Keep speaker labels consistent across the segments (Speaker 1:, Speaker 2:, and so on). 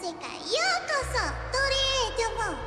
Speaker 1: 世界ようこそドレードも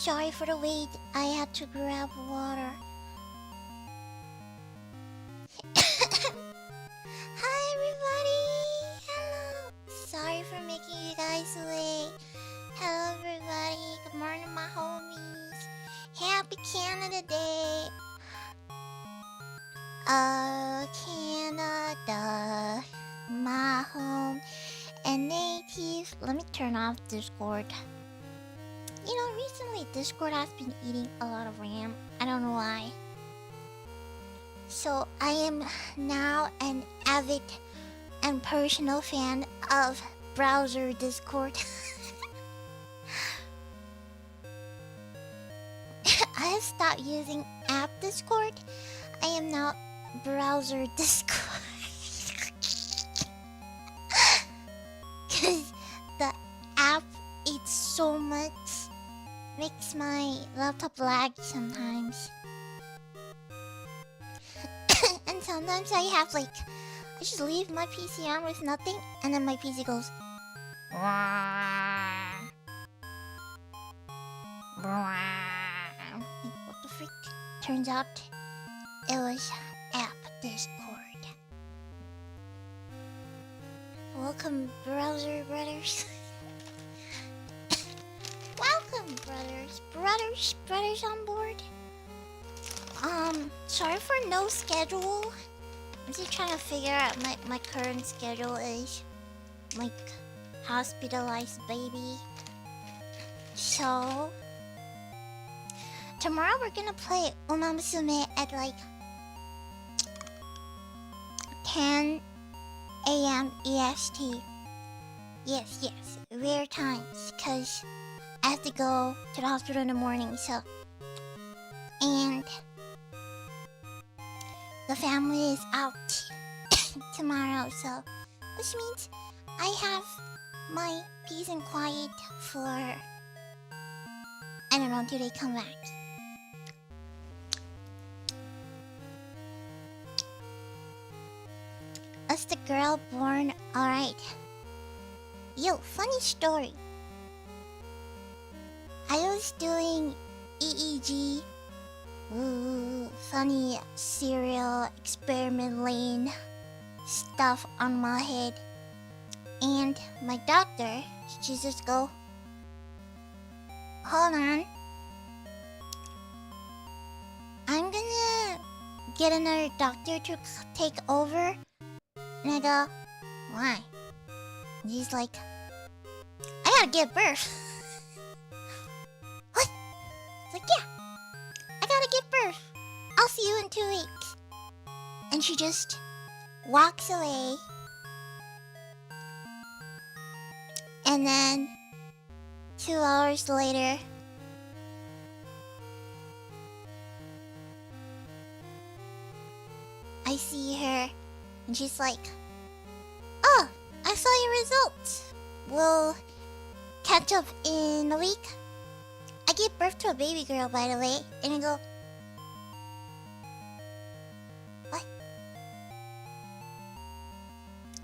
Speaker 1: Sorry for the wait, I had to grab water. Hi everybody! Hello! Sorry for making you guys wait. Hello everybody, good morning my homies. Happy Canada Day! Canada, my home and native. Let me turn off Discord. You know, recently Discord has been eating a lot of RAM. I don't know why. So I am now an avid and personal fan of browser Discord. I have stopped using app Discord. I am now browser Discord. Cause the app eats so much. Makes my laptop lag sometimes. And sometimes I have like, I just leave my PC on with nothing and then my PC goes like, what the freak? Turns out it was app Discord. Welcome browser brothers. Welcome, brothers on board. Sorry for no schedule. I'm just trying to figure out my current schedule is like hospitalized baby. So tomorrow we're gonna play Uma Musume at like 10 a.m. EST. Yes, rare times, cause I have to go to the hospital in the morning, so. And the family is out tomorrow, so. Which means I have my peace and quiet for, I don't know, until they come back. That's the girl born, alright. Yo, funny story. I was doing EEG, funny serial experiment lane stuff on my head. And my doctor, she just go, hold on. I'm gonna get another doctor to take over. And I go, why? And he's like, I gotta give birth. What? It's like, yeah, I gotta give birth. I'll see you in 2 weeks. And she just walks away. And then 2 hours later, I see her, and she's like, oh, I saw your results. We'll catch up in a week. I gave birth to a baby girl, by the way. And I go, what?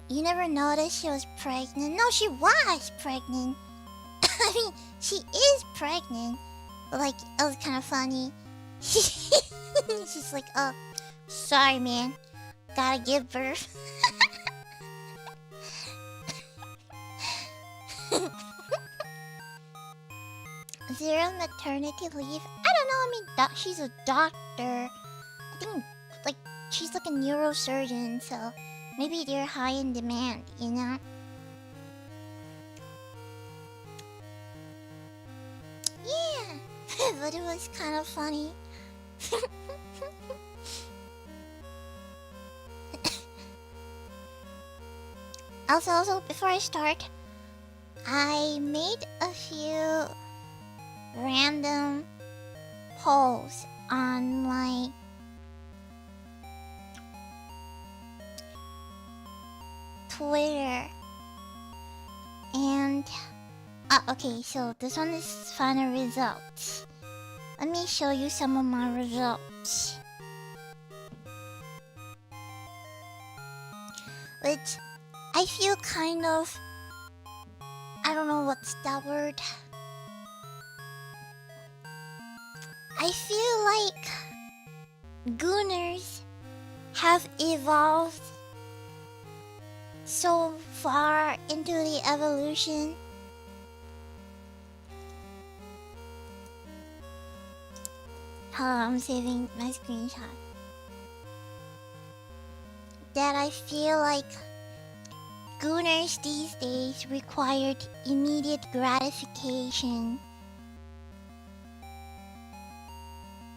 Speaker 1: You never noticed she was pregnant? No, she was pregnant. I mean, she is pregnant. But like, it was kind of funny. She's like, oh, sorry, man. Gotta give birth. Zero maternity leave? I don't know. I mean, she's a doctor. I think, like, she's like a neurosurgeon, so maybe they're high in demand, you know? Yeah, but it was kind of funny. Also, before I start, I made a few random polls on my Twitter. And, okay, so this one is final results. Let me show you some of my results. Which I feel kind of, I don't know what's that word. I feel like Gooners have evolved so far into the evolution. Hold on, I'm saving my screenshot. That I feel like Gooners these days required immediate gratification.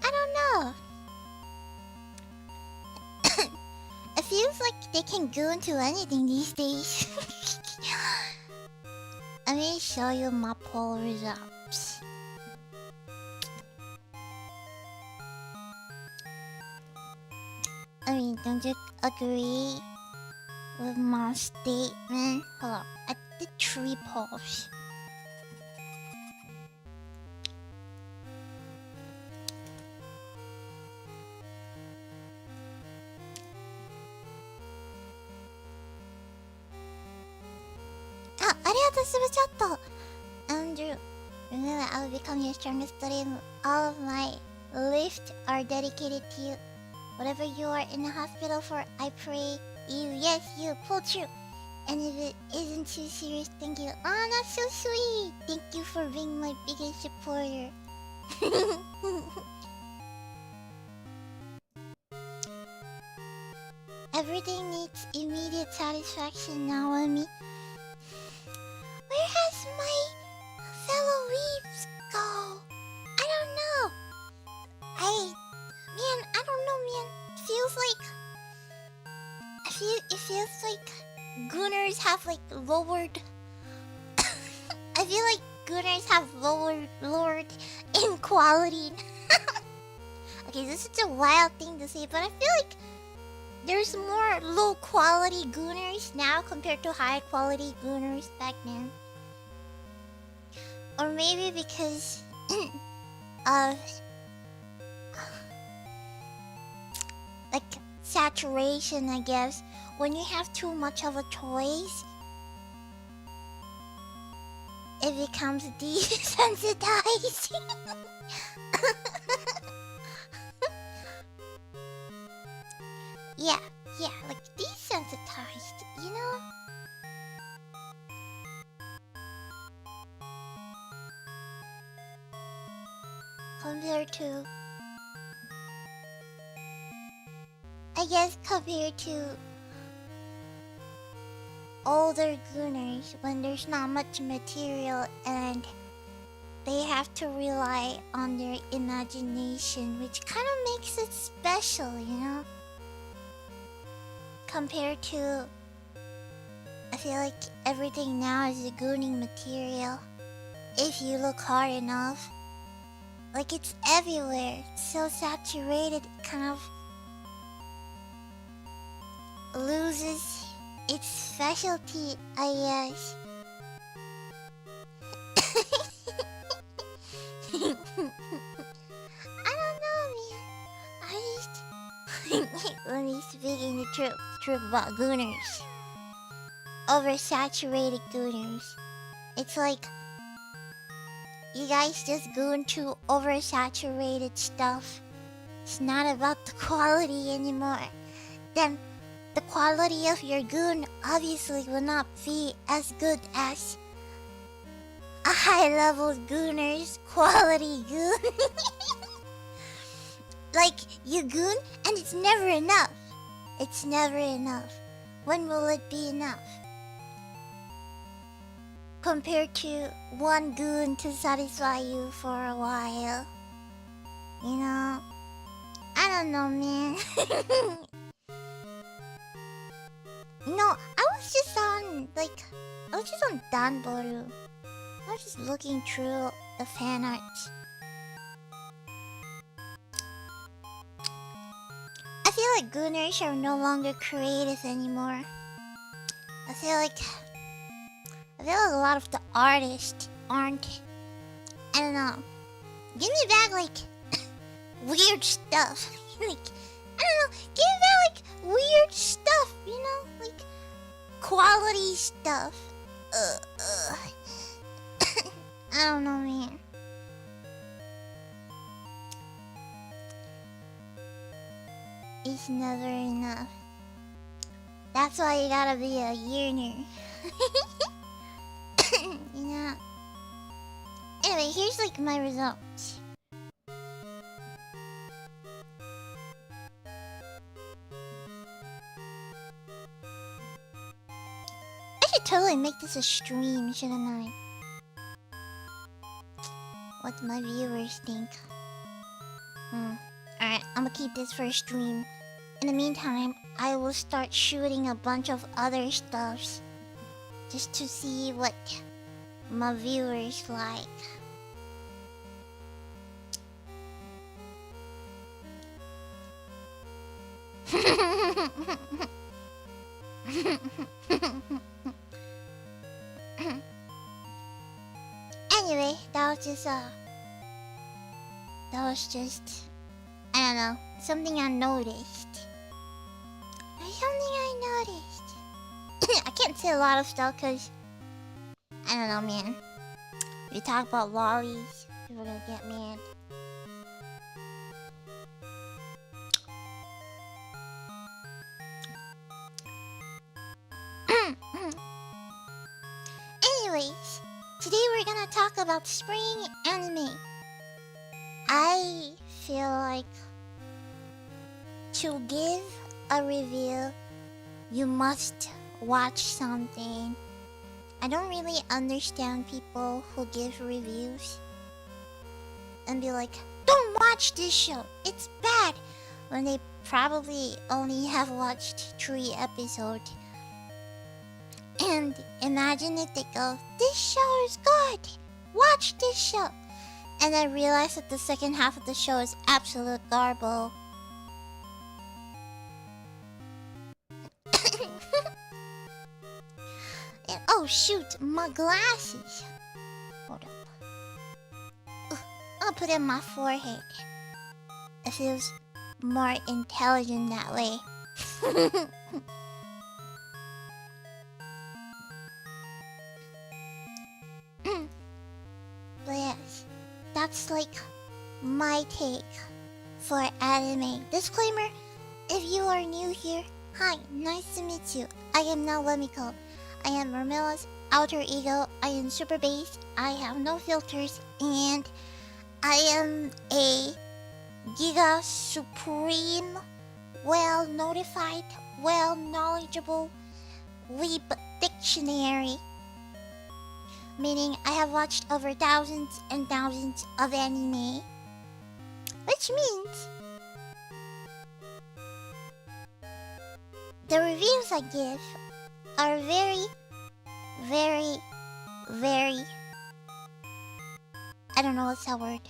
Speaker 1: I don't know. It feels like they can goon to anything these days. Let me show you my poll results. I mean, don't you agree with my statement? Hold on, I did 3 polls. Super chat. Andrew, remember I will become your strongest Doremu. All of my lift are dedicated to you. Whatever you are in the hospital for, I pray you. Yes, you. Pull through. And if it isn't too serious, thank you. Oh, that's so sweet. Thank you for being my biggest supporter. Everything needs immediate satisfaction now, Amy. Where has my fellow Weebs go? I don't know. I don't know, man. It feels like Gooners have like lowered. I feel like Gooners have lowered in quality. Okay, this is a wild thing to say, but I feel like there's more low quality Gooners now compared to high quality Gooners back then. Or maybe because of like saturation, I guess. When you have too much of a choice, it becomes desensitizing. Yeah, like desensitized, you know? Compared to... I guess compared to older gooners when there's not much material and they have to rely on their imagination, which kind of makes it special, you know? Compared to... I feel like everything now is a gooning material. If you look hard enough. Like, it's everywhere. It's so saturated, it kind of loses its specialty, I guess. I don't know, man. I just... Let me speaking the truth about gooners. Oversaturated gooners. It's like... You guys just goon to oversaturated stuff. It's not about the quality anymore. Then the quality of your goon obviously will not be as good as a high-level gooner's quality goon. Like, you goon and it's never enough. It's never enough. When will it be enough? Compared to one goon to satisfy you for a while. You know? I don't know, man. No, I was just on Danboru. I was just looking through the fan art. I feel like gooners are no longer creative anymore. I feel like a lot of the artists aren't. I don't know. Give me back, like, weird stuff. Like, I don't know. Give me back, like, weird stuff, you know? Like, quality stuff. I don't know, man. It's never enough. That's why you gotta be a yearner. You know? Anyway, here's like my results. I should totally make this a stream, shouldn't I? What do my viewers think? Alright, I'm gonna keep this for a stream. In the meantime, I will start shooting a bunch of other stuffs. Just to see what my viewers like. Anyway, that was just I don't know, something I noticed. I can't say a lot of stuff because I don't know, man. If you talk about lollies, people are gonna get mad. Anyways, today we're gonna talk about spring anime. I feel like to give a review, you must watch something. I don't really understand people who give reviews and be like, don't watch this show, it's bad, when they probably only have watched 3 episodes. And imagine if they go, this show is good, watch this show, and then realize that the second half of the show is absolute garble. And, oh shoot, my glasses. Hold up. I'll put it in my forehead. It feels more intelligent that way. But yes, that's like my take for anime. Disclaimer, if you are new here, Hi, nice to meet you. I am now Wemiko. I am Remilia's alter ego. I am super based. I have no filters, and I am a Giga Supreme, well notified, well knowledgeable Weeb dictionary. Meaning I have watched over thousands and thousands of anime. Which means the reviews I give are very, very, very... I don't know what's that word.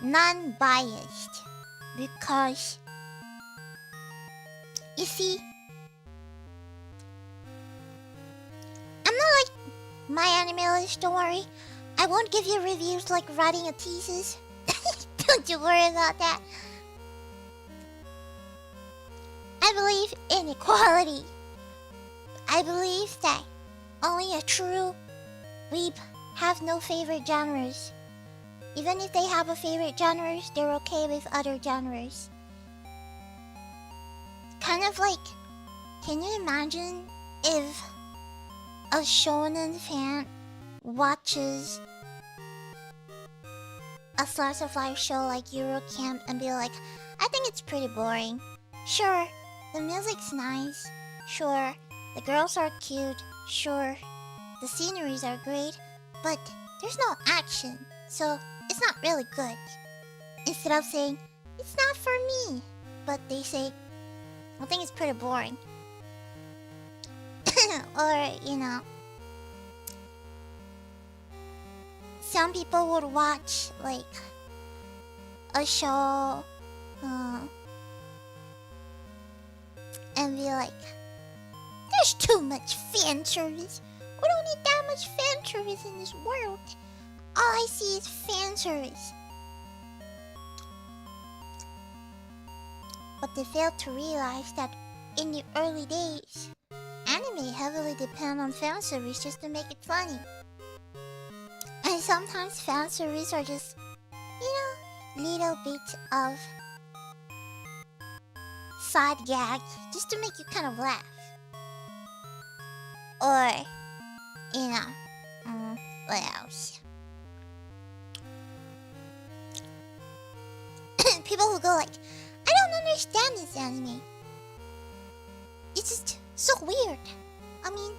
Speaker 1: Non-biased. Because... You see... I'm not like my anime list, don't worry. I won't give you reviews like writing a thesis. Don't you worry about that. I believe in equality. I believe that only a true weeb have no favorite genres. Even if they have a favorite genres, they're okay with other genres. Kind of like, can you imagine if a shonen fan watches a slice of life show like Eurocamp and be like, I think it's pretty boring. Sure, the music's nice. Sure, the girls are cute. Sure, the sceneries are great. But there's no action, so it's not really good. Instead of saying, it's not for me, but they say, I think it's pretty boring. Or, you know, some people would watch like a show and be like, there's too much fan service. We don't need that much fan service in this world. All I see is fan service. But they fail to realize that in the early days, anime heavily depend on fan service just to make it funny. And sometimes fan service are just, you know, little bits of side gag just to make you kind of laugh. Or, you know, what else? People who go like, I don't understand this anime. It's just so weird. I mean,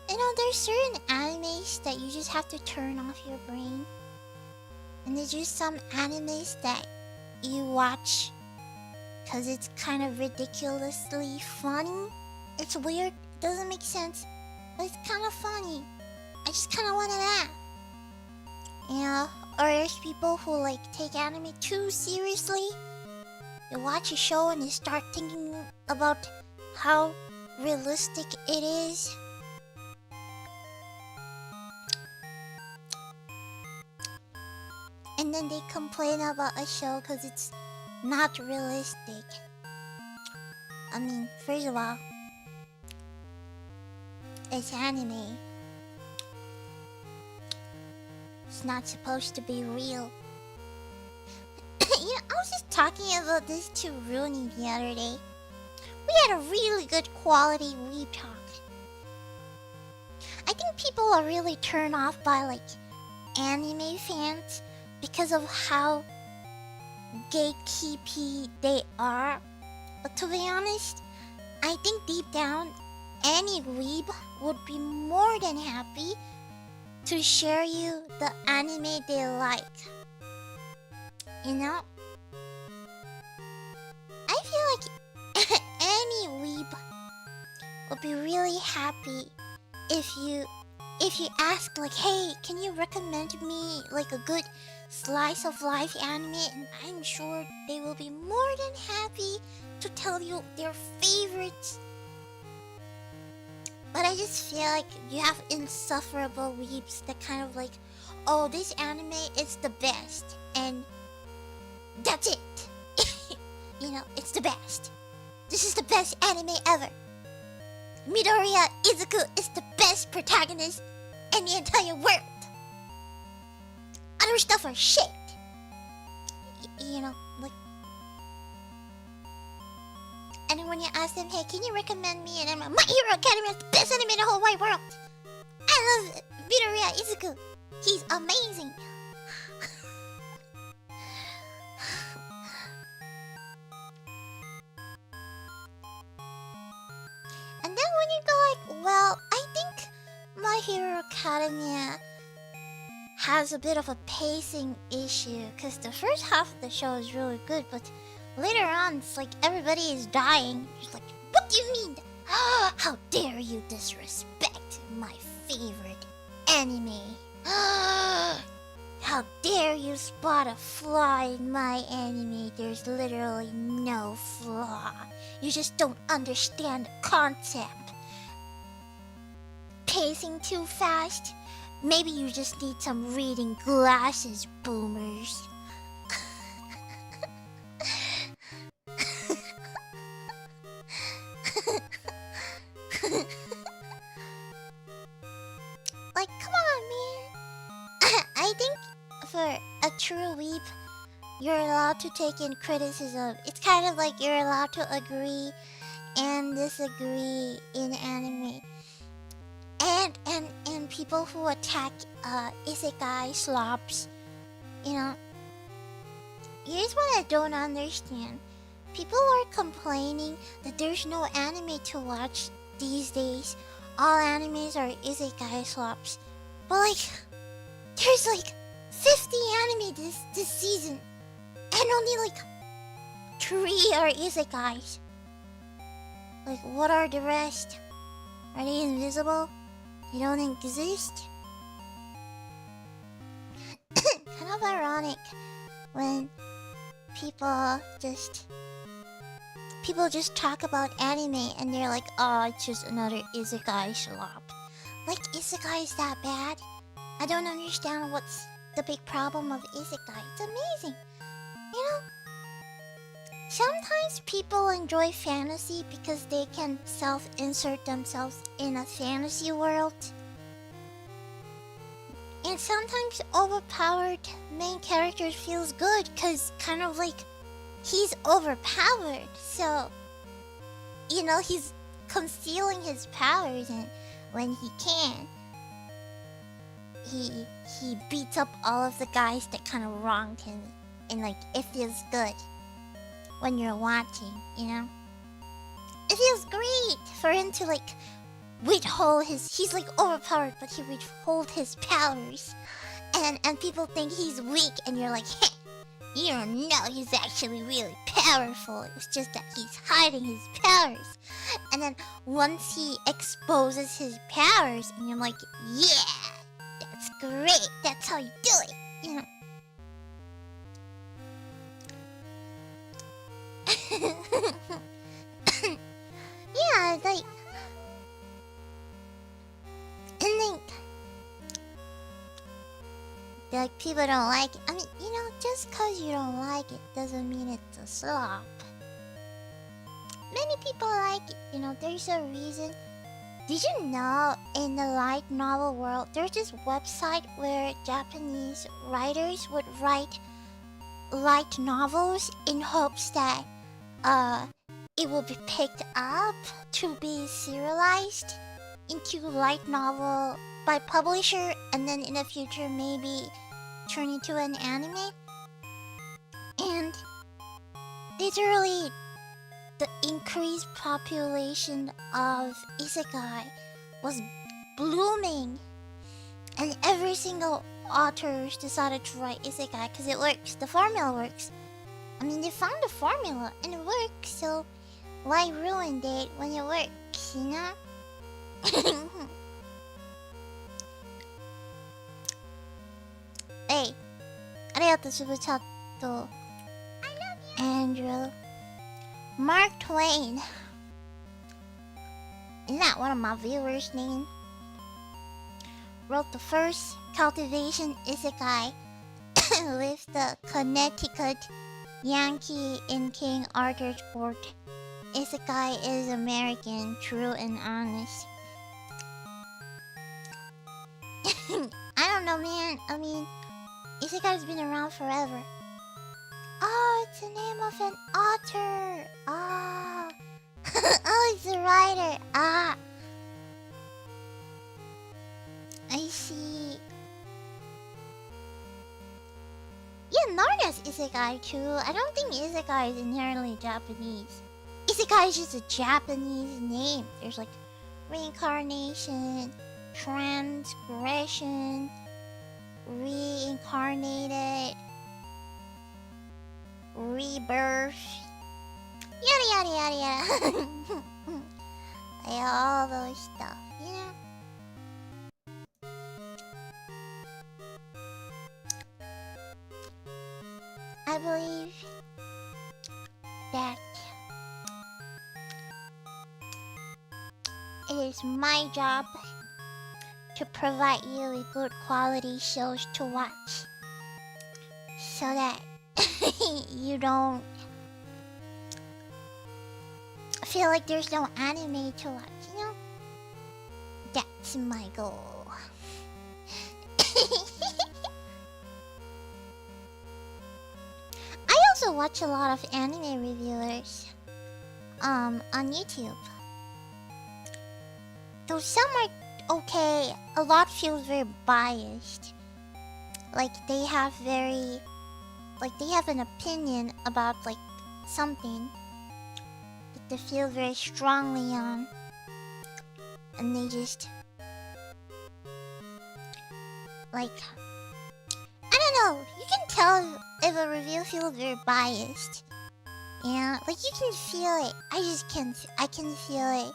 Speaker 1: you know, there's certain animes that you just have to turn off your brain. And there's just some animes that you watch because it's kind of ridiculously funny. It's weird, it doesn't make sense, but it's kind of funny. I just kind of want to laugh. You know, or there's people who like take anime too seriously. They watch a show and they start thinking about how realistic it is. And then they complain about a show because it's not realistic. I mean, first of all, it's anime. It's not supposed to be real. You know, I was just talking about this to Rooney the other day. We had a really good quality Weeb talk. I think people are really turned off by like anime fans because of how gatekeepy they are. But to be honest, I think deep down, any weeb would be more than happy to share you the anime they like. You know? I feel like any weeb would be really happy if you ask like, hey, can you recommend me like a good slice of life anime? And I'm sure they will be more than happy to tell you their favorites. But I just feel like you have insufferable weebs that kind of like, oh, this anime is the best, and that's it. You know, it's the best. This is the best anime ever. Midoriya Izuku is the best protagonist in the entire world. Other stuff are shit. You know, like... And then when you ask them, hey, can you recommend me? And I'm like, My Hero Academia is the best anime in the whole wide world. I love Midoriya Izuku. He's amazing. And then when you go like, well, I think My Hero Academia has a bit of a pacing issue, because the first half of the show is really good, but later on it's like everybody is dying. Just like, what do you mean? How dare you disrespect my favorite anime? How dare you spot a flaw in my anime? There's literally no flaw. You just don't understand the concept. Pacing too fast? Maybe you just need some reading glasses, boomers. Like, come on, man. I think for a true weeb, you're allowed to take in criticism. It's kind of like you're allowed to agree and disagree in anime. And people who attack isekai slobs, you know. Here's what I don't understand. People are complaining that there's no anime to watch these days. All animes are isekai slobs. But like, there's like 50 anime this season, and only like 3 are isekais. Like, what are the rest? Are they invisible? They don't exist? Kind of ironic when people just talk about anime and they're like, oh, it's just another isekai slop. Like, isekai is that bad? I don't understand what's the big problem of isekai. It's amazing. You know? Sometimes people enjoy fantasy because they can self-insert themselves in a fantasy world. And sometimes overpowered main character feels good because kind of like he's overpowered. So, you know, he's concealing his powers, and when he can, he beats up all of the guys that kind of wronged him. And like, it feels good when you're watching, you know? It feels great for him to like withhold he's like overpowered, but he withhold his powers. And people think he's weak, and you're like, hey, you don't know he's actually really powerful. It's just that he's hiding his powers. And then once he exposes his powers, and you're like, yeah, that's great. That's how you do it, you know? Yeah, like, and like people don't like it. I mean, you know, just cause you don't like it doesn't mean it's a slop. Many people like it, you know, there's a reason. Did you know in the light novel world, there's this website where Japanese writers would write light novels in hopes that it will be picked up to be serialized into light novel by publisher, and then in the future maybe turn into an anime. And literally the increased population of isekai was blooming, and every single author decided to write isekai because it works. The formula works. I mean, they found the formula and it works, so why ruin it when it works, you know? Hey, arigato super chat. Andrew. Mark Twain. Isn't that one of my viewers' name? Wrote the first cultivation isekai with the Connecticut Yankee in King Arthur's court. Isekai is American, true and honest. I don't know, man. I mean, Isekai's been around forever. Oh, it's the name of an author. Ah, Oh, it's the writer. Ah. I see. Yeah, Narnia's isekai too. I don't think isekai is inherently Japanese. Isekai is just a Japanese name. There's like reincarnation, transgression, reincarnated, rebirth, yada yada yada yada. Like all those stuff, you know? I believe that it is my job to provide you with good quality shows to watch so that you don't feel like there's no anime to watch, you know? That's my goal. I also watch a lot of anime reviewers on YouTube. Though some are okay, a lot feels very biased. Like they have an opinion about like something that they feel very strongly on, and they just like, I don't know, you can tell if a review feels very biased. Yeah, like you can feel it. I can feel it.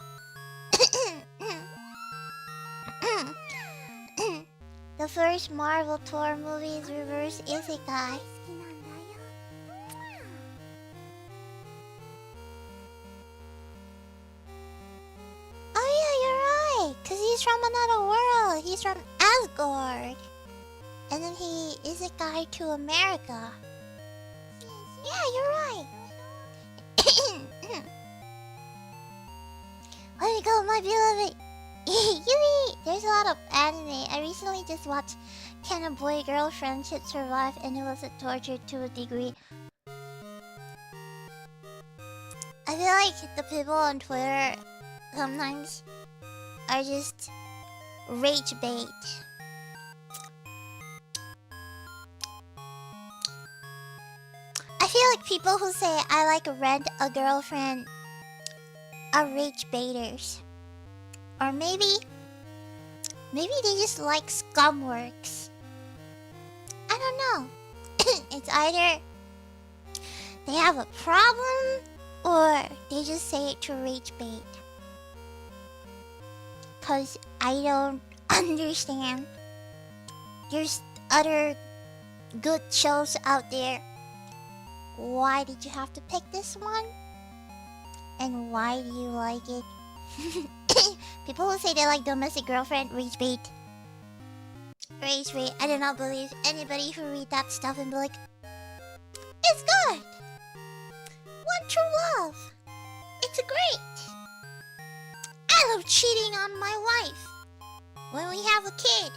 Speaker 1: The first Marvel Thor movie is reverse isekai. Oh yeah, you're right. Cause he's from another world. He's from Asgard. And then he isekai to America. Yeah, you're right. Let me go, my beloved. Yui! There's a lot of anime. I recently just watched Can a Boy-Girl Friendship Survive, and it was a torture to a degree. I feel like the people on Twitter sometimes are just rage bait. I feel like people who say I like rent a girlfriend are rage baiters. Or maybe they just like scumworks. I don't know. It's either they have a problem or they just say it to rage bait. Cause I don't understand. There's other good shows out there. Why did you have to pick this one? And why do you like it? People who say they like Domestic Girlfriend, rage bait. Rage bait. I do not believe anybody who read that stuff and be like, it's good! One true love! It's great! I love cheating on my wife when we have a kid.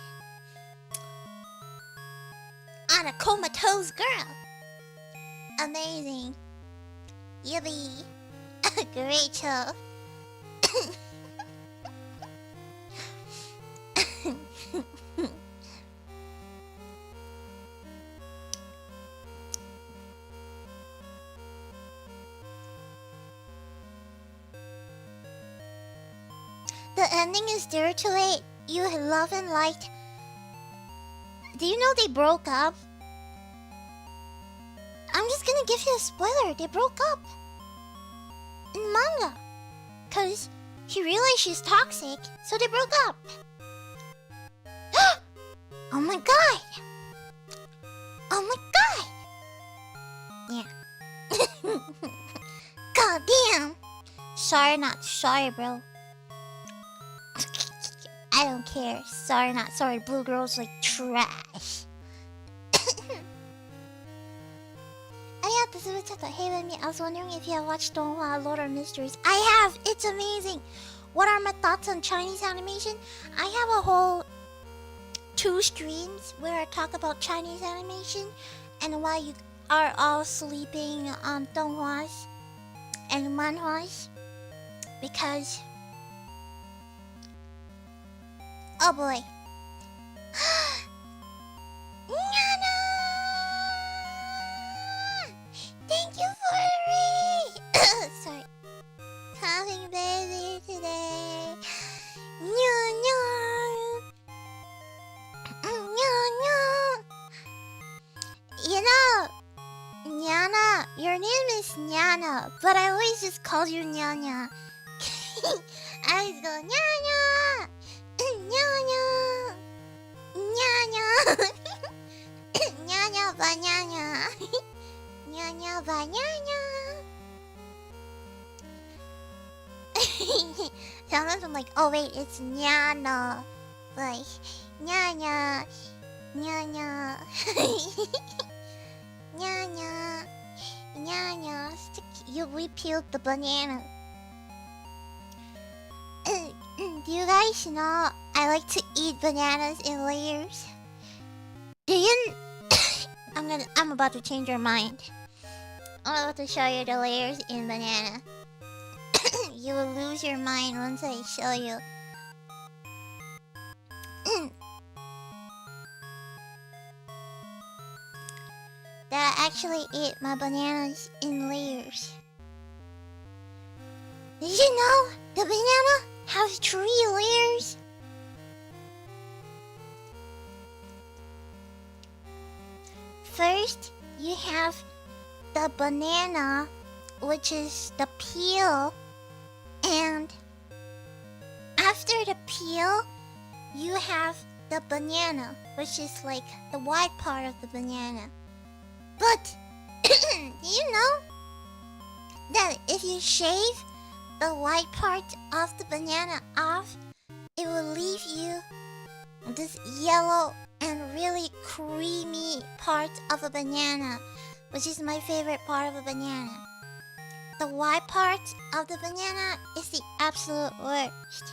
Speaker 1: On a comatose girl. Amazing. Yippee. Great show. The ending is dear to it. You love and liked. Do you know they broke up? I'm just gonna give you a spoiler. They broke up. In manga. Cause he realized she's toxic, so they broke up. Oh my god! Oh my god! Yeah. God damn! Sorry, not sorry, bro. I don't care. Sorry, not sorry. Blue girl's like trash. Oh yeah, this is what's up. Hey, Lemmy, I was wondering if you have watched Donghua Lord of Mysteries. I have! It's amazing! What are my thoughts on Chinese animation? I have a whole 2 streams where I talk about Chinese animation, and while you are all sleeping on donghwas and manhwas, because... Oh boy. Nana! Thank you for the read! Sorry. Coughing baby today. You know, Nyana, your name is Nyana, but I always just call you Nyanya. I always go Nyanya, Nyanya, Nyanya, Nyanya Banyanya, Nyanya Banyanya. Sometimes I'm like, oh wait, it's Nyana, like Nyanya, Nyanya. Nyanya, Nyanya, we peeled the banana. Do you guys know I like to eat bananas in layers? Do you? I'm about to change your mind. I'm about to show you the layers in banana. You will lose your mind once I show you. That I actually ate my bananas in layers. Did you know the banana has 3 layers? First, you have the banana, which is the peel, and after the peel, you have the banana, which is like the white part of the banana. But do you know that if you shave the white part of the banana off, it will leave you this yellow and really creamy part of a banana, which is my favorite part of a banana. The white part of the banana is the absolute worst.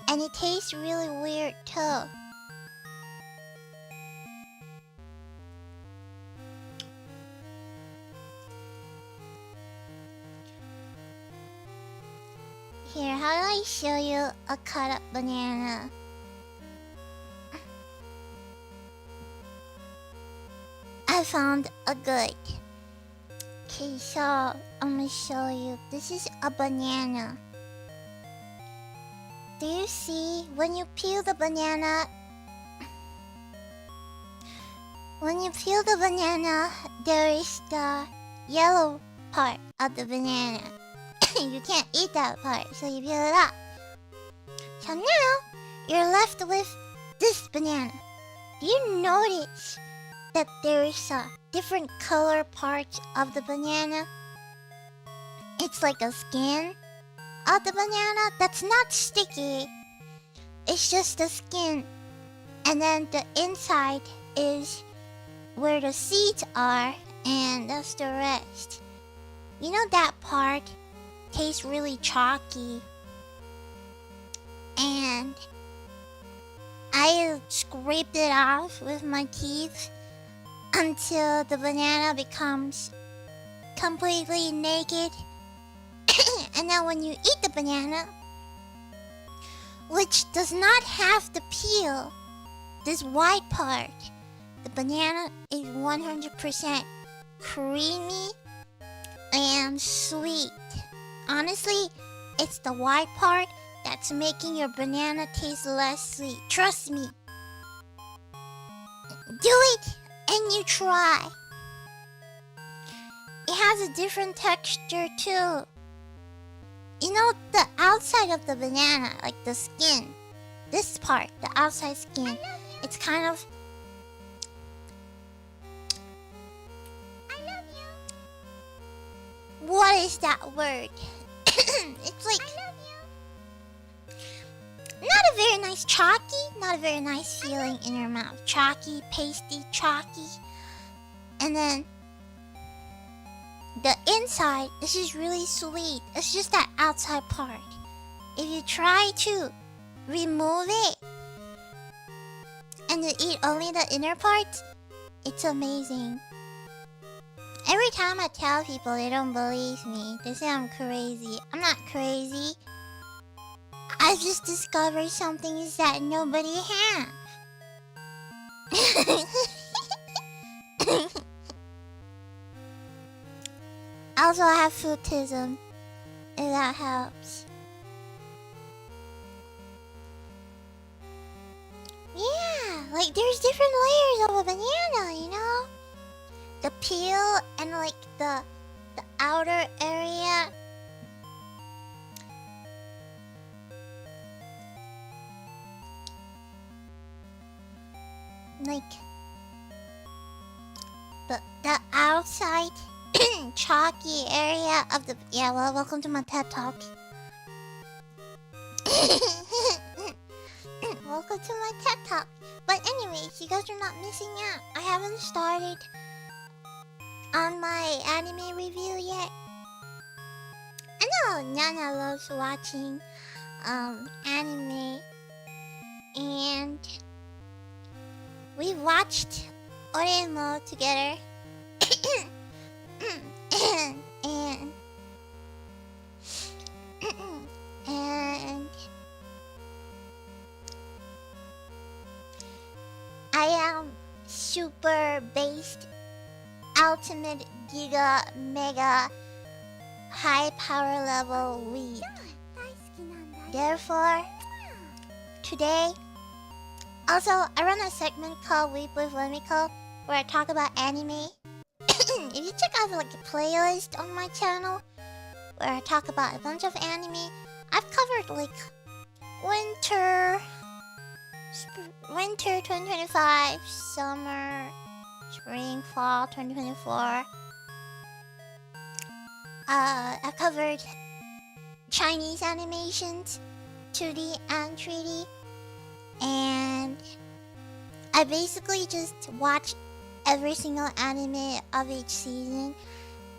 Speaker 1: And it tastes really weird too. Here, how do I show you a cut up banana? I found a good. Okay, so I'm gonna show you. This is a banana. Do you see when you peel the banana? When you peel the banana, there is the yellow part of the banana. You can't eat that part, so you peel it off. So now, you're left with this banana. Do you notice that there is a different color part of the banana? It's like a skin of the banana that's not sticky. It's just the skin. And then the inside is where the seeds are, and that's the rest. You know that part tastes really chalky, and I scraped it off with my teeth until the banana becomes completely naked. And then when you eat the banana, which does not have the peel, this white part, the banana is 100% creamy and sweet. Honestly, it's the white part that's making your banana taste less sweet. Trust me. Do it and you try. It has a different texture too. You know, the outside of the banana, like the skin, this part, the outside skin, it's kind of... I love you. What is that word? It's like... I love you. Not a very nice chalky, not a very nice feeling in your mouth. Chalky, pasty, chalky. And then the inside, this is really sweet. It's just that outside part. If you try to remove it and to eat only the inner part, it's amazing. Every time I tell people, they don't believe me. They say I'm crazy. I'm not crazy. I just discovered something that nobody has. Also, I have fruitism, if that helps. Yeah, like there's different layers of a banana, you know? The peel and like the outer area. Like the outside chalky area of the well, welcome to my TED Talk. Welcome to my TED Talk. But anyways, you guys are not missing out. I haven't started on my anime review yet. I know Nana loves watching anime, and we watched Doremu together. and I am super based, ultimate, giga, mega, high power level Weeb. Therefore, today, also I run a segment called Weeb with Wemiko where I talk about anime. If you check out like a playlist on my channel where I talk about a bunch of anime, I've covered like winter 2025, summer, spring, fall 2024. I've covered Chinese animations, 2D and 3D, and I basically just watch every single anime of each season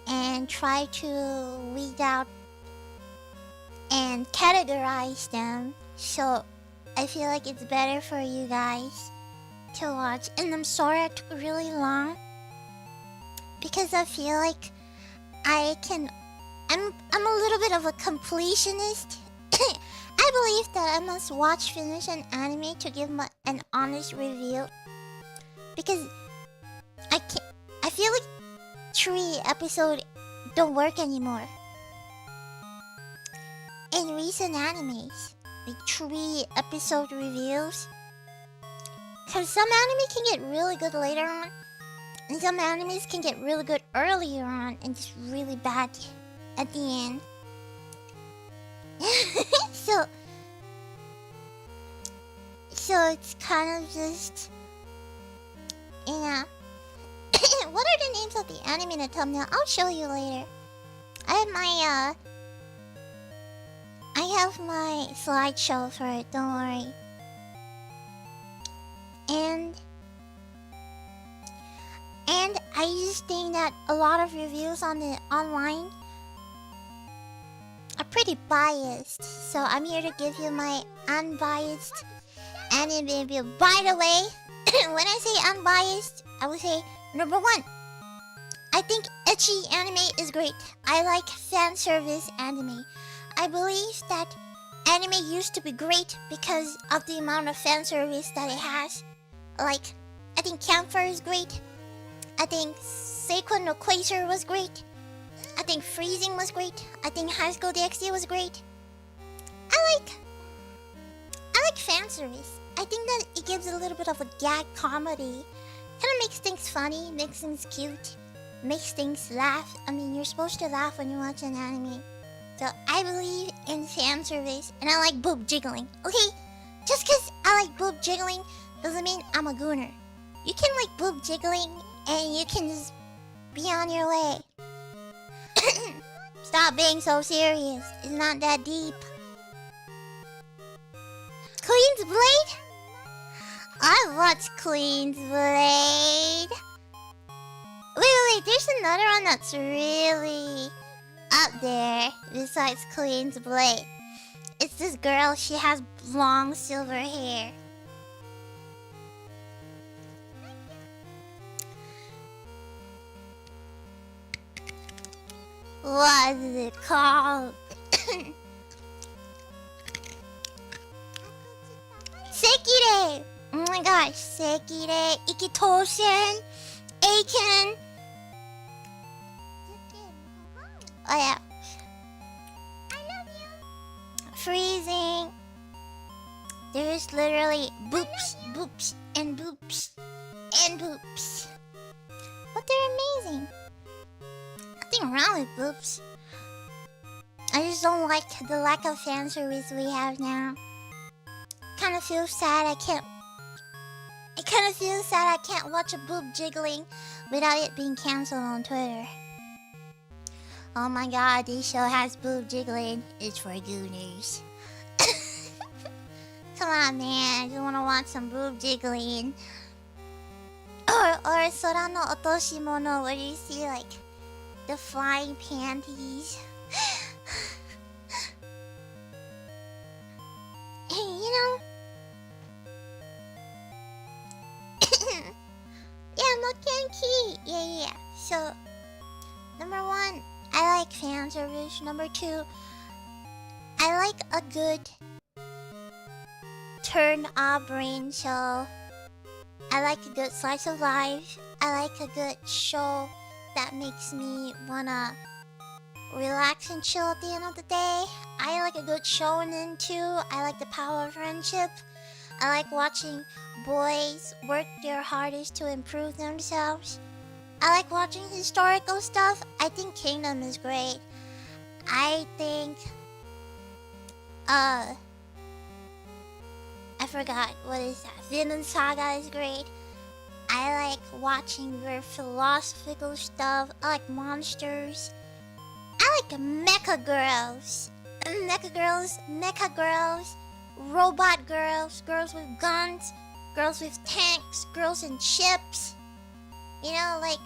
Speaker 1: and try to weed out and categorize them, so I feel like it's better for you guys to watch. And I'm sorry it took really long, because I feel like I'm a little bit of a completionist. I believe that I must finish an anime to give an honest review, because I feel like 3 episodes don't work anymore in recent animes, like 3 episode reviews, because some anime can get really good later on, and some animes can get really good earlier on and just really bad at the end. so it's kind of just, you know. What are the names of the anime in the thumbnail? I'll show you later. I have my slideshow for it, don't worry. And I just think that a lot of reviews on the online are pretty biased. So I'm here to give you my unbiased anime review. By the way, when I say unbiased, I would say number 1, I think ecchi anime is great. I like fan service anime. I believe that anime used to be great because of the amount of fan service that it has. Like, I think Campfire is great. I think Seikon no Quasar was great. I think Freezing was great. I think High School DxD was great. I like fan service. I think that it gives a little bit of a gag comedy. Kind of makes things funny, makes things cute, makes things laugh. I mean, you're supposed to laugh when you watch an anime. So I believe in fan service, and I like boob jiggling. Okay, just because I like boob jiggling doesn't mean I'm a gooner. You can like boob jiggling, and you can just be on your way. Stop being so serious. It's not that deep. Queen's Blade? I watched Queen's Blade. Wait, there's another one that's really up there besides Queen's Blade. It's this girl, she has long silver hair. What is it called? Sekire! Oh my gosh, Sekire, Ikitosen, Aiken. Oh yeah. I love you. Freezing. There's literally boops, boops, and boops, and boops. But they're amazing. Nothing wrong with boops. I just don't like the lack of fan service we have now. Kind of feel sad I can't. It kind of feels sad I can't watch a boob jiggling without it being cancelled on Twitter. Oh my god, this show has boob jiggling. It's for gooners. Come on, man. I just want to watch some boob jiggling. Or Sora no Otoshimono, where you see like the flying panties. You know. Yeah, Mokenki. Yeah. So, number one, I like fan service. Number two, I like a good turn up brain show. I like a good slice of life. I like a good show that makes me wanna relax and chill at the end of the day. I like a good shonen too. I like the power of friendship. I like watching boys work their hardest to improve themselves. I like watching historical stuff. I think Kingdom is great. I think I forgot, what is that? Vinland Saga is great. I like watching very philosophical stuff. I like monsters. I like mecha girls. Mecha girls, robot girls, girls with guns, girls with tanks, girls in ships. You know, like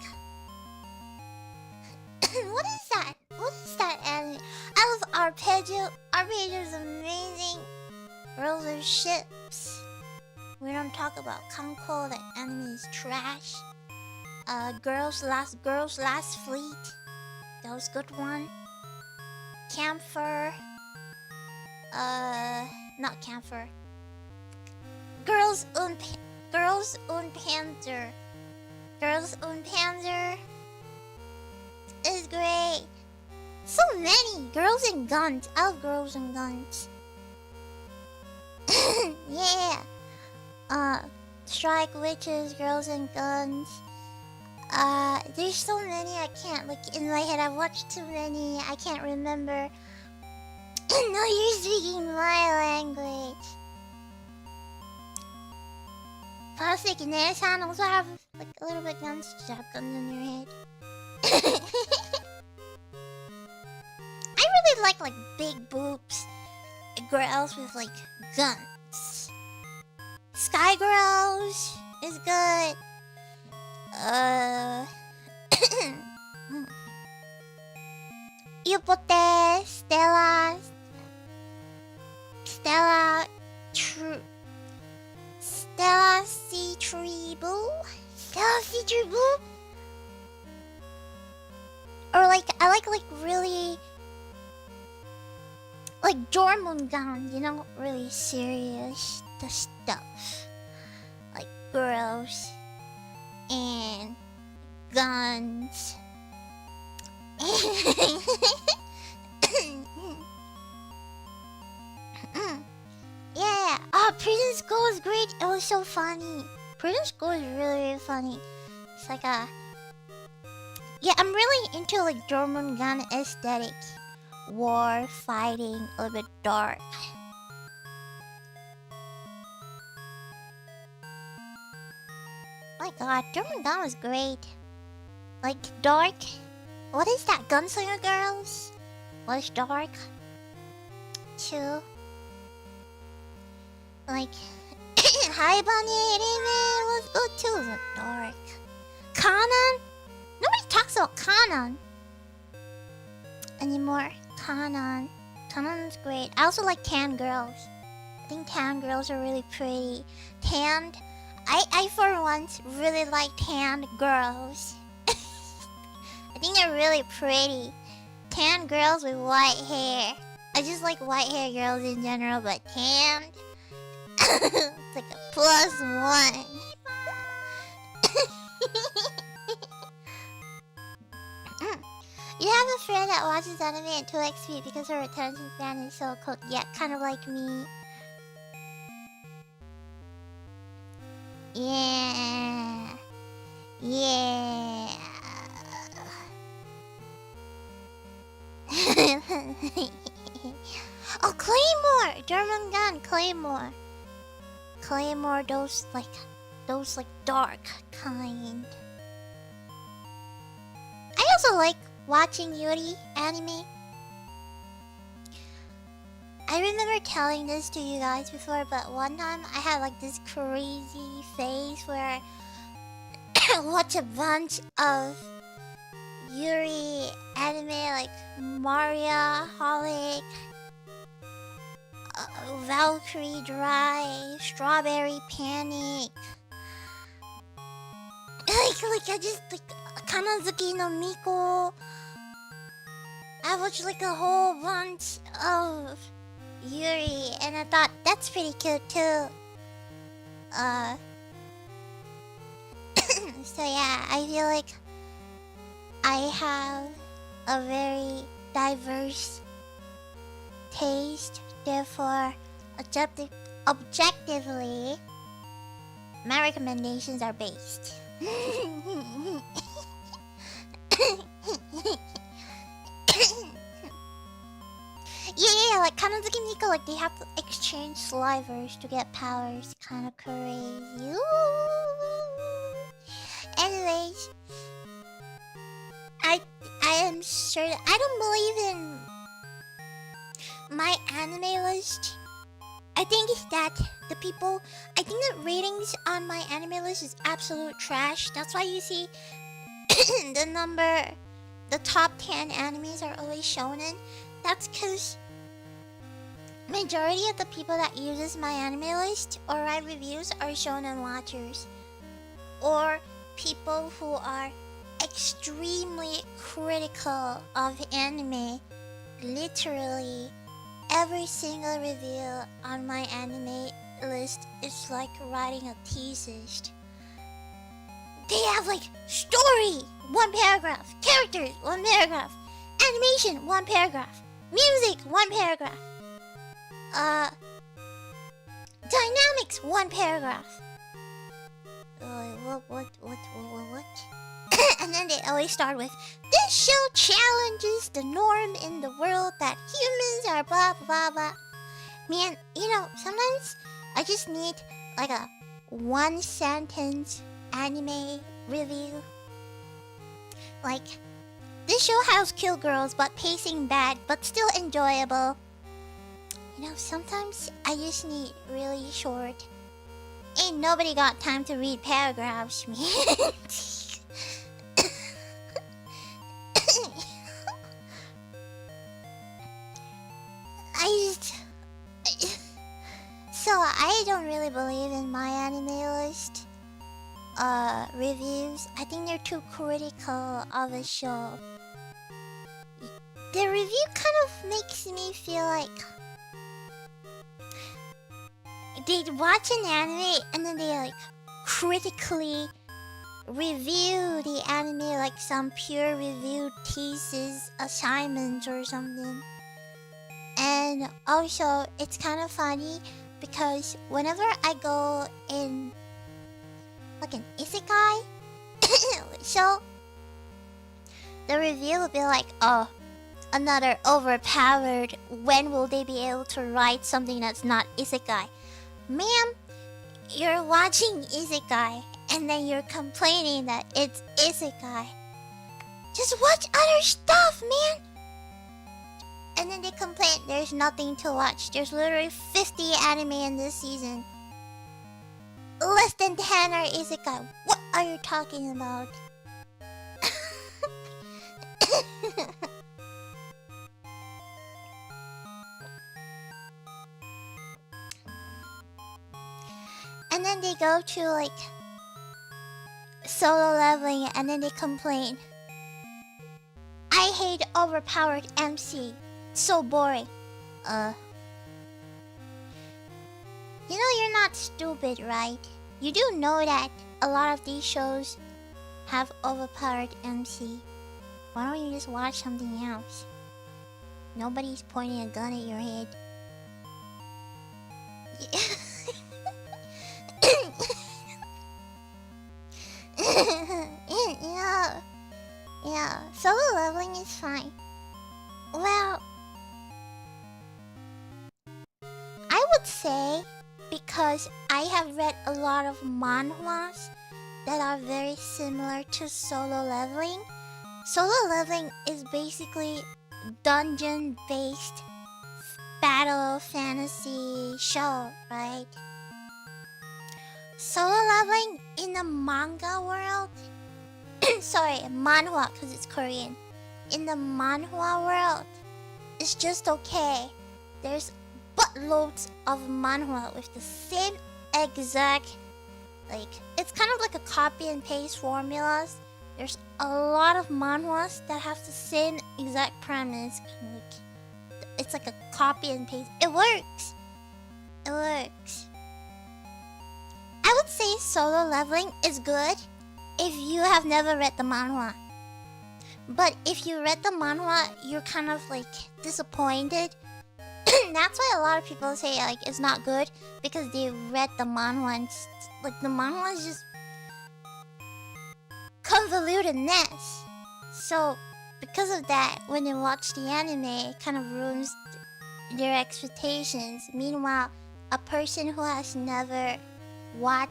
Speaker 1: what is that? What is that anime? I love Arpeggio. Arpeggio is amazing. Girls with ships. We don't talk about Kanko. That anime is trash. Girls Last Fleet. That was a good one. Camphor. Not Camphor. Girls und Panzer. Girls und Panzer is great. So many girls and guns. I love girls and guns. Yeah. Strike Witches, Girls and Guns. There's so many I can't, like, in my head. I've watched too many. I can't remember. No, you're speaking my language. Plastic Nesan also have, like, a little bit guns. Just have guns in your head. I really like big boobs. Girls with, like, guns. Sky Girls is good. Yupote, Stella C Tribu. Or like I like really like Jormungand, you know, really serious the stuff. Like girls and guns. Yeah. Oh, Prison School was great. It was so funny. Prison School is really, really funny. It's like a... Yeah, I'm really into like Jormungand aesthetic. War, fighting, a little bit dark. My god, Jormungand was great. Like, dark. What is that? Gunslinger Girls? Was dark. Too. Like, Haibane was good too. It was dark. Kanan? Nobody talks about Kanan anymore. Kanan's great. I also like tan girls. I think tan girls are really pretty. Tanned. I for once really like tanned girls. I think they're really pretty. tan girls with white hair. I just like white hair girls in general, but tanned. It's like a +1. You have a friend that watches anime at 2x speed because her attention span is so cool. Yeah, kind of like me. Yeah. Yeah. Oh, Claymore! German gun, Claymore. Claymore, those dark kind. I also like watching Yuri anime. I remember telling this to you guys before, but one time I had like this crazy phase where I watch a bunch of Yuri anime like Maria, Holic, Valkyrie Drive, Strawberry Panic. Like I just like Kanazuki no Miko. I watched like a whole bunch of Yuri, and I thought that's pretty cute too. So yeah, I feel like I have a very diverse taste. Therefore, objectively, my recommendations are based. Yeah, like Kanazuki Miko, like they have to exchange slivers to get powers. Kind of crazy. Ooh. Anyways, I am sure that I don't believe in my anime list. I think that the ratings on my anime list is absolute trash. That's why you see the top 10 animes are always shonen. That's because majority of the people that uses my anime list or write reviews are shonen watchers, or people who are extremely critical of anime. Literally every single review on my anime list is like writing a thesis. They have like story, 1 paragraph, characters, 1 paragraph, animation, 1 paragraph, music, 1 paragraph, dynamics, 1 paragraph. What? And then they always start with, this show challenges the norm in the world that humans are blah blah blah. Man, you know, sometimes I just need like a 1 sentence anime review. Like, this show has kill girls but pacing bad but still enjoyable. You know, sometimes I just need really short. Ain't nobody got time to read paragraphs, man. So I don't really believe in my anime list reviews. I think they're too critical of a show. The review kind of makes me feel like they watch an anime and then they like critically review the anime like some pure review thesis assignment or something. And also, it's kind of funny because whenever I go in like an isekai show, the review will be like, oh, another overpowered, when will they be able to write something that's not isekai? Ma'am, you're watching isekai and then you're complaining that it's isekai. Just watch other stuff, man! And then they complain there's nothing to watch. There's literally 50 anime in this season. Less than 10 are isekai. What are you talking about? And then they go to like Solo Leveling and then they complain, I hate overpowered MC. It's so boring. You know you're not stupid, right? You do know that a lot of these shows have overpowered MC. Why don't you just watch something else? Nobody's pointing a gun at your head. Yeah, solo leveling is fine. Well, I would say because I have read a lot of manhwas that are very similar to solo leveling. Solo leveling is basically dungeon-based battle fantasy show, right? Solo leveling in the manga world, sorry, manhwa because it's Korean. In the manhwa world, it's just okay. There's buttloads of manhwa with the same exact, like, it's kind of like a copy and paste formulas. There's a lot of manhwas that have the same exact premise. Kind of like, it's like a copy and paste. It works. It works. I would say solo leveling is good if you have never read the manhwa. But if you read the manhwa, you're kind of like disappointed. That's why a lot of people say like it's not good because they read the manhwa and like the manhwa is just convolutedness. So because of that, when they watch the anime, it kind of ruins their expectations. Meanwhile, a person who has never read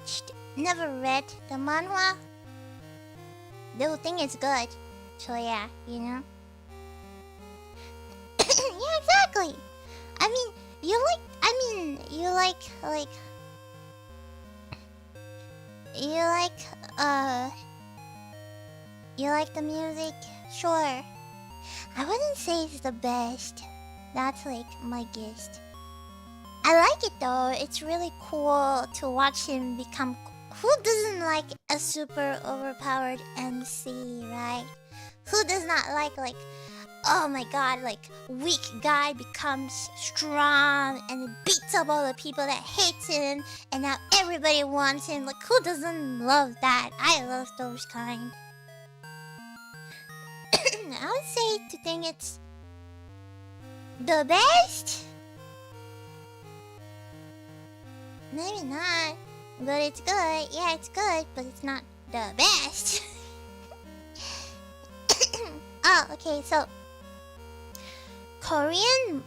Speaker 1: the manhwa, they will think it's good. So yeah, you know. Yeah, exactly. I mean, you like the music? Sure. I wouldn't say it's the best. That's like my guess. I like it though. It's really cool to watch him become. Who doesn't like a super overpowered MC, right? Who does not like, oh my god, like, weak guy becomes strong and beats up all the people that hate him and now everybody wants him. Like, who doesn't love that? I love those kind. I would say to think it's the best? Maybe not, but it's good. Yeah, it's good, but it's not the best. Oh, okay, so Korean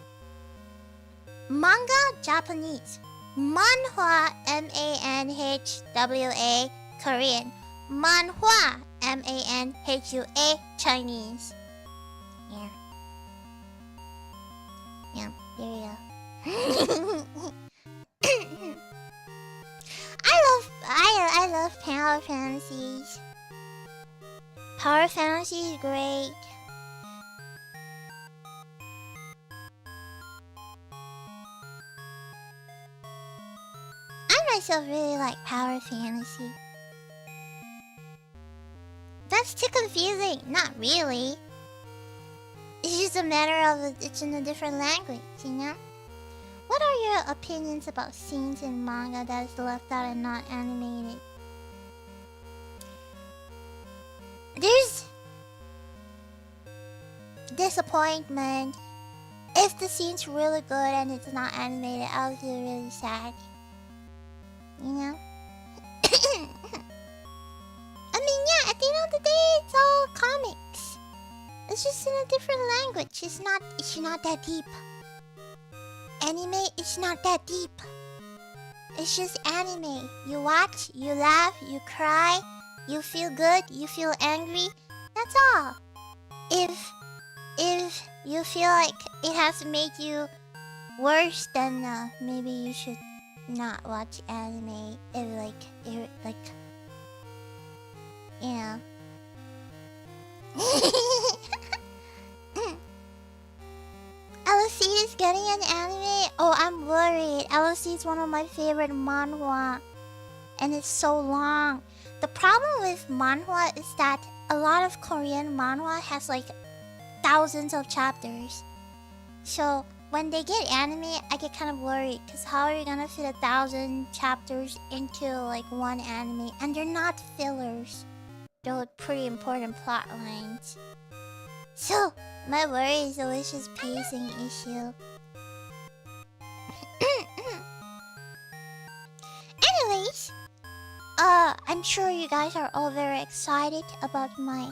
Speaker 1: manga, Japanese. Manhwa, M-A-N-H-W-A, Korean. Manhwa, M-A-N-H-U-A, Chinese. Yeah. Yeah, there you go. I love power fantasies. Power fantasy is great. I myself really like power fantasy. That's too confusing. Not really. It's just a matter of it's in a different language, you know? What are your opinions about scenes in manga that is left out and not animated? There's disappointment. If the scene's really good and it's not animated, I'll feel really sad. You know? I mean, yeah, at the end of the day, it's all comics. It's just in a different language. It's not that deep. Anime is not that deep. It's just anime. You watch, you laugh, you cry, you feel good, you feel angry. That's all. If you feel like it has made you worse, then maybe you should not watch anime. You know. LOC is getting an anime? Oh, I'm worried. LOC is one of my favorite manhwa. And it's so long. The problem with manhwa is that a lot of Korean manhwa has like thousands of chapters. So when they get anime, I get kind of worried because how are you gonna fit 1,000 chapters into like one anime? And they're not fillers. They're pretty important plot lines. So my worry is always just pacing issue. Anyways, I'm sure you guys are all very excited about my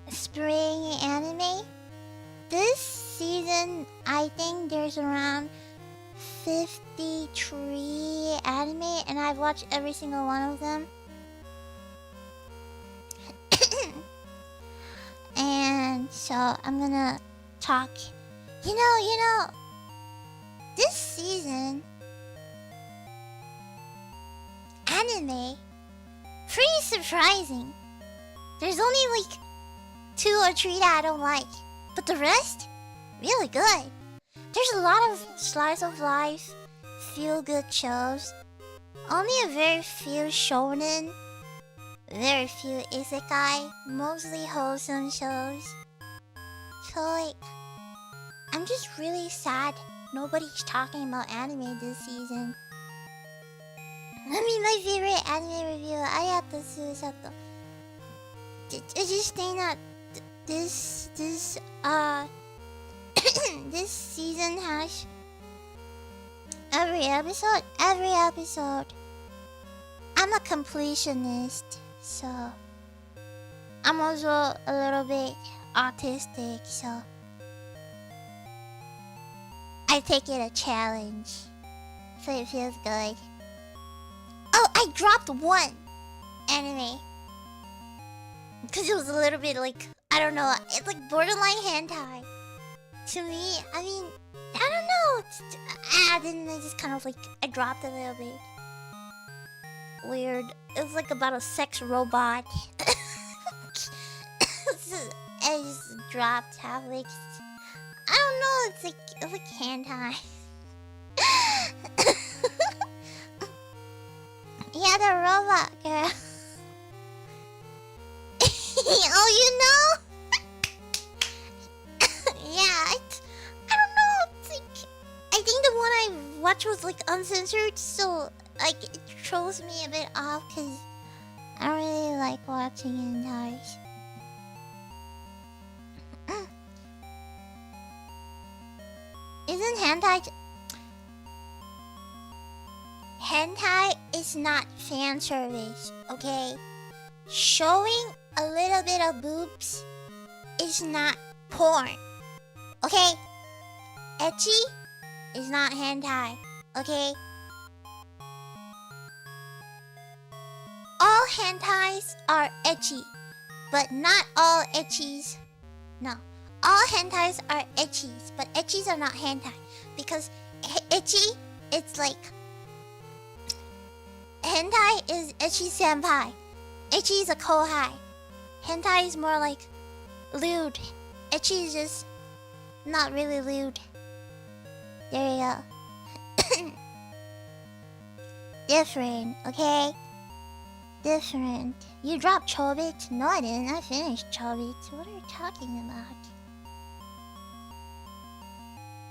Speaker 1: spring anime. This season, I think there's around 53 anime, and I've watched every single one of them. And so I'm gonna talk. You know, this season, anime, pretty surprising. There's only like 2 or 3 that I don't like, but the rest, really good. There's a lot of slice of life, feel-good shows. Only a very few shonen, very few isekai, mostly wholesome shows. So like, I'm just really sad nobody's talking about anime this season. I mean, my favorite anime reviewer, Ayato Susato. I just think that this this season has every episode. I'm a completionist, so I'm also a little bit autistic, so I take it a challenge, so it feels good. Oh, I dropped one anime because it was a little bit like, I don't know, it's like borderline hentai to me. I mean, I don't know. Then I just kind of like, I dropped a little bit. Weird. It was like about a sex robot. I just dropped halfway. I don't know. It's like hentai. Yeah, the robot girl. Oh, you know? Yeah, I don't know. It's like, I think the one I watched was like uncensored, so like it throws me a bit off because I don't really like watching hentais. Isn't hentai? Hentai is not fan service, okay? Showing a little bit of boobs is not porn, okay? Ecchi is not hentai, okay? All hentais are ecchi, but not all ecchis. No, all hentais are ecchis, but ecchis are not hentai because ecchi, it's like hentai is ecchi senpai. Ecchi is a kohai. Hentai is more like lewd. Ecchi is just not really lewd. There you go. Different, okay? Different. You dropped Chobits? No, I didn't. I finished Chobits. What are you talking about?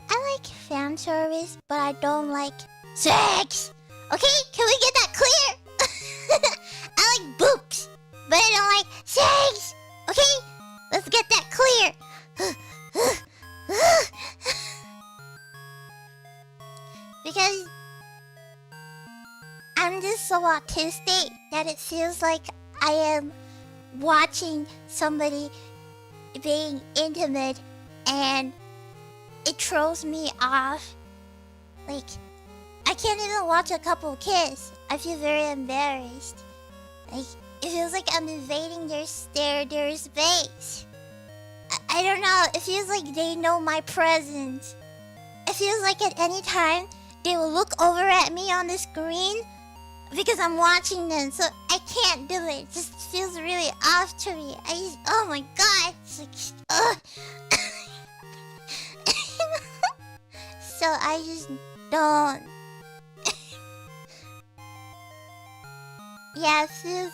Speaker 1: I like fan service, but I don't like sex. Okay? Can we get that clear? I like boobs, but I don't like sex. Okay? Let's get that clear. Because I'm just so autistic that it feels like I am watching somebody being intimate and it throws me off. Like, I can't even watch a couple kiss. I feel very embarrassed. Like, it feels like I'm invading their space. I don't know. It feels like they know my presence. It feels like at any time they will look over at me on the screen because I'm watching them. So I can't do it. It just feels really off to me. Oh my god. It's like, so I just don't. Yeah, it feels...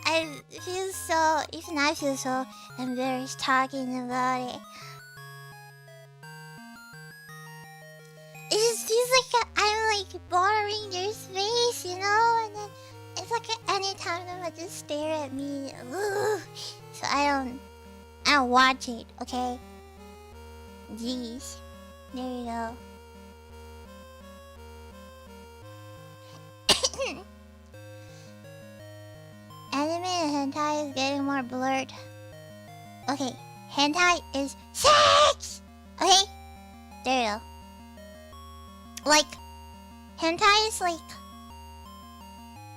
Speaker 1: I feel so, even I feel so embarrassed talking about it. It just feels like I'm like bothering their space, you know? And then it's like anytime they would just stare at me. Ugh. So I don't watch it, okay? Jeez. There you go. Anime and hentai is getting more blurred. Okay, hentai is sex! Okay? There you go. Like, hentai is like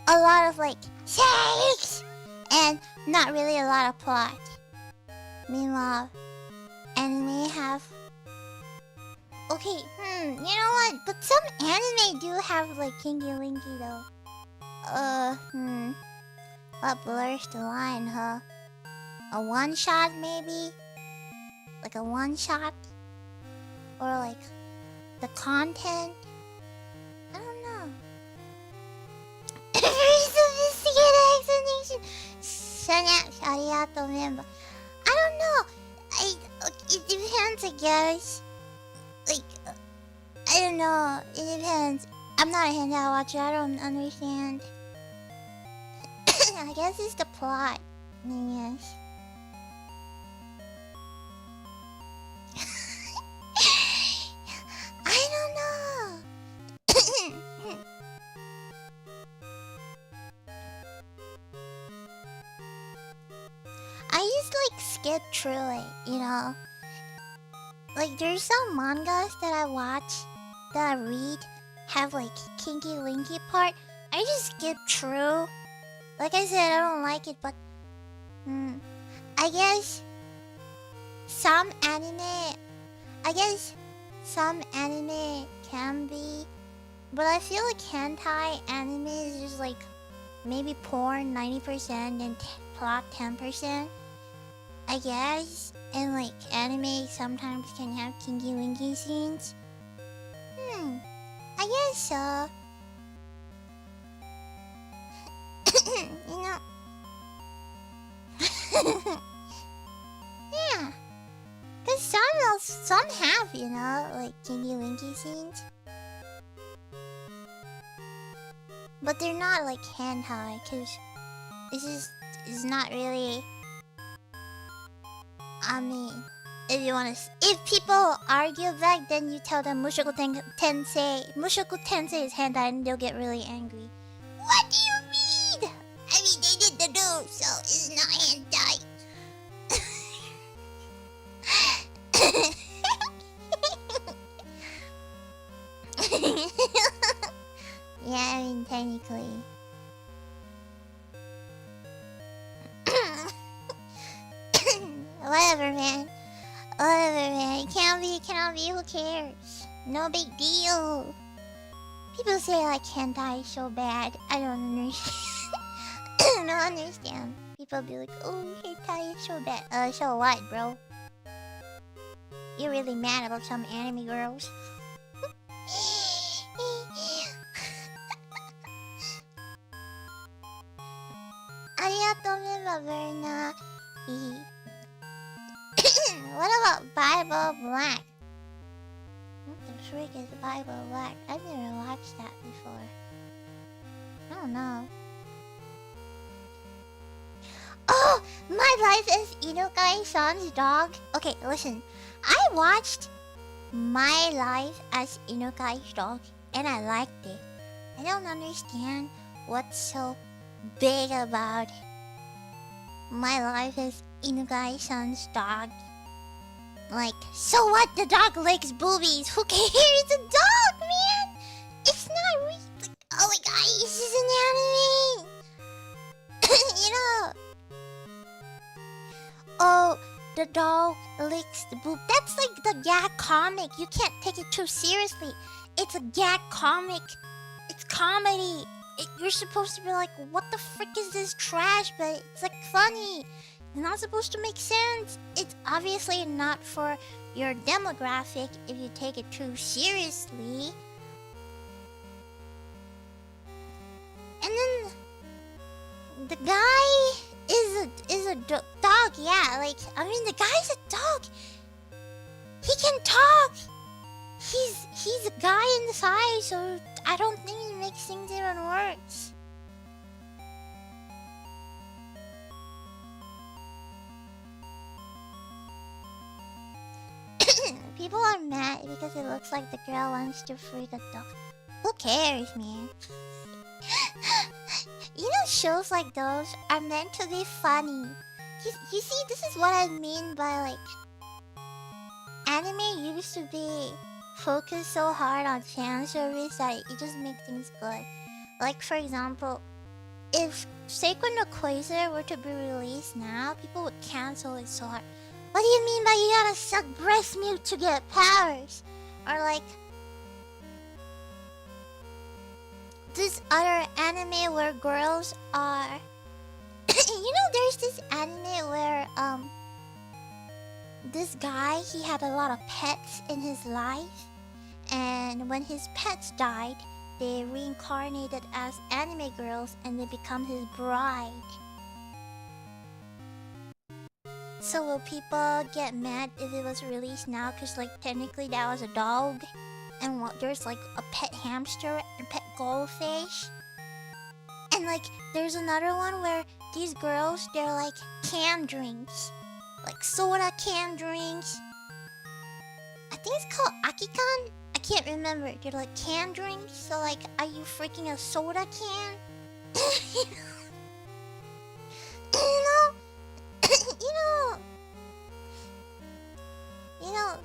Speaker 1: a lot of like sex! And not really a lot of plot. Meanwhile, anime have... Okay, you know what? But some anime do have like kinky winky though. What blurs the line, huh? A one shot maybe? Like a one shot? Or like the content? I don't know. Very sophisticated explanation. Arigato, member. I don't know. It depends, I guess. Like, I don't know. It depends. I'm not a hentai watcher. I don't understand. I guess it's the plot. Yes. I don't know. I just like skip through it, you know. Like there's some mangas that I watch, that I read, have like kinky winky part. I just skip through. Like I said, I don't like it, but I guess some anime can be, but I feel like hentai anime is just like maybe porn 90% and plot 10%. I guess, and like anime sometimes can have kinky winky scenes. I guess so. You know. Yeah. Cause some have, you know, like kinky winky scenes. But they're not like hentai, cause it's not really. I mean, if people argue back, then you tell them Mushoku Tensei is hentai, and they'll get really angry. What do you mean? I mean, they did the do, so it's not hentai. Yeah, I mean, technically. Whatever, man. It cannot be, who cares? No big deal. People say like hentai is so bad. I don't understand. I don't understand. People be like, oh, hentai is so bad. So what, bro? You're really mad about some anime girls? Arigato, Verna. What about Bible Black? What the frick is Bible Black? I've never watched that before. I don't know. Oh! My life as Inukai-san's dog. Okay, listen. I watched My Life as Inukai's dog and I liked it. I don't understand what's so big about My Life as Inukai-san's dog. Like, so what? The dog likes boobies. Who cares? It's a dog, man. It's not real. Like, oh my god, this is an anime. You know. Oh, the dog licks the boob. That's like the gag comic. You can't take it too seriously. It's a gag comic. It's comedy. You're supposed to be like, what the frick is this trash? But it's like funny. It's not supposed to make sense. It's obviously not for your demographic if you take it too seriously. And then the guy a dog, yeah. Like, I mean, the guy's a dog. He can talk. He's a guy inside, so I don't think it makes things even worse. People are mad because it looks like the girl wants to freak a dog. Who cares, man? You know, shows like those are meant to be funny. You see, this is what I mean by like... Anime used to be focused so hard on fan service that it just makes things good. Like, for example, if Seiko no Koiser were to be released now, people would cancel it so hard. What do you mean by you gotta suck breast milk to get powers? Or like... this other anime where girls are... you know, there's this anime where, this guy, he had a lot of pets in his life. And when his pets died, they reincarnated as anime girls and they become his bride. So will people get mad if it was released now? Cause like technically that was a dog. And there's like a pet hamster and pet goldfish. And like there's another one where these girls, they're like canned drinks. Like soda canned drinks. I think it's called Akikan. I can't remember. They're like canned drinks. So like, are you freaking a soda can? You know,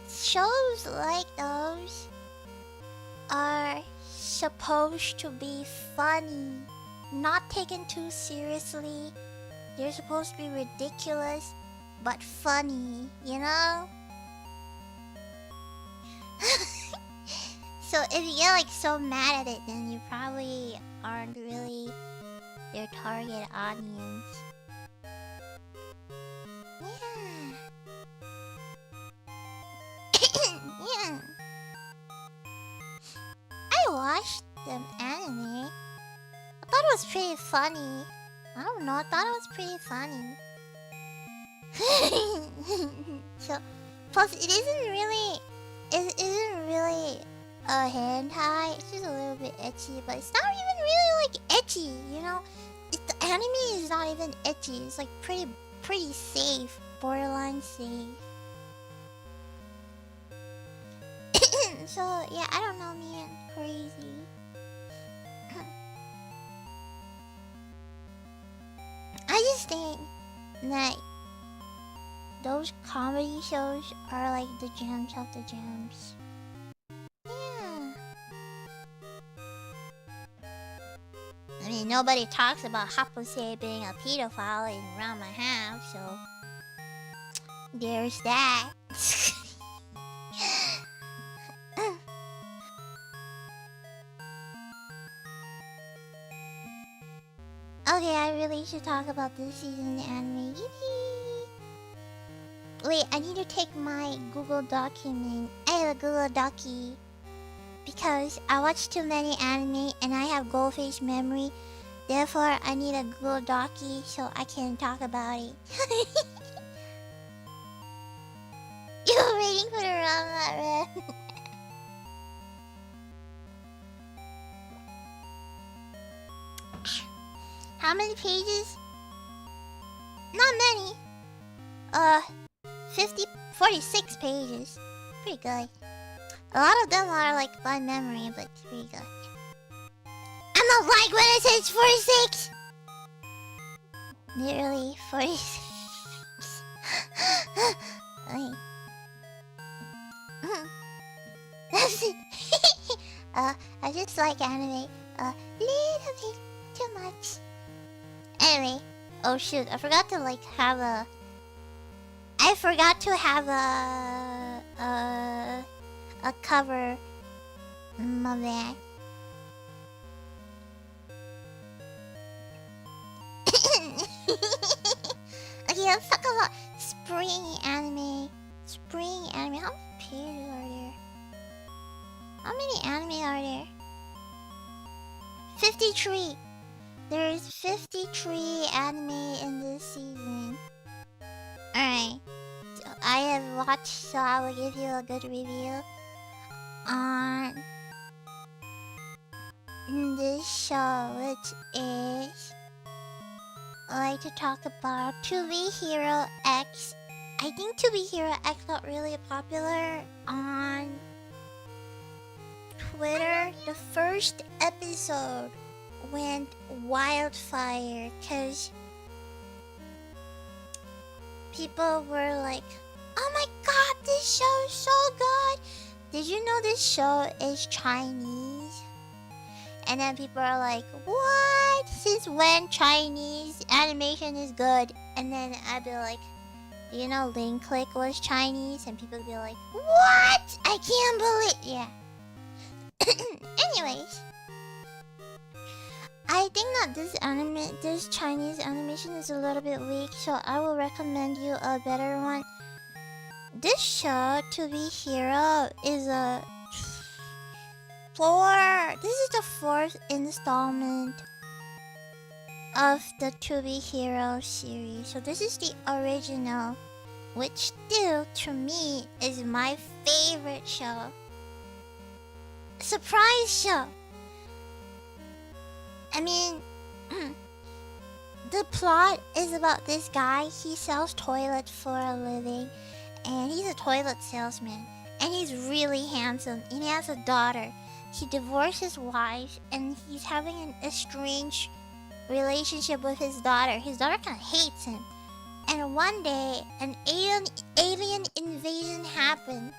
Speaker 1: shows like those are supposed to be funny, not taken too seriously. They're supposed to be ridiculous, but funny, you know? So if you get like so mad at it, then you probably aren't really their target audience. Yeah. Yeah. I watched them anime. I thought it was pretty funny. I don't know, I thought it was pretty funny. So, plus it isn't really a hentai. It's just a little bit ecchi, but it's not even really like ecchi, you know? The anime is not even ecchi. It's like pretty safe, borderline safe. So yeah, I don't know, man. Crazy. I just think that those comedy shows are like the gems of the gems. Yeah. I mean, nobody talks about Hapose being a pedophile in around my house, so there's that. Okay, I really should talk about this season's anime. Yippee! Wait, I need to take my Google document. I have a Google Docky. Because I watch too many anime and I have goldfish memory. Therefore, I need a Google Docky so I can talk about it. You're waiting for the wrong one. How many pages? Not many. 46 pages. Pretty good. A lot of them are like by memory, but it's pretty good. I'm not like when it says 46! Literally 46. That's it. I just like anime a little bit too much. Anyway, oh shoot, I forgot to like have a... I forgot to have a cover. My bad. Okay, let's talk about spring anime. Spring anime. How many pages are there? How many anime are there? 53. There's 53 anime in this season. Alright. So I have watched, so I will give you a good review on this show, which is... I like to talk about To Be Hero X. I think To Be Hero X got really popular on Twitter. The first episode went wildfire because people were like, oh my god, this show is so good. Did you know this show is Chinese? And then people are like, what? Since when Chinese animation is good? And then I'd be like, do you know Link Click was Chinese? And people would be like, what? I can't believe... Yeah. Anyways. I think that this Chinese animation is a little bit weak, so I will recommend you a better one. This show, To Be Hero, is this is the 4th installment of the To Be Hero series. So this is the original, which still, to me, is my favorite show. Surprise show! I mean, the plot is about this guy. He sells toilets for a living, and he's a toilet salesman. And he's really handsome, and he has a daughter. He divorced his wife, and he's having an estranged relationship with his daughter. His daughter kind of hates him. And one day, an alien invasion happened.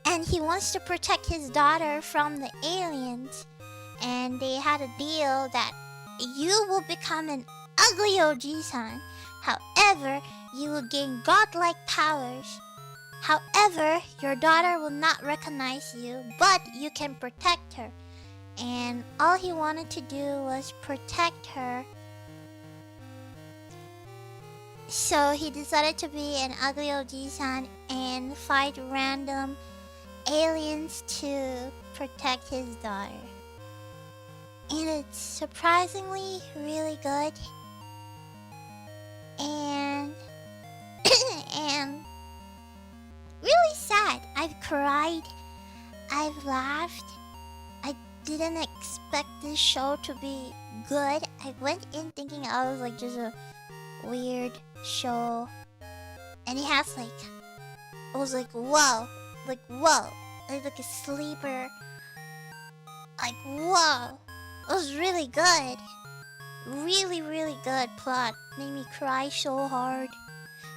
Speaker 1: And he wants to protect his daughter from the aliens. And they had a deal that you will become an ugly Oji-san. However, you will gain godlike powers. However, your daughter will not recognize you, but you can protect her. And all he wanted to do was protect her. So he decided to be an ugly Oji-san and fight random aliens to protect his daughter. And it's surprisingly really good. And and really sad. I've cried. I've laughed. I didn't expect this show to be good. I went in thinking I was like just a weird show. And it has like... I was like, whoa. Like, whoa. Like a sleeper. Like, whoa. It was really good. Really, really good plot. Made me cry so hard.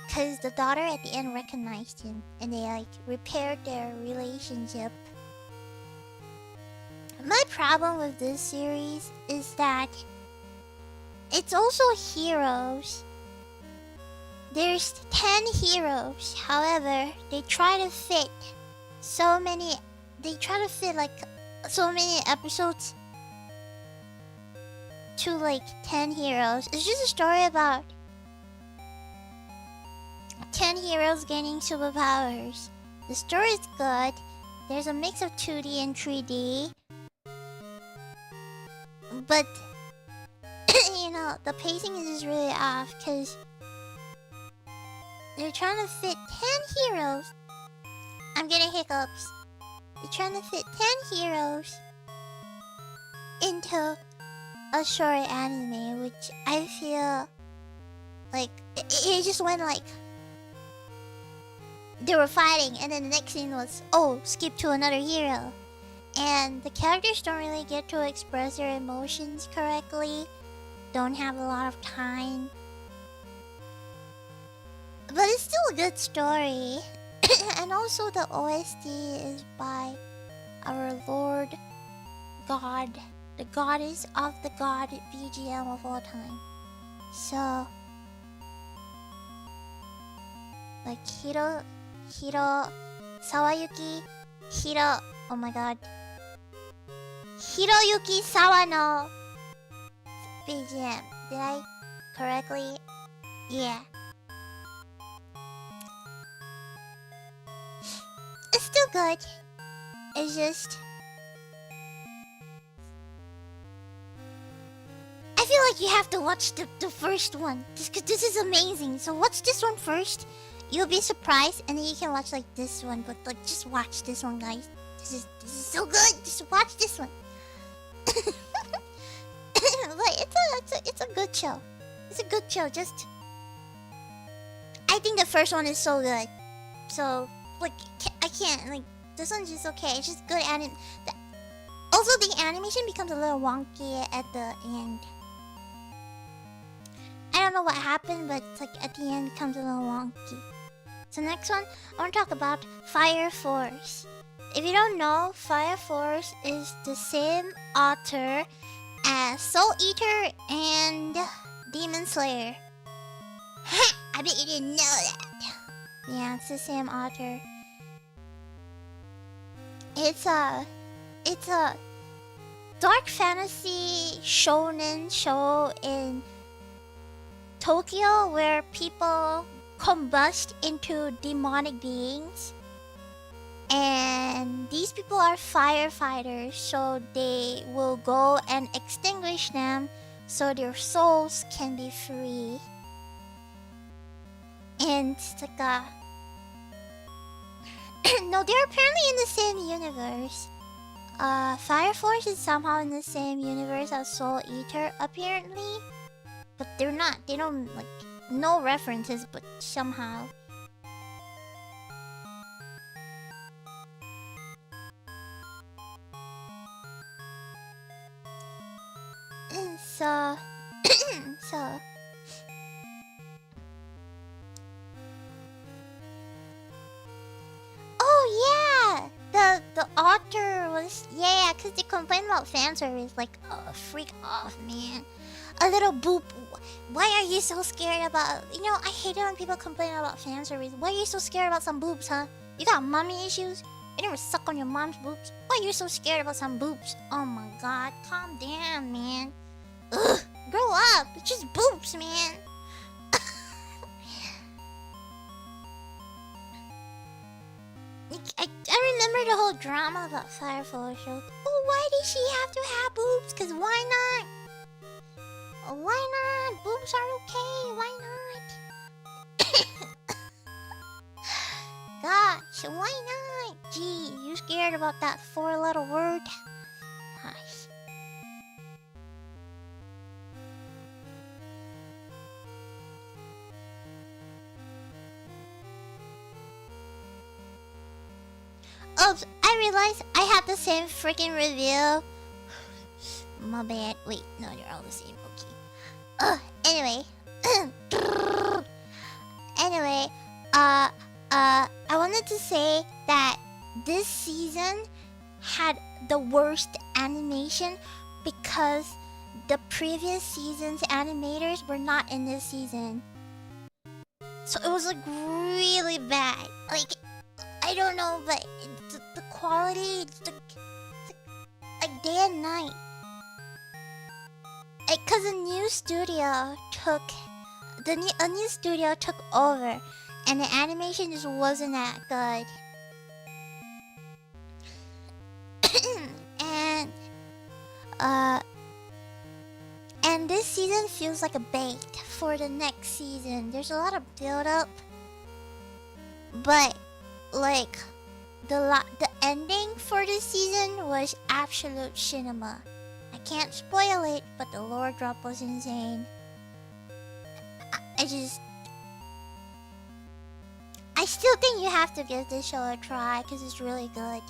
Speaker 1: Because the daughter at the end recognized him. And they like repaired their relationship. My problem with this series is that it's also heroes. There's 10 heroes. However, they try to fit so many... They try to fit like so many episodes to like 10 heroes. It's just a story about 10 heroes gaining superpowers. The story is good. There's a mix of 2D and 3D. But, you know, the pacing is just really off because they're trying to fit 10 heroes. I'm getting hiccups. They're trying to fit 10 heroes into a short anime, which I feel like it just went like they were fighting, and then the next scene was, oh, skip to another hero. And the characters don't really get to express their emotions correctly. Don't have a lot of time. But it's still a good story. And also the OST is by our Lord God, the goddess of the god BGM of all time. So, like Sawayuki, oh my god. Hiroyuki Sawa no BGM. Did I correctly? Yeah. It's still good. It's just... feel like you have to watch the first one. Just cause this is amazing. So watch this one first. You'll be surprised, and then you can watch like this one. But like, just watch this one, guys. This is so good. Just watch this one. Like it's a good show. It's a good show. Just I think the first one is so good. So like I can't like this one's just okay. It's just good also the animation becomes a little wonky at the end. I don't know what happened, but it's like at the end it becomes a little wonky. So next one, I want to talk about Fire Force. If you don't know, Fire Force is the same author as Soul Eater and Demon Slayer. I bet you didn't know that. Yeah, it's the same author. It's a dark fantasy shonen show in Tokyo where people combust into demonic beings. And these people are firefighters, so they will go and extinguish them so their souls can be free. And it's like a... no, they're apparently in the same universe. Fire Force is somehow in the same universe as Soul Eater, apparently. But they're not. They don't, like, no references, but somehow. So... so... Oh yeah! The author was... Yeah, because they complained about fan service. Like, oh, freak off, man. A little boop. Why are you so scared about... You know, I hate it when people complain about fan service. Why are you so scared about some boobs, huh? You got mommy issues? You never suck on your mom's boobs? Why are you so scared about some boobs? Oh my god, calm down, man. Ugh, grow up. It's just boobs, man. I remember the whole drama about Fire Force. Oh, why did she have to have boobs? Cause why not? Why not? Boobs are okay. Why not? Gosh, why not? Gee, you scared about that 4-letter word? Gosh. Oops, I realized I had the same freaking review. My bad. Wait, no, you're all the same. Okay. Anyway. Anyway, I wanted to say that this season had the worst animation because the previous season's animators were not in this season. So it was like really bad. Like, I don't know, but the quality, it's like day and night. Like, cause a new studio took over, and the animation just wasn't that good. And this season feels like a bait for the next season. There's a lot of build up, but like the ending for this season was absolute cinema. I can't spoil it, but the lore drop was insane. I still think you have to give this show a try because it's really good.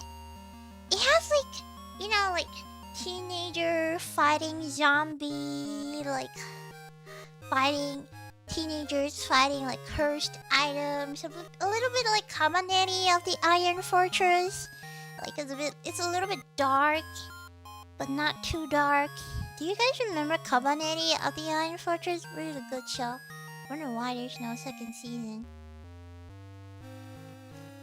Speaker 1: It has like, you know, like teenager fighting zombie, like teenagers fighting like cursed items, a little bit like Culinary of the Iron Fortress. Like it's a little bit dark, but not too dark. Do you guys remember Culinary of the Iron Fortress? Really good show. I wonder why there's no second season.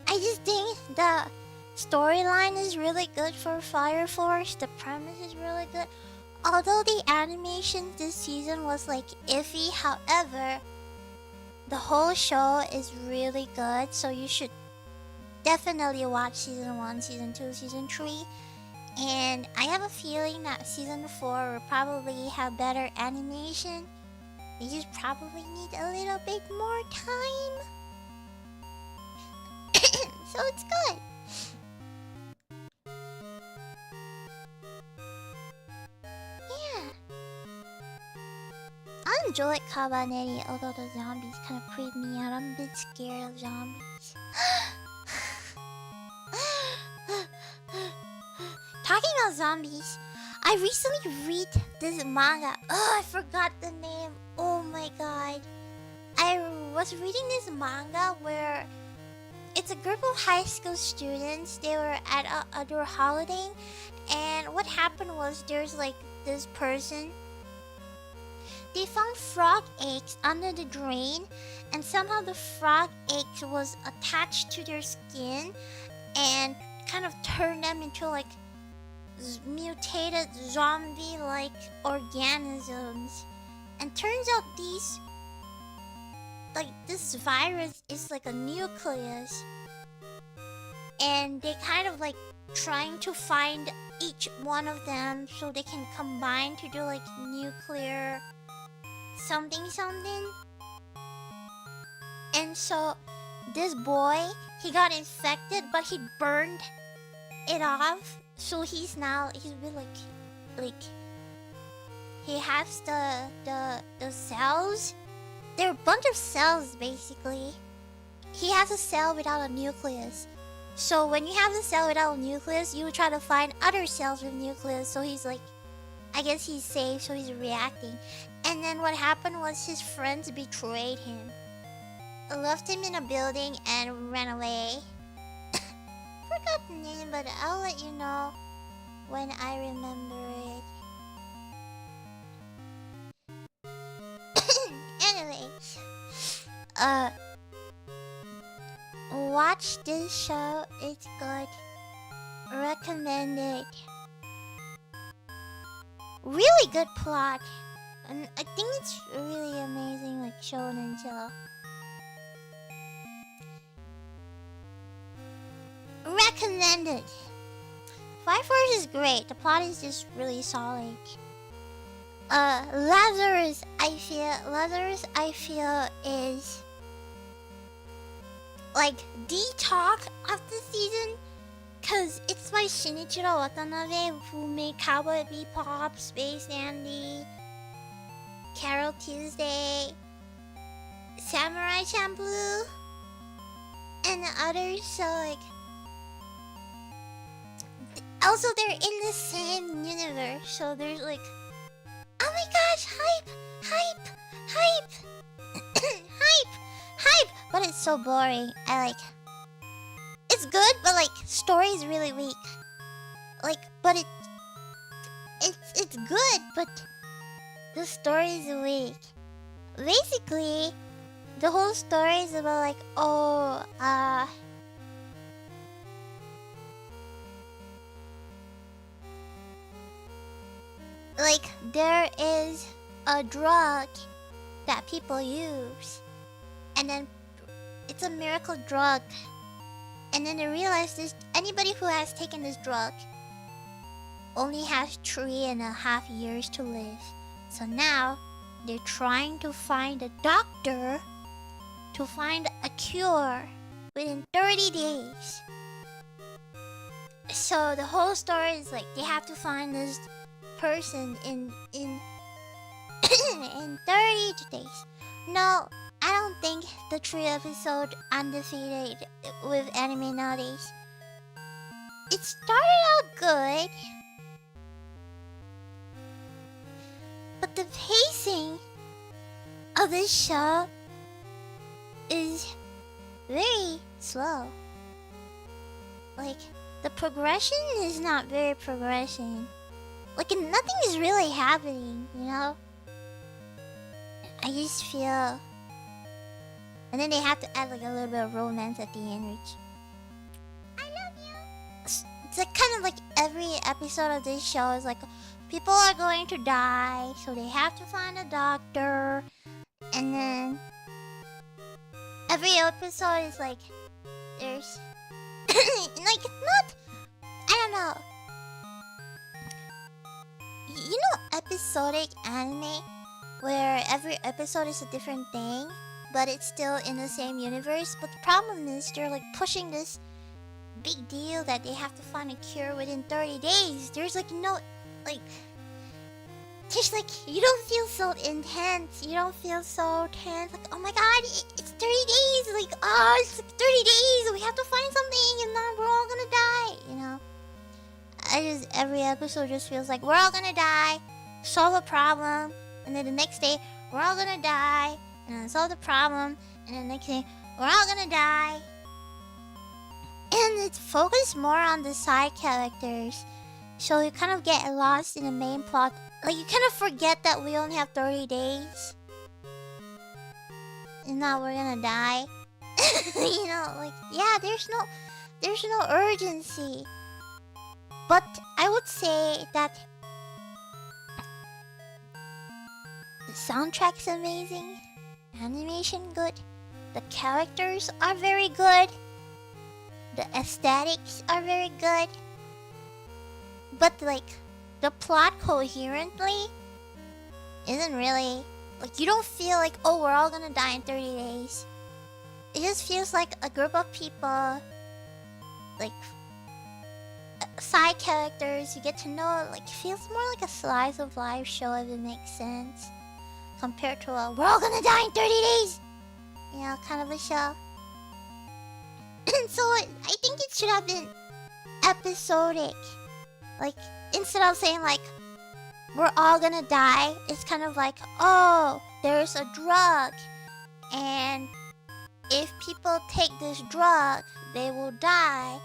Speaker 1: I just think the storyline is really good for Fire Force. The premise is really good. Although the animation this season was like iffy, however, the whole show is really good. So you should definitely watch season 1, season 2, season 3. And I have a feeling that season 4 will probably have better animation. They just probably need a little bit more time. So it's good. Yeah. I enjoy Cabaneri, although the zombies kind of creep me out. I'm a bit scared of zombies. Talking about zombies, I recently read this manga. Oh, I forgot the name. Oh my god. I was reading this manga where it's a group of high school students. They were at they were holidaying, and what happened was there's like this person. They found frog eggs under the drain, and somehow the frog eggs was attached to their skin and kind of turned them into like mutated zombie-like organisms. And turns out this virus is like a nucleus, and they kind of like trying to find each one of them so they can combine to do like nuclear something. And so this boy, he got infected, but he burned it off. So he's been like he has the cells. They're a bunch of cells basically. He has a cell without a nucleus. So when you have a cell without a nucleus, you would try to find other cells with nucleus. So he's like, I guess he's safe, so he's reacting. And then what happened was his friends betrayed him, left him in a building, and ran away. Forgot the name, but I'll let you know when I remember it. Anyways, watch this show. It's good. Recommended. Really good plot, and I think it's really amazing, like shonen show. Recommended. Fire Force is great. The plot is just really solid. Lazarus, I feel is like the talk of the season, cause it's by Shinichiro Watanabe, who made Cowboy Bebop, Space Dandy, Carol Tuesday, Samurai Champloo, and others. So like, also they're in the same universe. So there's like, oh my gosh, hype, hype. But it's so boring. It's good, but like story is really weak. Like, but it's good, but the story is weak. Basically, the whole story is about like, like there is a drug that people use, and then it's a miracle drug. And then they realize this: anybody who has taken this drug only has 3.5 years to live. So now they're trying to find a doctor to find a cure within 30 days. So the whole story is like they have to find this person in 30 days. No, I don't think the 3-episode Undefeated with anime nowadays. It started out good, but the pacing of this show is very slow. Like, the progression is not very progressing. Like, nothing is really happening, you know? I just feel... And then they have to add like a little bit of romance at the end, which... I love you! It's like kind of like every episode of this show is like, people are going to die, so they have to find a doctor. And then... every episode is like, there's... like, not... I don't know. You know, episodic anime, where every episode is a different thing, but it's still in the same universe. But the problem is they're like pushing this big deal that they have to find a cure within 30 days. There's like no, like, just like, you don't feel so intense. You don't feel so tense. Like, oh my god, it's 30 days. Like, oh, it's like 30 days. We have to find something and then we're all gonna die, you know? Every episode just feels like we're all gonna die, solve a problem, and then the next day, we're all gonna die, and then solve the problem, and then the next day, we're all gonna die. And it's focused more on the side characters. So you kind of get lost in the main plot. Like, you kind of forget that we only have 30 days. And now we're gonna die. You know, like, yeah, there's no urgency. But I would say that the soundtrack's amazing, animation good, the characters are very good, the aesthetics are very good, but like the plot coherently isn't really, like, you don't feel like, oh, we're all gonna die in 30 days. It just feels like a group of people, like side characters you get to know. Like, feels more like a slice of life show, if it makes sense, compared to a we're all gonna die in 30 days, you know, kind of a show. And so I think it should have been episodic. Like, instead of saying like we're all gonna die, it's kind of like, oh, there's a drug, and if people take this drug, they will die.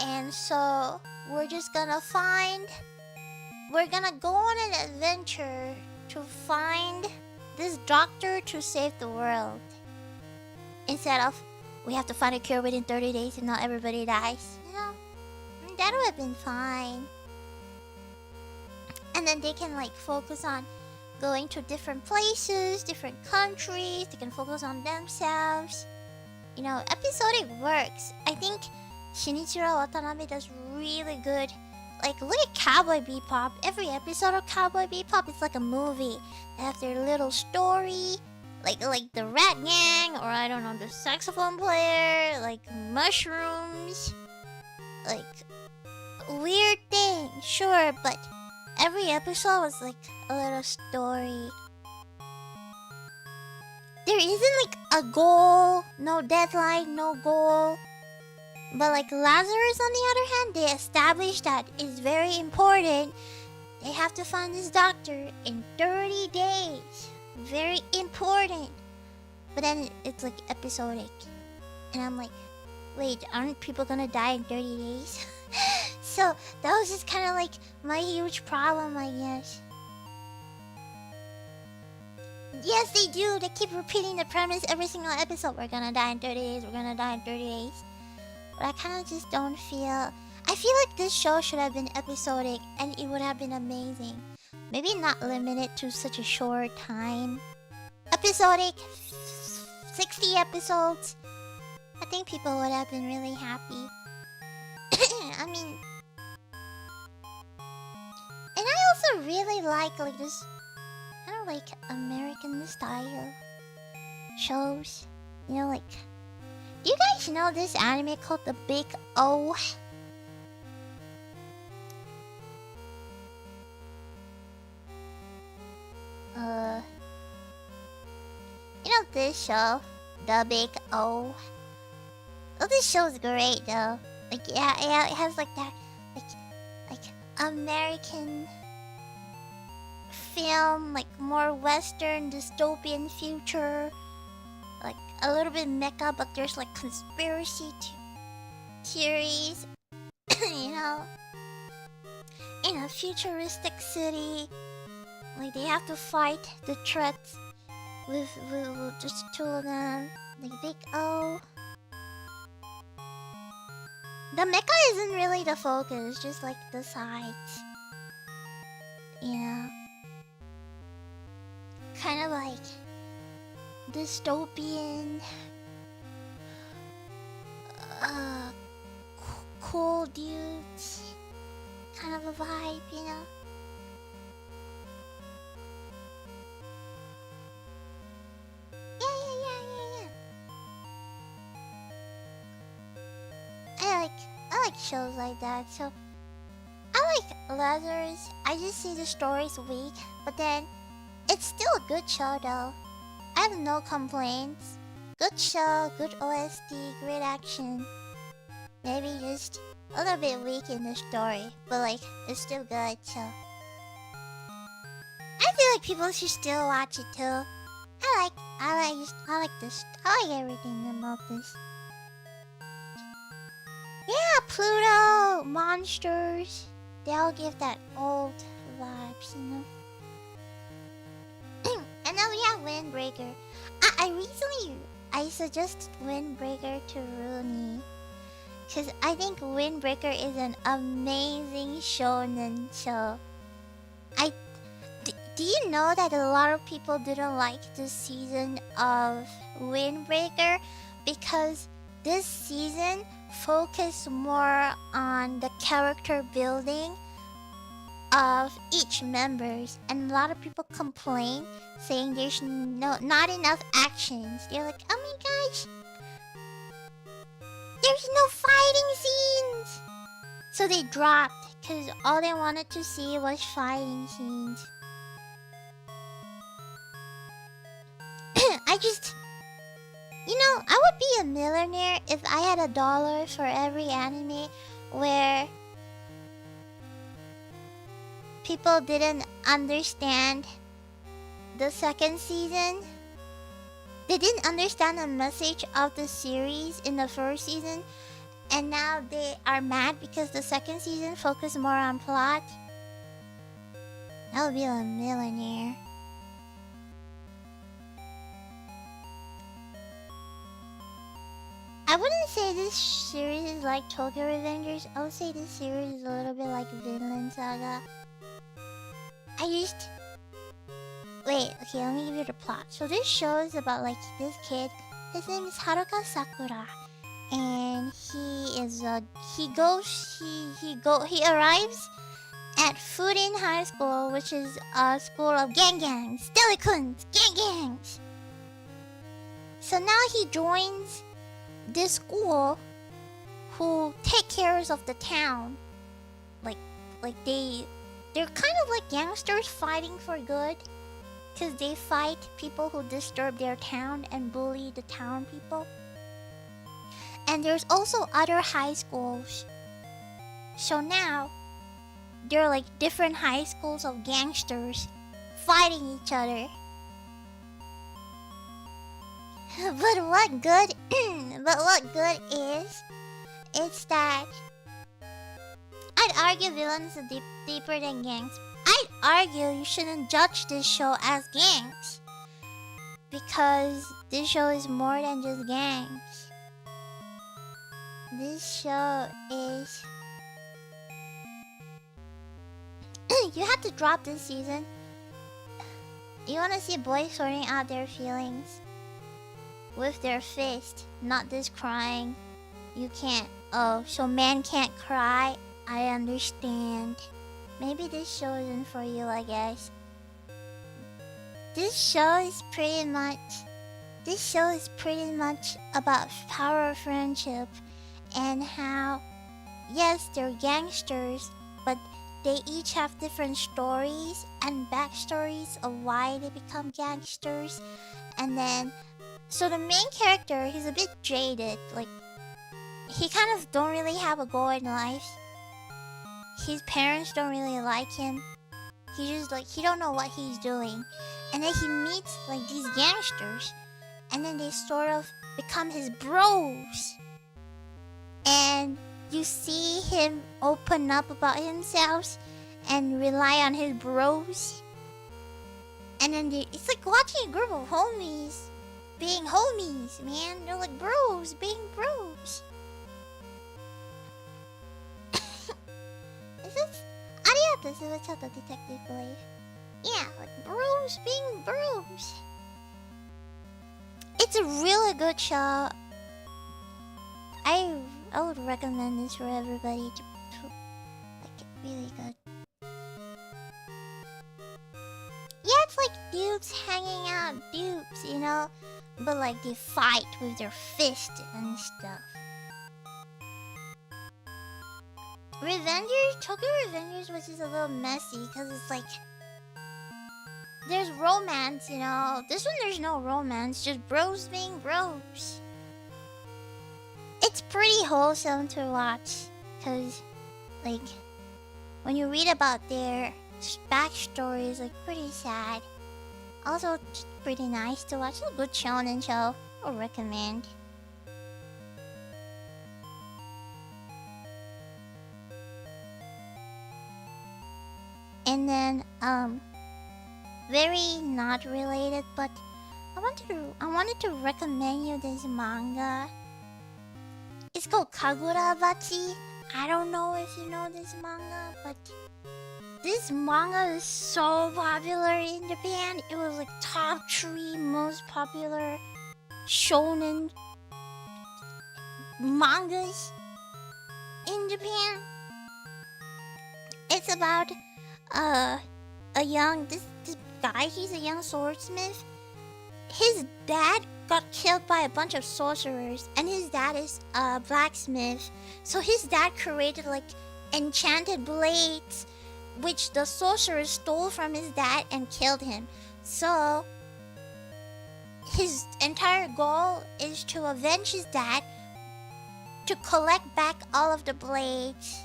Speaker 1: And so we're gonna go on an adventure to find this doctor to save the world. Instead of, we have to find a cure within 30 days and not everybody dies. You know? That would have been fine. And then they can like focus on going to different places, different countries. They can focus on themselves. You know, episodic works. I think Shinichiro Watanabe does really good. Like, look at Cowboy Bebop. Every episode of Cowboy Bebop is like a movie. They have their little story, like the Rat Gang, or I don't know, the saxophone player, like mushrooms, like weird thing, sure, but every episode was like a little story. There isn't like a goal, no deadline, no goal. But like Lazarus, on the other hand, they established that it's very important. They have to find this doctor in 30 days. Very important. But then it's like episodic. And I'm like, wait, aren't people gonna die in 30 days? So that was just kind of like my huge problem, I guess. Yes, they do. They keep repeating the premise every single episode. We're gonna die in 30 days. We're gonna die in 30 days. But I kind of just don't feel... I feel like this show should have been episodic and it would have been amazing. Maybe not limited to such a short time. Episodic, 60 episodes. I think people would have been really happy. I mean... And I also really like this... kind of like American style shows. You know, like... Do you guys know this anime called The Big O? You know this show? The Big O? Oh, this show's great though. Like, yeah, it has like that, like American film, like more Western dystopian future. Like a little bit mecha, but there's like conspiracy theories, you know, in a futuristic city. Like, they have to fight the threats with just two of them. Like Big O. The mecha isn't really the focus, just like the sides. You know, kind of like dystopian, cool dudes kind of a vibe, you know. shows like that. So I like Lazarus. I just see the story's weak, but then it's still a good show though. I have no complaints. Good show, good OST, great action. Maybe just a little bit weak in the story, but like it's still good. So I feel like people should still watch it too. I like this. I like everything about this. Yeah, Pluto, monsters. They all give that old vibes, you know. And then we have Windbreaker. I suggested Windbreaker to Rooney, cause I think Windbreaker is an amazing shonen show. Do you know that a lot of people didn't like this season of Windbreaker because this season focused more on the character building of each members, and a lot of people complain saying there's not enough actions. They're like, oh my gosh, there's no fighting scenes. So they dropped because all they wanted to see was fighting scenes. I would be a millionaire if I had $1 for every anime where people didn't understand the second season. They didn't understand the message of the series in the first season, and now they are mad because the second season focused more on plot. I would be a millionaire. I wouldn't say this series is like Tokyo Revengers. I would say this series is a little bit like Vinland Saga. Wait, okay, let me give you the plot. So this show is about like this kid. His name is Haruka Sakura, and he arrives at Furin High School, which is a school of gangs, Delikuns, gangs. So now he joins this school who take care of the town. They're kind of like gangsters fighting for good, because they fight people who disturb their town and bully the town people. And there's also other high schools. So now they're like different high schools of gangsters fighting each other. But what good is it's that I'd argue villains are deeper than gangs. I'd argue you shouldn't judge this show as gangs, because this show is more than just gangs. This show is... You have to drop this season. You want to see boys sorting out their feelings with their fist, not just crying. You can't. Oh, so man can't cry? I understand. Maybe this show isn't for you, I guess. This show is pretty much about power of friendship, and how, yes, they're gangsters, but they each have different stories and backstories of why they become gangsters. And then, so the main character, he's a bit jaded. Like, he kind of don't really have a goal in life. His parents don't really like him. He just like, he don't know what he's doing. And then he meets like these gangsters, and then they sort of become his bros. And you see him open up about himself and rely on his bros. And then it's like watching a group of homies being homies, man. They're like bros being bros. Is this... Arigato, Subachato Detective Belief. Yeah, like bros being bros. It's a really good show. I would recommend this for everybody to like it. Really good. Yeah, it's like dudes hanging out, dudes, you know? But like they fight with their fist and stuff. Tokyo Revengers was just a little messy because it's like there's romance, you know. This one there's no romance, just bros being bros. It's pretty wholesome to watch because, like, when you read about their backstory, is like pretty sad. Also, just pretty nice to watch. It's a good shonen show. I'll recommend. And then, very not related, but I wanted to recommend you this manga. It's called Kagura Bachi. I don't know if you know this manga, but this manga is so popular in Japan. It was like top 3 most popular shonen mangas in Japan. It's about this guy. He's a young swordsmith. His dad got killed by a bunch of sorcerers, and his dad is a blacksmith. So his dad created like enchanted blades, which the sorcerers stole from his dad and killed him. So his entire goal is to avenge his dad, to collect back all of the blades.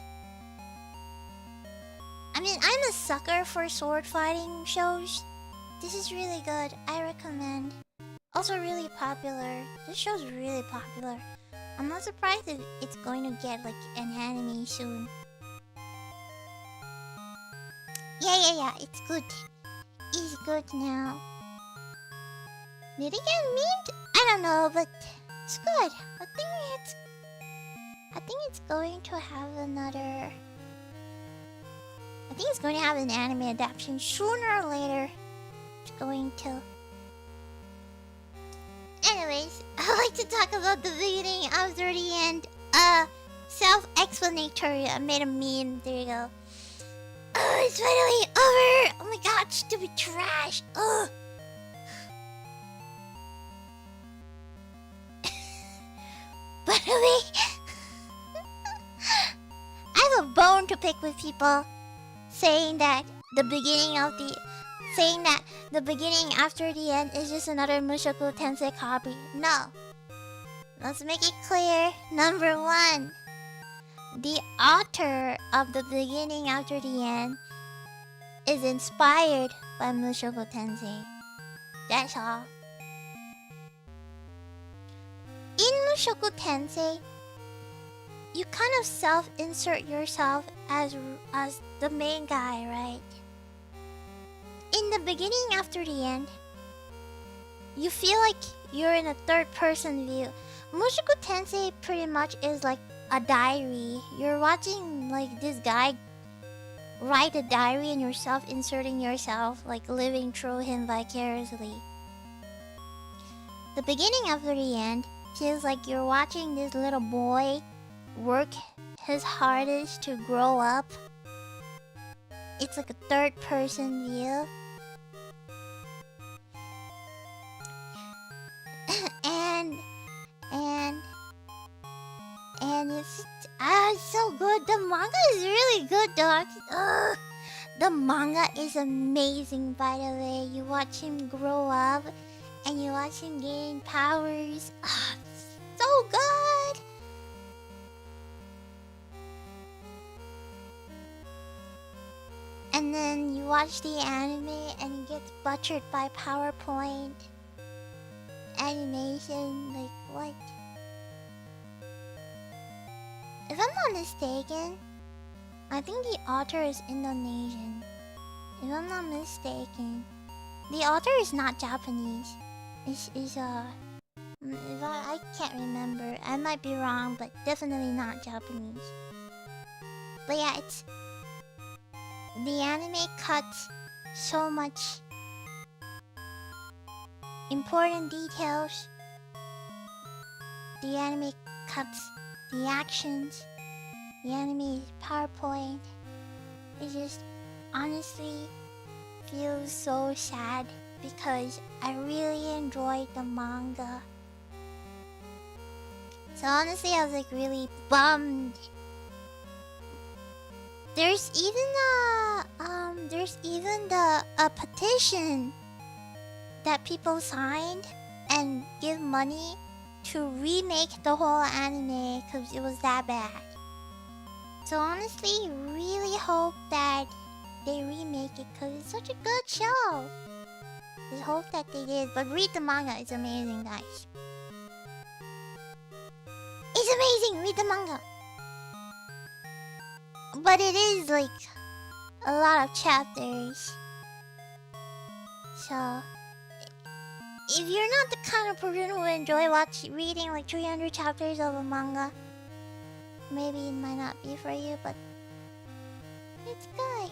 Speaker 1: I mean, I'm a sucker for sword fighting shows. This is really good. I recommend. Also really popular. This show's really popular. I'm not surprised if it's going to get like an anime soon. Yeah. It's good. It's good now. Did it get memed? I don't know, but it's good. I think it's going to have another. I think it's going to have an anime adaptation sooner or later. It's going to. Anyways, I like to talk about the beginning after the end. Self-explanatory. I made a meme. There you go. Oh, it's finally over. Oh my god, stupid trash. Ugh. By the way, I have a bone to pick with people saying that the beginning after the end is just another Mushoku Tensei copy. No. Let's make it clear. Number 1. The author of the beginning after the end is inspired by Mushoku Tensei. That's all. In Mushoku Tensei, you kind of self-insert yourself as the main guy, right? In the beginning after the end, you feel like you're in a third-person view. Mushoku Tensei pretty much is like a diary. You're watching like this guy write a diary and you're self-inserting yourself, like living through him vicariously. The beginning after the end feels like you're watching this little boy work his hardest to grow up. It's like a third-person view. and it's so good. The manga is really good, dog. The manga is amazing, by the way. You watch him grow up and you watch him gain powers. It's so good. And then you watch the anime and it gets butchered by PowerPoint animation. Like, what? If I'm not mistaken, I think the author is Indonesian. If I'm not mistaken, the author is not Japanese. I can't remember. I might be wrong, but definitely not Japanese. But yeah, it's the anime cuts so much important details. The anime cuts the actions. The anime PowerPoint. It just honestly feels so sad because I really enjoyed the manga. So honestly, I was like really bummed There's even a petition that people signed and give money to remake the whole anime because it was that bad. So honestly, really hope that they remake it because it's such a good show. Just hope that they did. But read the manga, it's amazing, guys. It's amazing, read the manga. But it is like a lot of chapters. So if you're not the kind of person who enjoy reading like 300 chapters of a manga, maybe it might not be for you, but it's good.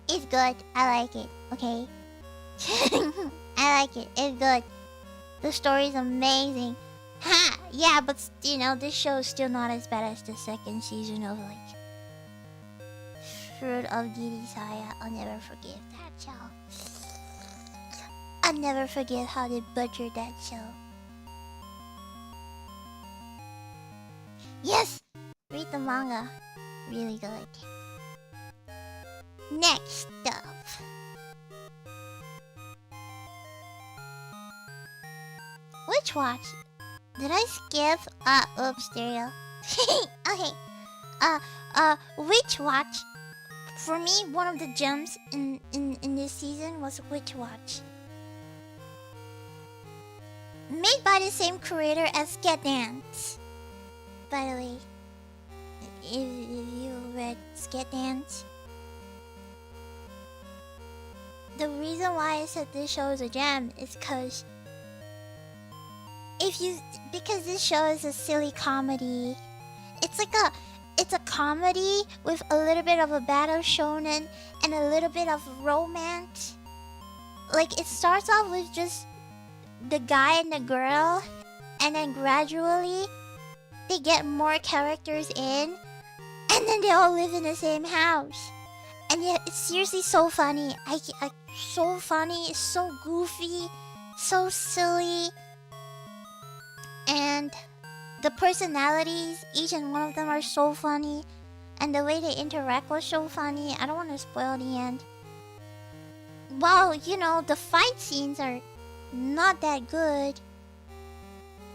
Speaker 1: It's good. I like it. Okay. I like it. It's good. The story's amazing. Ha! Yeah, but you know, this show is still not as bad as the second season of like Fruit of Saya. I'll never forgive that show. I'll never forget how they butchered that show. Yes! Read the manga. Really good. Next up. Which watch? Did I skip? Oops, stereo. Okay. Witch Watch. For me, one of the gems in this season was Witch Watch. Made by the same creator as Get Dance. By the way, if you read Get Dance, the reason why I said this show is a gem is because this show is a silly comedy. It's a comedy with a little bit of a battle shonen and a little bit of romance. Like, it starts off with just the guy and the girl, and then gradually they get more characters in, and then they all live in the same house. And yeah, it's seriously so funny. So funny, it's so goofy, so silly. And the personalities, each and one of them are so funny. And the way they interact was so funny. I don't want to spoil the end. Well, you know, the fight scenes are not that good.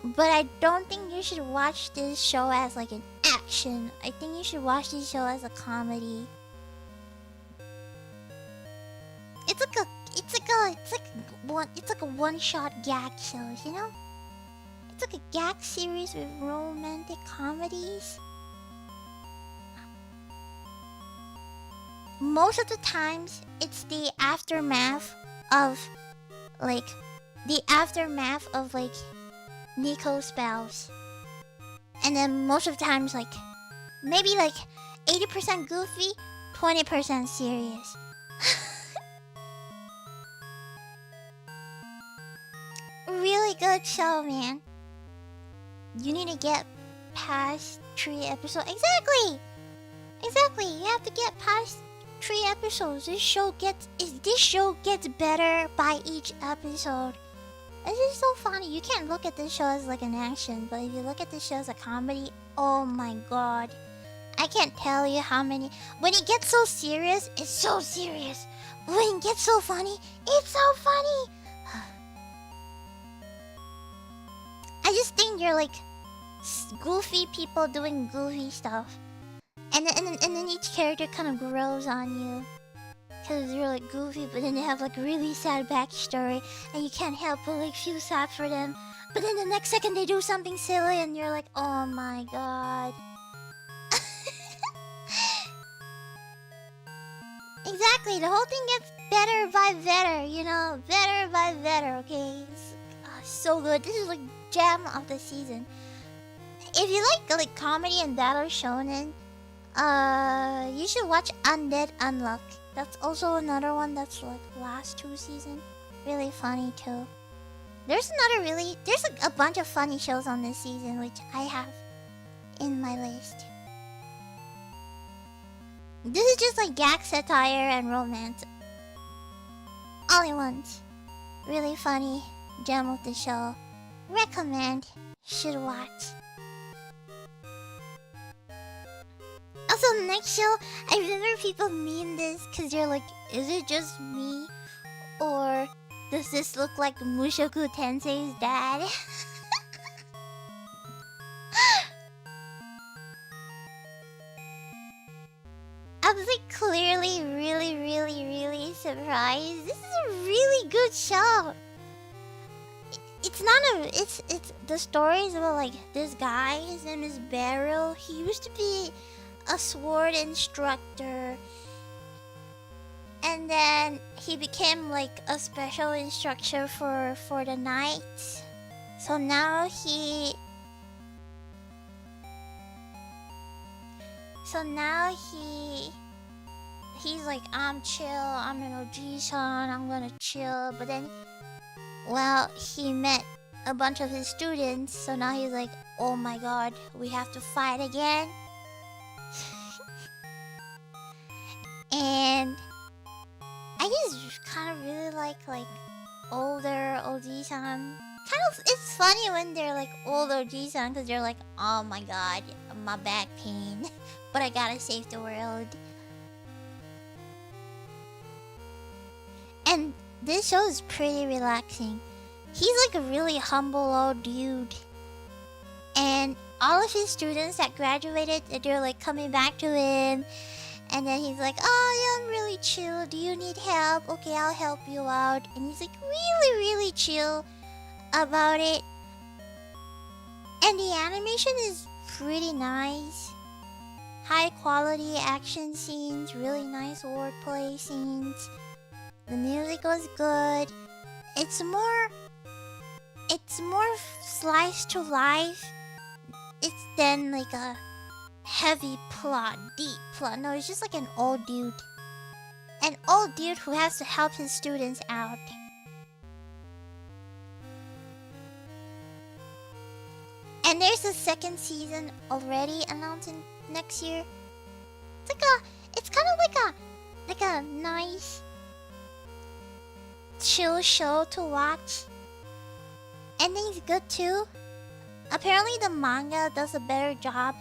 Speaker 1: But I don't think you should watch this show as like an action. I think you should watch this show as a comedy. It's like a one-shot gag show, you know? It's like a gag series with romantic comedies. Most of the times, it's the aftermath of Nico's spouse. And then most of the times, like, maybe like 80% goofy, 20% serious. Really good show, man. You need to get past 3 episodes. Exactly. You have to get past 3 episodes. This show gets better by each episode. This is so funny. You can't look at this show as like an action, but if you look at this show as a comedy, oh my god. I can't tell you how many. When it gets so serious, it's so serious. But when it gets so funny, it's so funny. I just think you're like goofy people doing goofy stuff, and then each character kind of grows on you, cause you're like goofy, but then they have like really sad backstory, and you can't help but like feel sad for them. But then the next second they do something silly, and you're like, oh my god. Exactly, the whole thing gets better by better, you know, better by better. Okay, it's so good. This is like gem of the season. If you like comedy and battle shonen, you should watch Undead Unluck. That's also another one that's like last 2 seasons. Really funny too. There's like a bunch of funny shows on this season which I have in my list. This is just like gag, satire, and romance all in once. Really funny. Gem of the show. Recommend. Should watch. Also, next show, I remember people meme this because they're like, is it just me? Or does this look like Mushoku Tensei's dad? I was like clearly really surprised. This is a really good show. It's not a... It's the story is about like this guy. His name is Baru. He used to be a sword instructor. And then he became like a special instructor for the knights. So now he's like, I'm chill, I'm an OG-san, I'm gonna chill. But then, well, he met a bunch of his students, so now he's like, oh my god, we have to fight again. And I just kind of really like older OG-san. It's funny when they're like old OG-san because they're like, oh my god, my back pain, but I gotta save the world. And this show is pretty relaxing. He's like a really humble old dude. And all of his students that graduated, they're like coming back to him. And then he's like, oh yeah, I'm really chill. Do you need help? Okay, I'll help you out. And he's like really chill about it. And the animation is pretty nice. High quality action scenes, really nice wordplay scenes. The music was good. It's more slice to life. It's then like a heavy plot, deep plot. No, it's just like an old dude. An old dude who has to help his students out. And there's a second season already announced next year. It's kind of like a nice chill show to watch. Ending's good too. Apparently the manga does a better job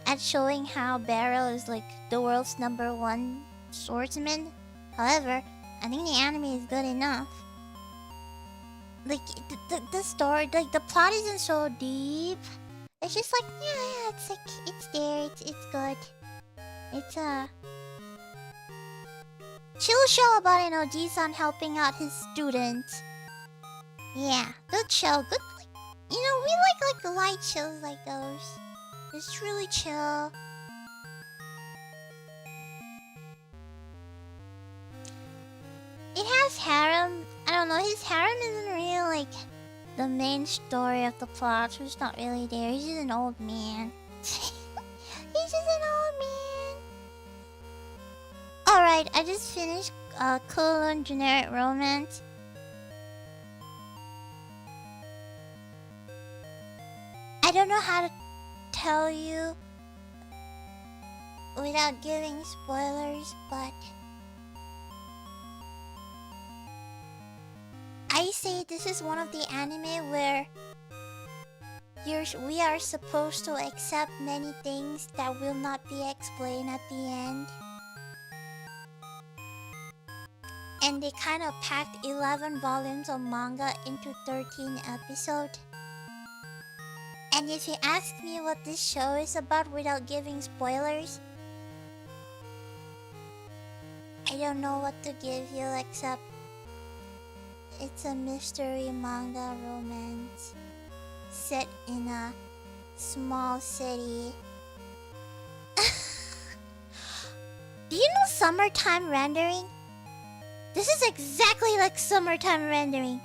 Speaker 1: at showing how Barrow is like the world's #1 swordsman. However, I think the anime is good enough. Like the story, like the plot isn't so deep. It's just like yeah, it's like it's there, it's good. It's a chill show about an OG-san helping out his students. Yeah, good show. Good, like, you know, we like light shows like those. It's really chill. It has harem. I don't know, his harem isn't really like the main story of the plot, so it's not really there. He's just an old man. He's just an old man. Alright, I just finished Culinary Romance. I don't know how to tell you without giving spoilers, but I say this is one of the anime where we are supposed to accept many things that will not be explained at the end. And they kind of packed 11 volumes of manga into 13 episodes. And if you ask me what this show is about without giving spoilers, I don't know what to give you except it's a mystery manga romance set in a small city. Do you know summertime rendering? This is exactly like summertime rendering.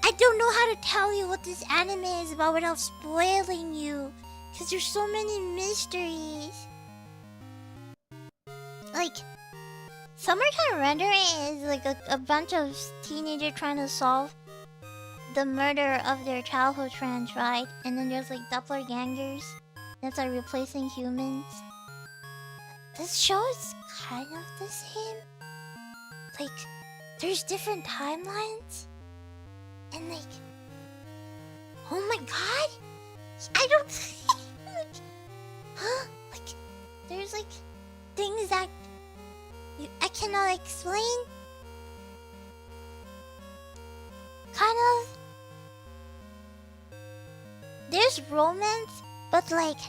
Speaker 1: I don't know how to tell you what this anime is about without spoiling you, because there's so many mysteries. Like, summertime rendering is like a bunch of teenagers trying to solve the murder of their childhood friends, right? And then there's like doppelgangers that's like replacing humans. This show is kind of the same. Like, there's different timelines. And like, oh my god, I don't. Huh? there's like things that I cannot explain. Kind of. There's romance, but like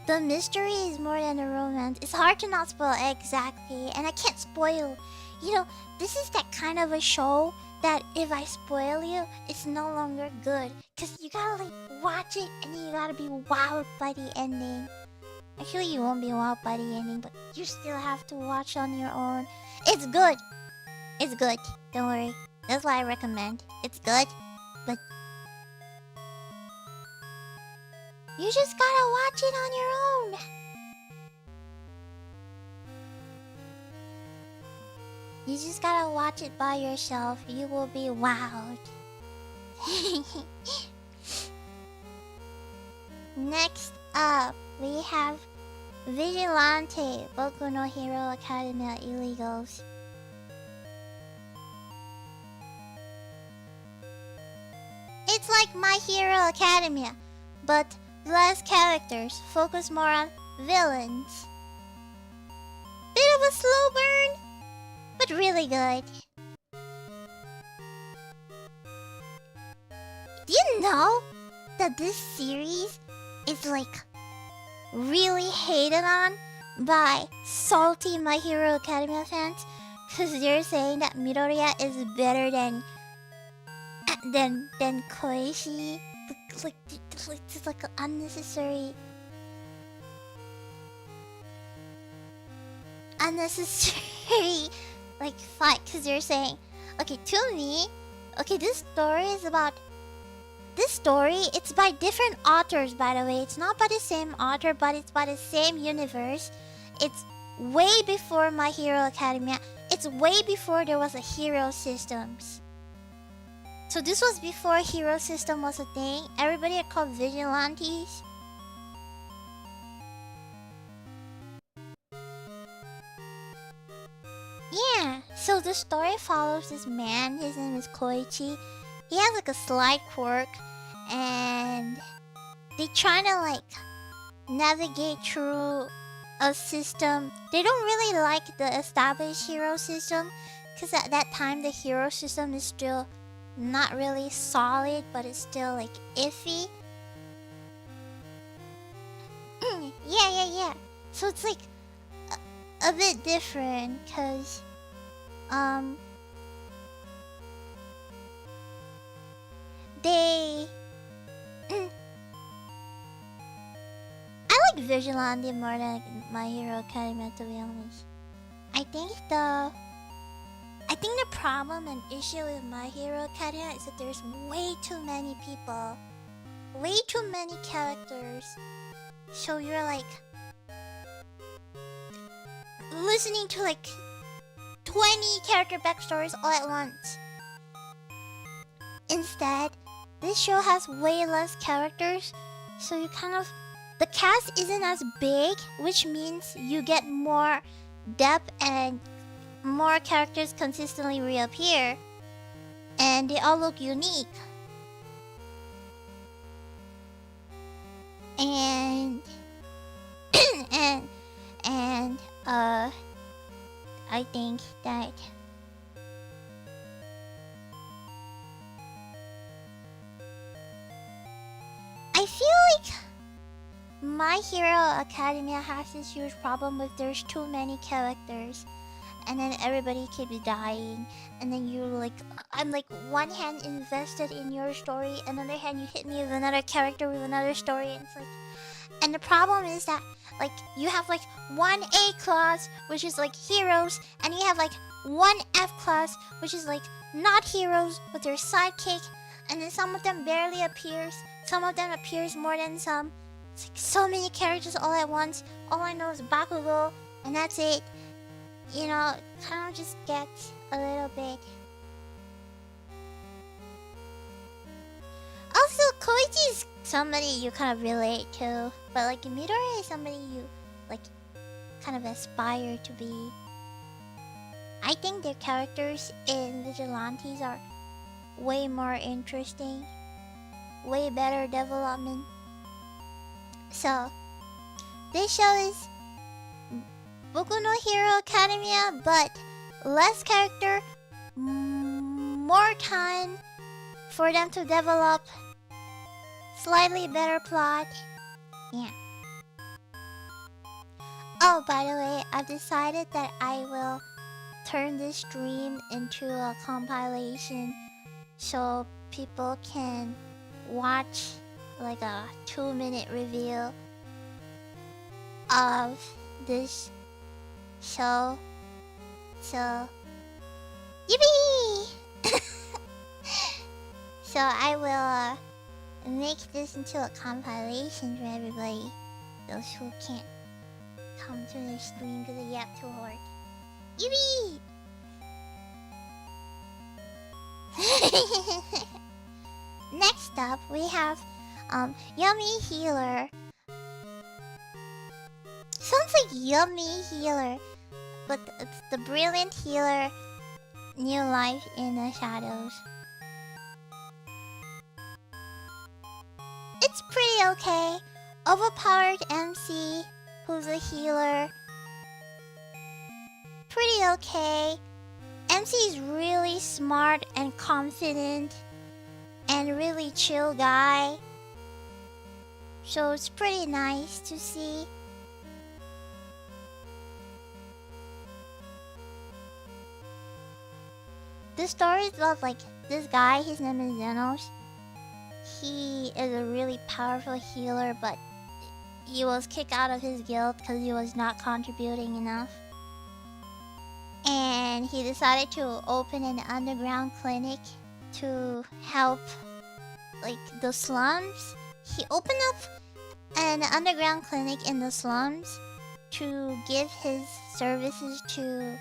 Speaker 1: the mystery is more than a romance. It's hard to not spoil exactly, and I can't spoil. You know, this is that kind of a show that if I spoil you, it's no longer good. Cause you gotta like watch it and you gotta be wowed by the ending. Actually, you won't be wowed by the ending, but you still have to watch on your own. It's good. It's good. Don't worry. That's why I recommend. It's good, but you just gotta watch it on your own. You just gotta watch it by yourself. You will be wowed. Next up, we have Vigilante, Boku no Hero Academia Illegals. It's like My Hero Academia, but less characters, focus more on villains. Bit of a slow burn, but really good. Do you know that this series is like really hated on by salty My Hero Academia fans? Cause they're saying that Midoriya is better than Koichi. Like it's like an unnecessary like fight. Cause they're saying, okay, to me, okay, this story, it's by different authors, by the way. It's not by the same author, but it's by the same universe. It's way before My Hero Academia. It's way before there was a hero systems. So this was before hero system was a thing. Everybody are called vigilantes. Yeah, so the story follows this man. His name is Koichi. He has like a slight quirk, and they try to like navigate through a system. They don't really like the established hero system, because at that time the hero system is still not really solid, but it's still like iffy. Yeah. So it's like a bit different, cause they I like Vigilante more than My Hero Academia, to be honest. I think the problem and issue with My Hero Academia is that there's way too many people, way too many characters. So you're like listening to like 20 character backstories all at once. Instead, this show has way less characters, so you kind of, the cast isn't as big, which means you get more depth and more characters consistently reappear, and they all look unique. And I think that I feel like My Hero Academia has this huge problem with there's too many characters, and then everybody keeps dying, and then you like, I'm like one hand invested in your story, and on the other hand you hit me with another character with another story, and it's like, and the problem is that like you have like one A class which is like heroes, and you have like one F class which is like not heroes with their sidekick, and then some of them barely appears, some of them appears more than some. It's like so many characters all at once. All I know is Bakugo, and that's it. You know, it kind of just gets a little bit. Also, Koichi is somebody you kind of relate to, but like Midori is somebody you like kind of aspire to be. I think their characters in Vigilantes are way more interesting, way better development. So, This show is Boku no Hero Academia, but less character, more time for them to develop, slightly better plot. Yeah. Oh, by the way, I've decided that I will turn this stream into a compilation so people can watch like a 2-minute review of this show. So, yippee! So I will make this into a compilation for everybody. Those who can't come to the stream because they yap too hard. Yippee! Next up, we have Yummy Healer. Sounds like Yummy Healer, but it's the Brilliant Healer, New Life in the Shadows. It's pretty okay. Overpowered MC, who's a healer. Pretty okay. MC is really smart and confident and really chill guy. So it's pretty nice to see. The story is about like this guy, his name is Zenos. He is a really powerful healer, but he was kicked out of his guild because he was not contributing enough. And he decided to open an underground clinic to help like the slums. He opened up an underground clinic in the slums to give his services to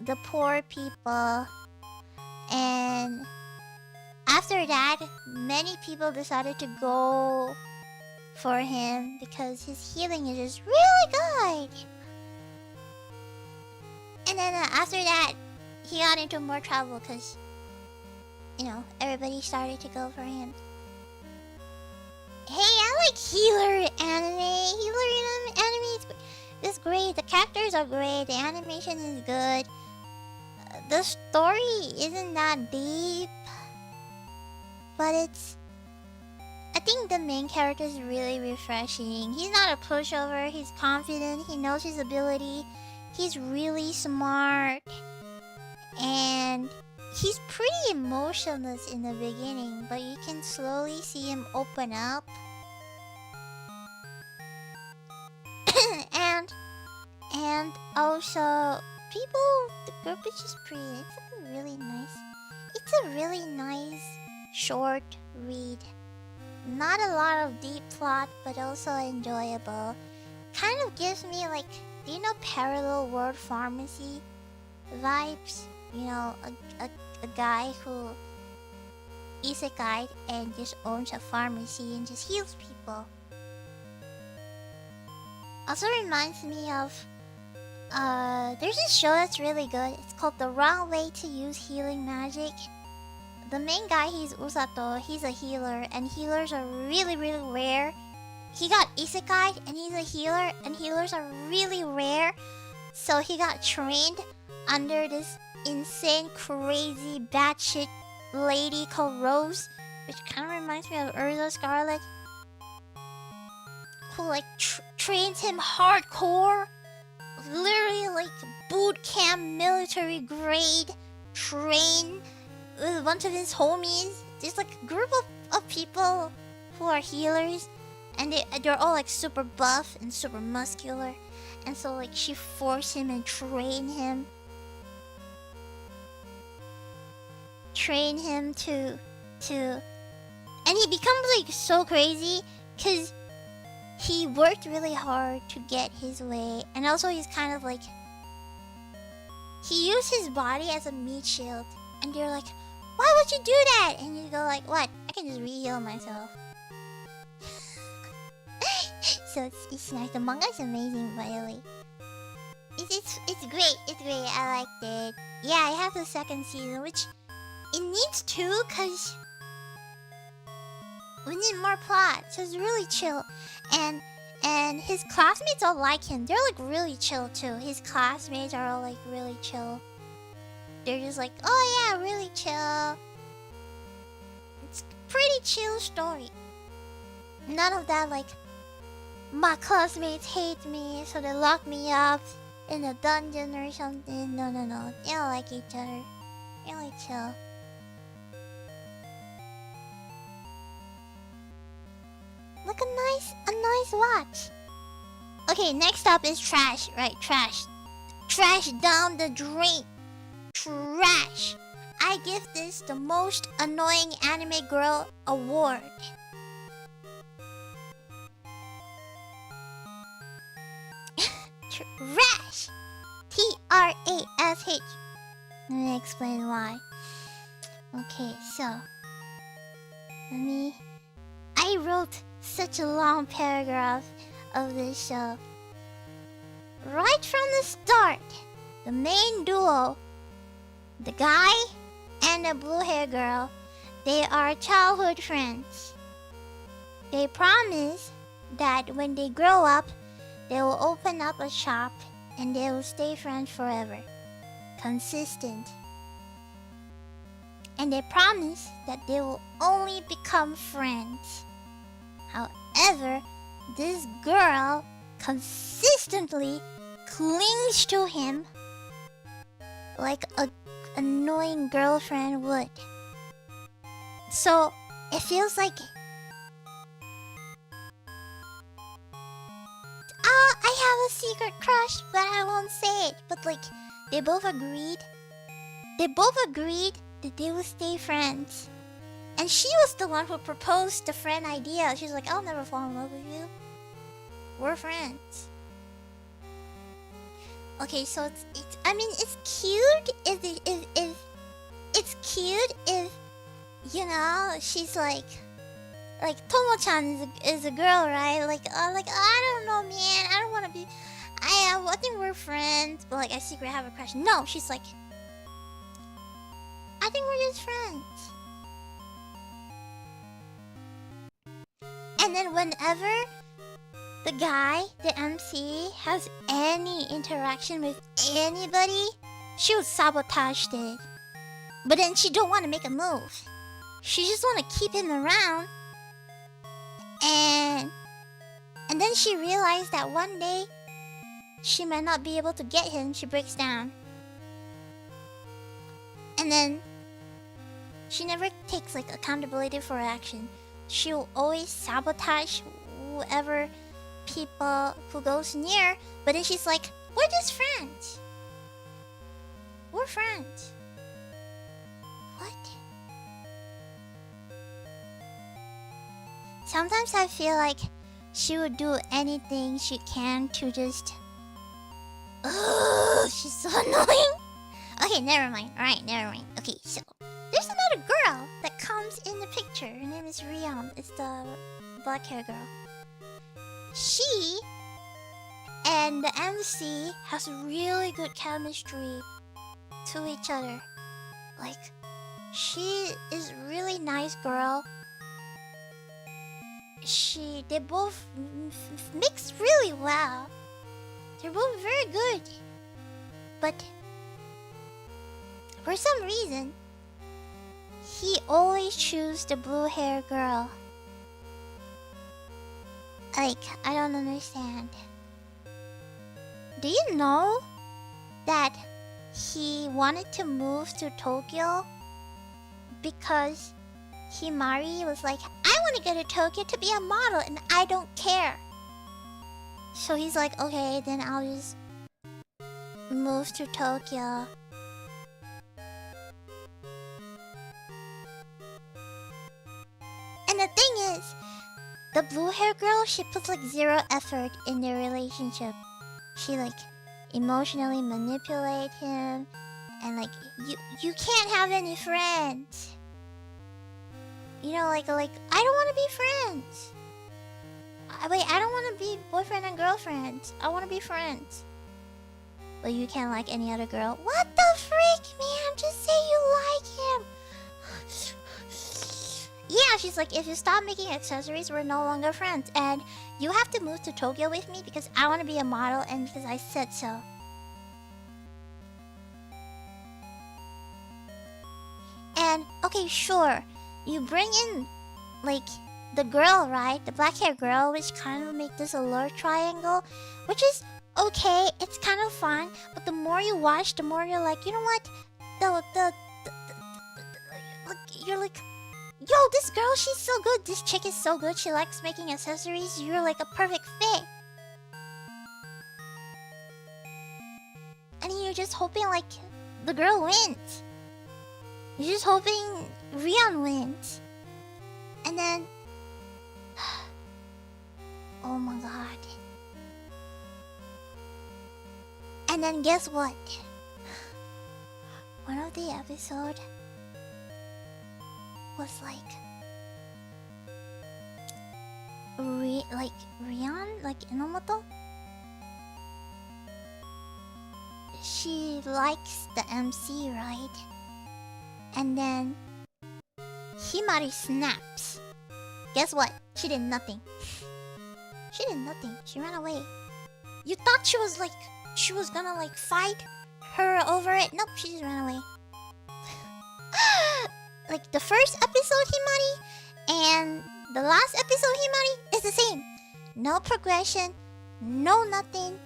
Speaker 1: the poor people. And after that, many people decided to go for him because his healing is just really good. And then after that, he got into more trouble because, you know, everybody started to go for him. Hey, I like healer anime. Healer anime is great. The characters are great. The animation is good. The story isn't that deep, but it's... I think the main character is really refreshing. He's not a pushover. He's confident. He knows his ability. He's really smart. And he's pretty emotionless in the beginning, but you can slowly see him open up. and also, the group is just pretty. It's a really nice short read. Not a lot of deep plot, but also enjoyable. Kind of gives me like, do you know Parallel World Pharmacy vibes? You know, a guy who isekai and just owns a pharmacy and just heals people. Also reminds me of there's this show that's really good. It's called The Wrong Way to Use Healing Magic. The main guy, he's Usato. He's a healer, and healers are really, really rare. He got isekai, and he's a healer, and healers are really rare. So he got trained under this insane, crazy, batshit lady called Rose, which kind of reminds me of Urza Scarlet, who like trains him hardcore. Literally like boot camp, military grade train with a bunch of his homies. There's like a group of people who are healers, and they're all like super buff and super muscular. And so like she forced him and trained him to and he becomes like so crazy because he worked really hard to get his way, and also he's kind of like, he used his body as a meat shield, and you're like, why would you do that? And you go like, what? I can just re-heal myself. So it's nice. The manga is amazing, by the way. It's great. It's great. I liked it. Yeah, I have the second season, which it needs to, cause we need more plot. So it's really chill. And And his classmates all like him. They're like really chill too. His classmates are all like really chill. They're just like, oh yeah, really chill. It's a pretty chill story. None of that like, my classmates hate me, so they lock me up in a dungeon or something. No, no, no. They all like each other. Really chill. Look, a nice watch. Okay, next up is trash. Right, trash. Trash down the drain. Trash. I give this the most annoying anime girl award. Trash. Trash. Let me explain why. Okay, so I wrote such a long paragraph of this show. Right from the start, the main duo, the guy and the blue hair girl, they are childhood friends. They promise that when they grow up, they will open up a shop and they will stay friends forever. Consistent. And they promise that they will only become friends. However, this girl consistently clings to him like a annoying girlfriend would. So it feels like I have a secret crush, but I won't say it. But like they both agreed that they would stay friends. And she was the one who proposed the friend idea. She's like, I'll never fall in love with you. We're friends. Okay, so it's I mean it's cute if it's cute if you know she's like Tomo-chan is a girl, right? Like I don't know, man. I don't want to be. I think we're friends, but like I secretly have a crush. No, she's like, I think we're just friends. And then whenever the guy, the MC, has any interaction with anybody, she would sabotage it. But then she don't want to make a move. She just want to keep him around. And then she realized that one day she might not be able to get him. She breaks down. And then she never takes like accountability for her action. She'll always sabotage whoever people who goes near. But then she's like, we're just friends. We're friends. What? Sometimes I feel like she would do anything she can to just... Ugh, she's so annoying. Okay, never mind. Alright, never mind. Okay, so there's another girl that comes in the picture. Her name is Rion. It's the black hair girl. She and the MC has really good chemistry to each other. Like, she is a really nice girl. They both mix really well. They're both very good. But for some reason, he always chooses the blue hair girl. Like, I don't understand. Do you know that he wanted to move to Tokyo because Himari was like, I want to go to Tokyo to be a model and I don't care. So he's like, okay, then I'll just move to Tokyo. And the thing is, the blue hair girl, she puts like zero effort in their relationship. She like emotionally manipulate him and like you can't have any friends. You know, like I don't want to be friends. Wait, I don't want to be boyfriend and girlfriend. I want to be friends. But you can't like any other girl. What the freak, man? Just say you like him. yeah, she's like, if you stop making accessories, we're no longer friends. And you have to move to Tokyo with me because I want to be a model and because I said so. And, okay, sure. You bring in, like, the girl, right? The black hair girl, which kind of make this a love triangle. Which is okay. It's kind of fun. But the more you watch, the more you're like, you know what? You're like, yo, this girl, she's so good. This chick is so good. She likes making accessories. You're like a perfect fit. And you're just hoping, like, the girl wins. You're just hoping Rion wins. And then... oh my god. And then guess what? One of the episode was like Rion, like Inomoto, she likes the MC, right? And then Himari snaps. Guess what? She did nothing. She did nothing. She ran away. You thought she was like, she was gonna like fight her over it. Nope, she just ran away. Like the first episode Himari and the last episode Himari is the same. No progression, no nothing.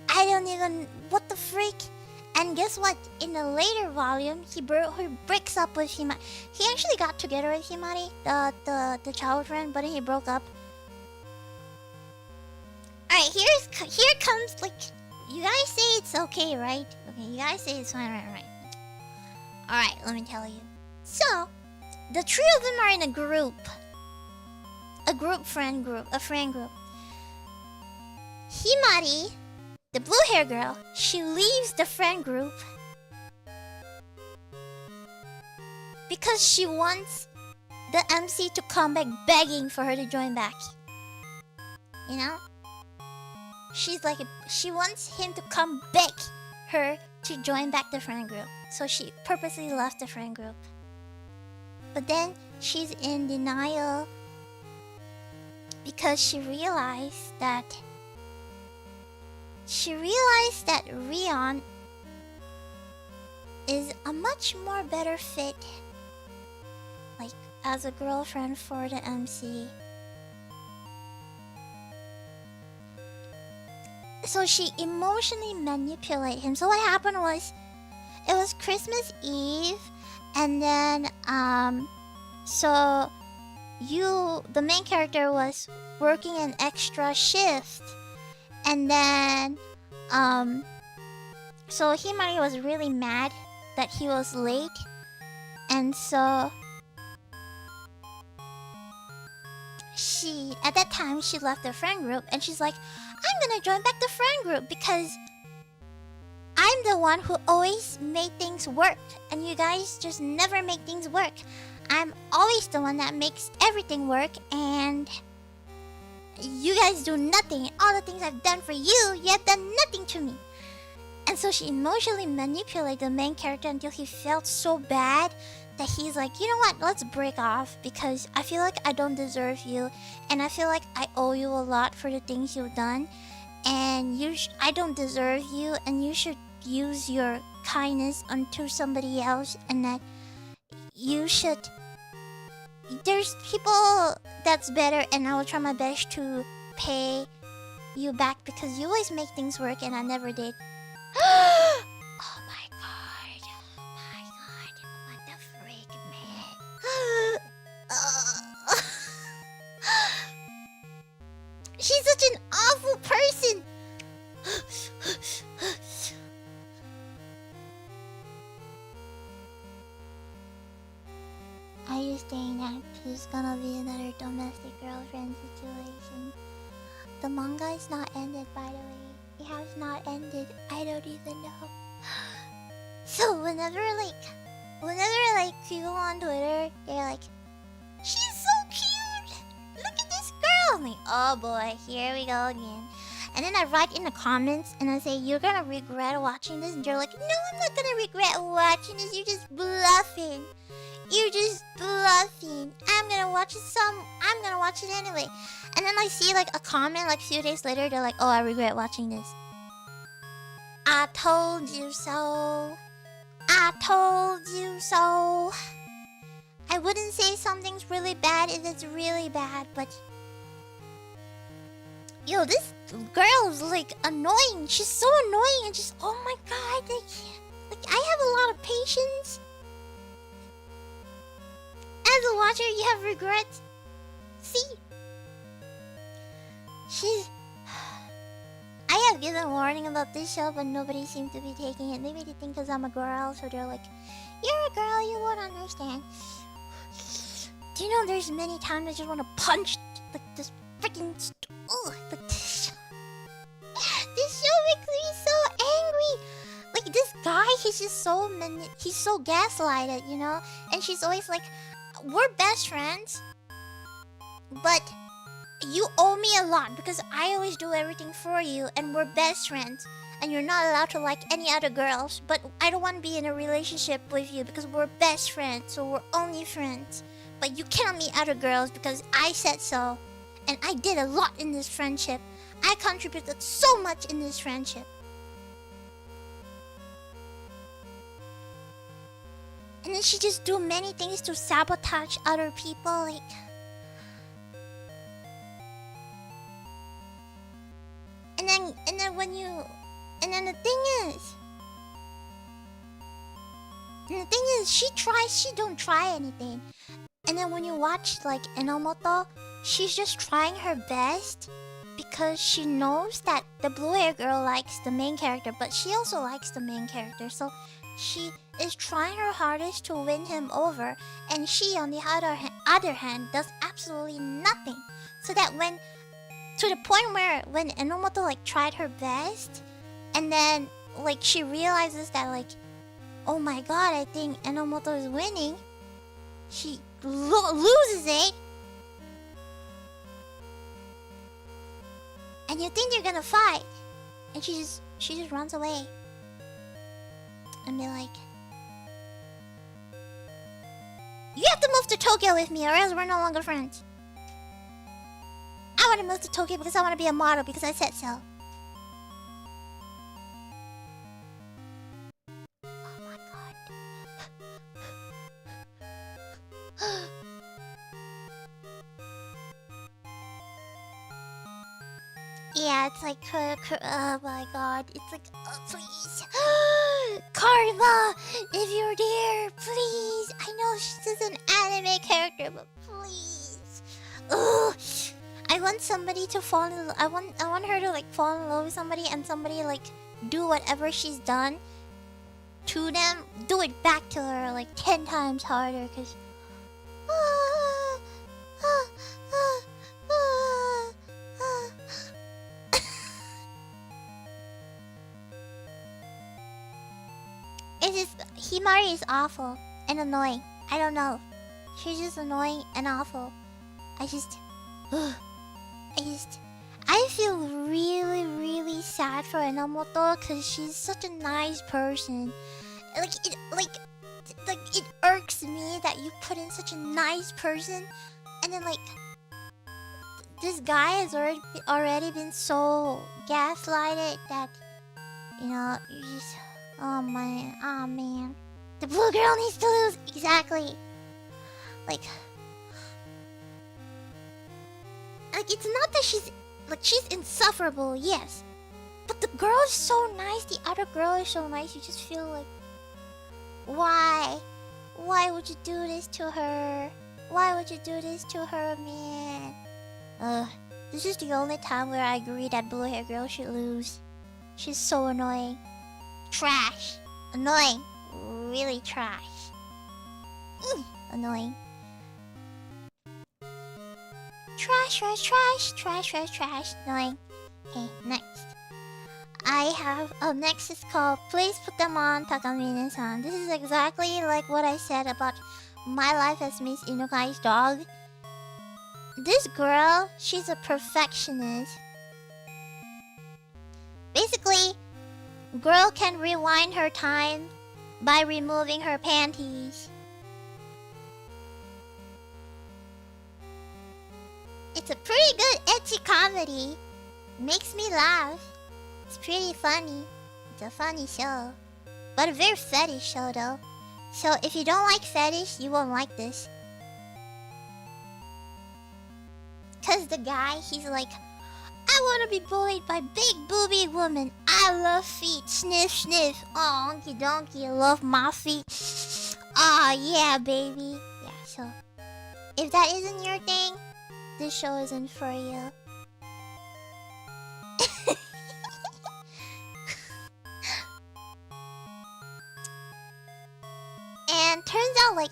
Speaker 1: I don't even... what the freak? And guess what? In a later volume, he breaks up with Himari. He actually got together with Himari, the child friend, but he broke up. Alright, here comes, like... you guys say it's okay, right? Okay, you guys say it's fine, right? Alright, let me tell you. So, the three of them are in a group. A friend group. Himari, the blue hair girl, she leaves the friend group because she wants the MC to come back begging for her to join back. You know? She's like, she wants him to come beg her to join back the friend group. So she purposely left the friend group. But then she's in denial because she realized that Rion is a much more better fit, like, as a girlfriend for the MC. So she emotionally manipulated him. So what happened was, it was Christmas Eve, and then so the main character was working an extra shift, and then so Himari was really mad that he was late, and so at that time she left the friend group, and she's like, I'm gonna join back the friend group because I'm the one who always made things work, and you guys just never make things work. I'm always the one that makes everything work, and you guys do nothing. All the things I've done for you, you have done nothing to me. And so she emotionally manipulated the main character until he felt so bad that he's like, you know what, let's break off because I feel like I don't deserve you, and I feel like I owe you a lot for the things you've done, and I don't deserve you, and you should use your kindness onto somebody else, and that you should... there's people that's better, and I will try my best to pay you back because you always make things work and I never did. Oh my god. Oh my god. What the freak, man? She's such an awful person. Are you saying that there's gonna be another domestic girlfriend situation? The manga is not ended, by the way. It has not ended. I don't even know. So whenever people on Twitter, they're like, she's so cute! Look at this girl! I'm like, oh boy, here we go again. And then I write in the comments and I say, you're gonna regret watching this. And you're like, no, I'm not gonna regret watching this. You're just bluffing. You're just bluffing. I'm gonna watch it anyway. And then I see like a comment like a few days later. They're like, oh, I regret watching this. I told you so. I told you so. I wouldn't say something's really bad if it's really bad, but... Yo, this girl's like annoying. She's so annoying and just, oh my god, like I have a lot of patience. As a watcher, you have regrets. See? I have given warning about this show, but nobody seems to be taking it. Maybe they think because I'm a girl, so they're like, you're a girl, you won't understand. Do you know there's many times I just want to punch like this freaking like this show makes me so angry. Like this guy, he's just so he's so gaslighted, you know? And she's always like, we're best friends, but you owe me a lot because I always do everything for you and we're best friends and you're not allowed to like any other girls, but I don't want to be in a relationship with you because we're best friends, so we're only friends. But you cannot meet other girls because I said so. And I did a lot in this friendship. I contributed so much in this friendship. And then she just do many things to sabotage other people, like... And then the thing is, she don't try anything. And then when you watch like Enomoto, she's just trying her best because she knows that the blue hair girl likes the main character, but she also likes the main character, so she is trying her hardest to win him over, and she on the other hand does absolutely nothing. So that to the point where when Enomoto like tried her best, and then like she realizes that like, oh my god, I think Enomoto is winning, she loses it. And you think they're gonna fight, and she just runs away and be like, you have to move to Tokyo with me or else we're no longer friends. I want to move to Tokyo because I want to be a model because I said so. Oh my god. Yeah, it's like, oh my god. It's like, oh please. Karma, if you're there, please. I know she's an anime character, but please. Ugh. I want somebody to fall in love. I want her to like fall in love with somebody, and somebody like do whatever she's done to them, do it back to her like 10 times harder, cause it's just Himari is awful and annoying. I don't know. She's just annoying and awful. I feel really, really sad for Enomoto because she's such a nice person. It irks me that you put in such a nice person, and then like this guy has already been so gaslighted that, you know, you just, oh man, the blue girl needs to lose. Exactly. Like it's not that she's insufferable, yes, but the girl is so nice, the other girl is so nice, you just feel like, why would you do this to her? Why would you do this to her, man? This is the only time where I agree that blue hair girl should lose. She's so annoying. Trash. Annoying. Really trash. Annoying. Trash. Annoying. Okay, next. I have... Oh, next is called Please Put Them On, Takamine-san. This is exactly like what I said about my life as Miss Inukai's dog. This girl, she's a perfectionist. Basically, girl can rewind her time by removing her panties. It's a pretty good ecchi comedy. Makes me laugh. It's pretty funny. It's a funny show. But a very fetish show though. So if you don't like fetish, you won't like this. Cause the guy, he's like, I wanna be bullied by big booby woman. I love feet. Sniff, sniff. Oh, honky donkey, I love my feet. Oh, yeah, baby. Yeah, so if that isn't your thing, this show isn't for you. And turns out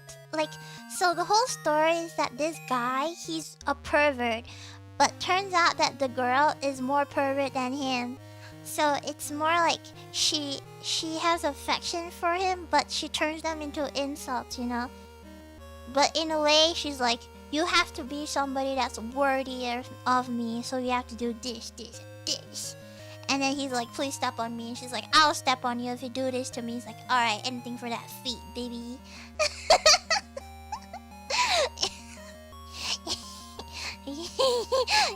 Speaker 1: so the whole story is that this guy, he's a pervert. But turns out that the girl is more pervert than him. So it's more like she has affection for him, but she turns them into insults, you know? But in a way, she's like, you have to be somebody that's worthy of me, so you have to do this, this, and this. And then he's like, please step on me. And she's like, I'll step on you if you do this to me. He's like, alright, anything for that feet, baby.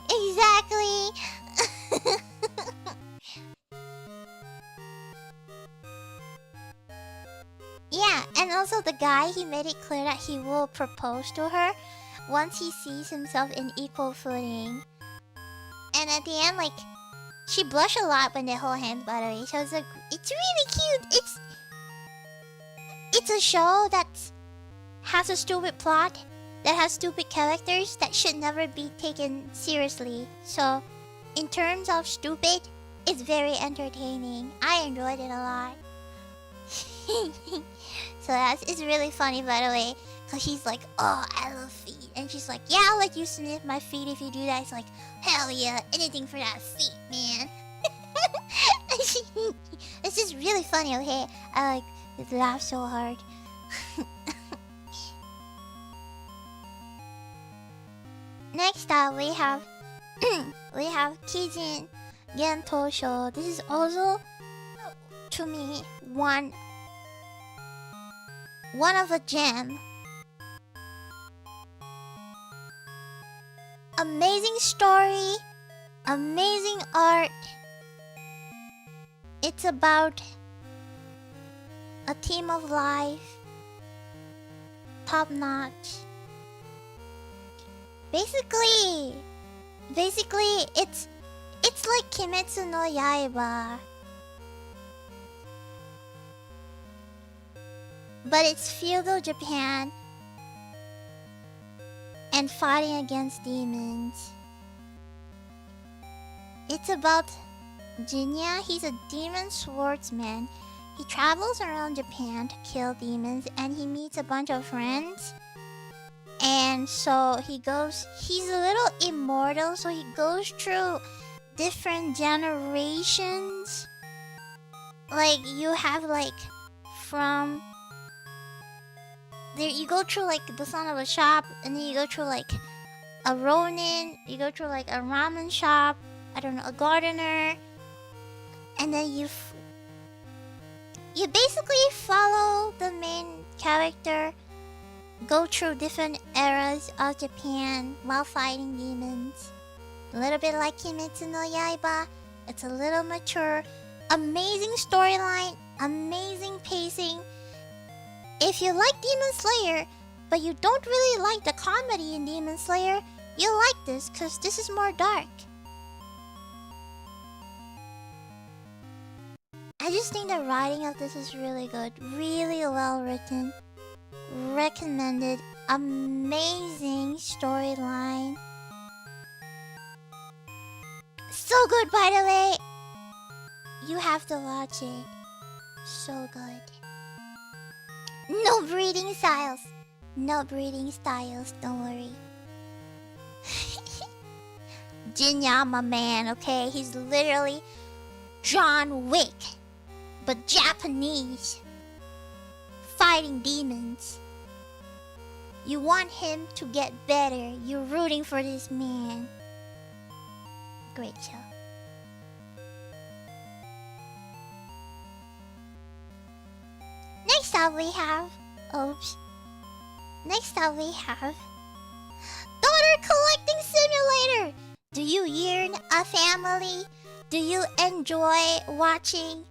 Speaker 1: Exactly. Yeah, and also the guy, he made it clear that he will propose to her once he sees himself in equal footing. And at the end, like, she blushed a lot when they hold hands, by the way. So it's like, it's really cute. It's a show that has a stupid plot, that has stupid characters that should never be taken seriously. So, in terms of stupid, it's very entertaining. I enjoyed it a lot. So it's really funny, by the way, cause he's like, oh, I love feet, and she's like, yeah, I'll let you sniff my feet if you do that. It's like, hell yeah, anything for that feet, man. It's just really funny, okay? I like laugh so hard. Next up, we have Kijin Gentosho. This is also, to me, one of a gem. Amazing story, amazing art. It's about a team of life, top notch. Basically, it's like Kimetsu no Yaiba, but it's feudal Japan and fighting against demons. It's about Jinya. He's a demon swordsman. He travels around Japan to kill demons, and he meets a bunch of friends. And so he's a little immortal, so he goes through different generations. Like, you have like from there, you go through like the son of a shop, and then you go through like a ronin, you go through like a ramen shop, I don't know, a gardener, and then you basically follow the main character, go through different eras of Japan while fighting demons. A little bit like Kimetsu no Yaiba. It's a little mature. Amazing storyline, amazing pacing. If you like Demon Slayer, but you don't really like the comedy in Demon Slayer, you'll like this, because this is more dark. I just think the writing of this is really good. Really well written. Recommended. Amazing storyline. So good, by the way. You have to watch it. So good. No breeding styles. No breeding styles, don't worry. Jinya, my man, okay? He's literally John Wick, but Japanese. Fighting demons. You want him to get better. You're rooting for this man. Great show. Next up we have... Oops. Next up we have... Daughter Collecting Simulator! Do you yearn a family? Do you enjoy watching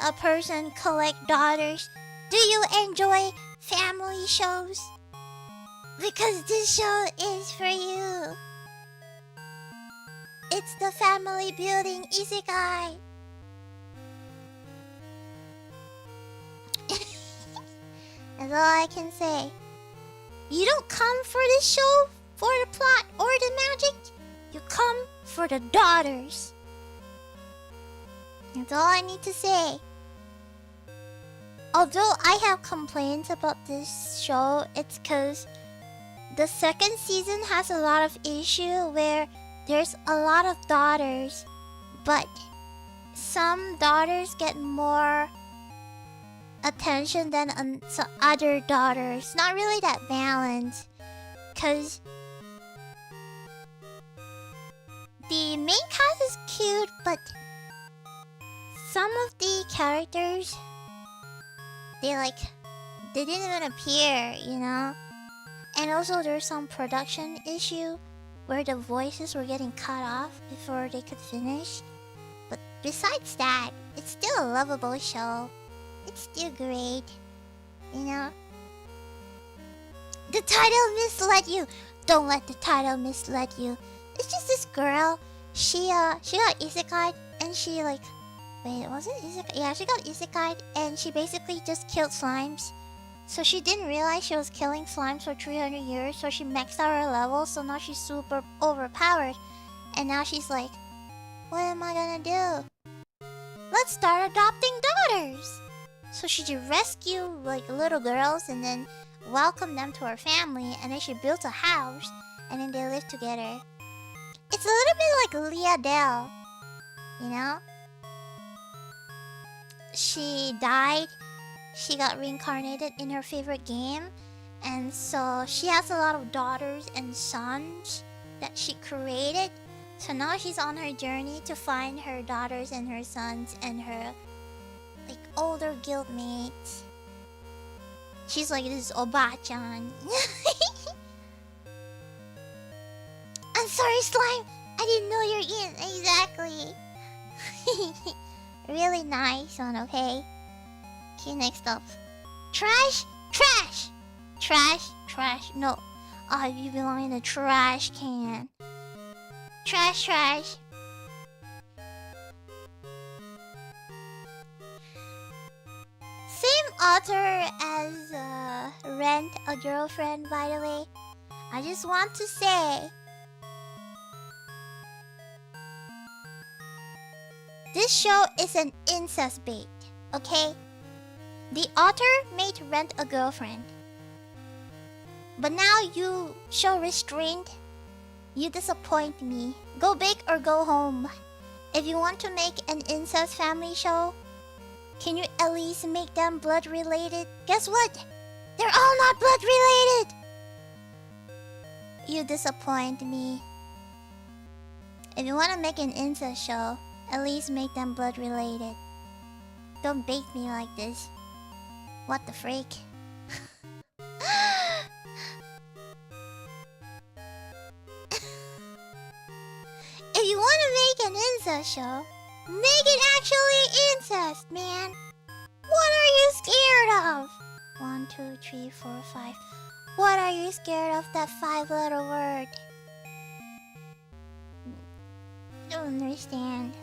Speaker 1: a person collect daughters? Do you enjoy family shows? Because this show is for you. It's the family building isekai. That's all I can say. You don't come for this show for the plot or the magic. You come for the daughters. That's all I need to say. Although I have complaints about this show, it's because the second season has a lot of issue where there's a lot of daughters, but some daughters get more attention than some other daughters. Not really that balanced, because the main cast is cute, but some of the characters, they didn't even appear, you know? And also there's some production issue where the voices were getting cut off before they could finish. But besides that, it's still a lovable show. It's still great, you know? The title misled you. Don't let the title mislead you. It's just this girl. She got isekai and she like... Wait, was it isekai? Yeah, she got isekai and she basically just killed slimes. So she didn't realize she was killing slimes for 300 years, so she maxed out her level, so now she's super overpowered. And now she's like, what am I gonna do? Let's start adopting daughters! So she rescue like little girls and then welcome them to her family, and then she built a house and then they live together. It's a little bit like Leah Dell, you know? She died, she got reincarnated in her favorite game, and so she has a lot of daughters and sons that she created. So now she's on her journey to find her daughters and her sons and her like older guildmates. She's like this Oba-chan. I'm sorry, slime. I didn't know you're in. Exactly. Really nice one, okay? Okay, next up. Trash, trash, trash, trash. No, you belong in the trash can. Trash, trash. Same author as Rent a Girlfriend, by the way. I just want to say, this show is an incest bait, okay? The author made Rent a Girlfriend, but now you show restraint. You disappoint me. Go big or go home. If you want to make an incest family show, can you at least make them blood related? Guess what? They're all not blood related! You disappoint me. If you want to make an incest show, at least make them blood related. Don't bait me like this. What the freak? If you want to make an incest show, make it actually incest, man. What are you scared of? 1, 2, 3, 4, 5. What are you scared of? That 5-letter word. Don't understand.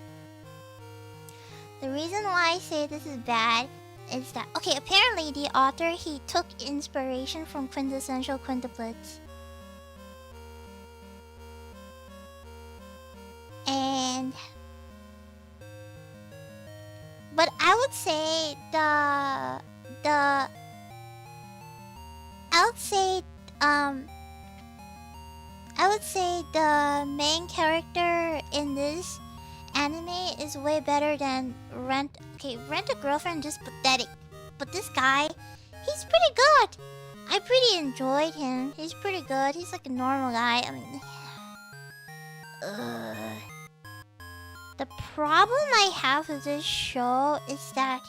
Speaker 1: The reason why I say this is bad is that, okay, apparently the author, he took inspiration from quintessential quintuplets. And but I would say the main character in this anime is way better than Rent a Girlfriend, just pathetic. But this guy, he's pretty good. I pretty enjoyed him. He's pretty good. He's like a normal guy. I mean, The problem I have with this show is that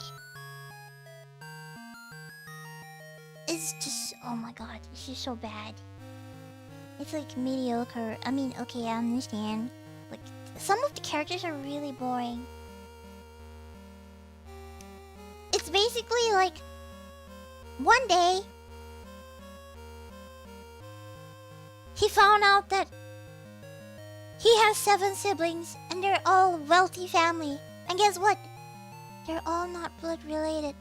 Speaker 1: it's just, oh my god, it's just so bad. It's like mediocre. I mean, okay, I understand. Like, some of the characters are really boring. It's basically like, one day, he found out that he has 7 siblings and they're all wealthy family. And guess what? They're all not blood related.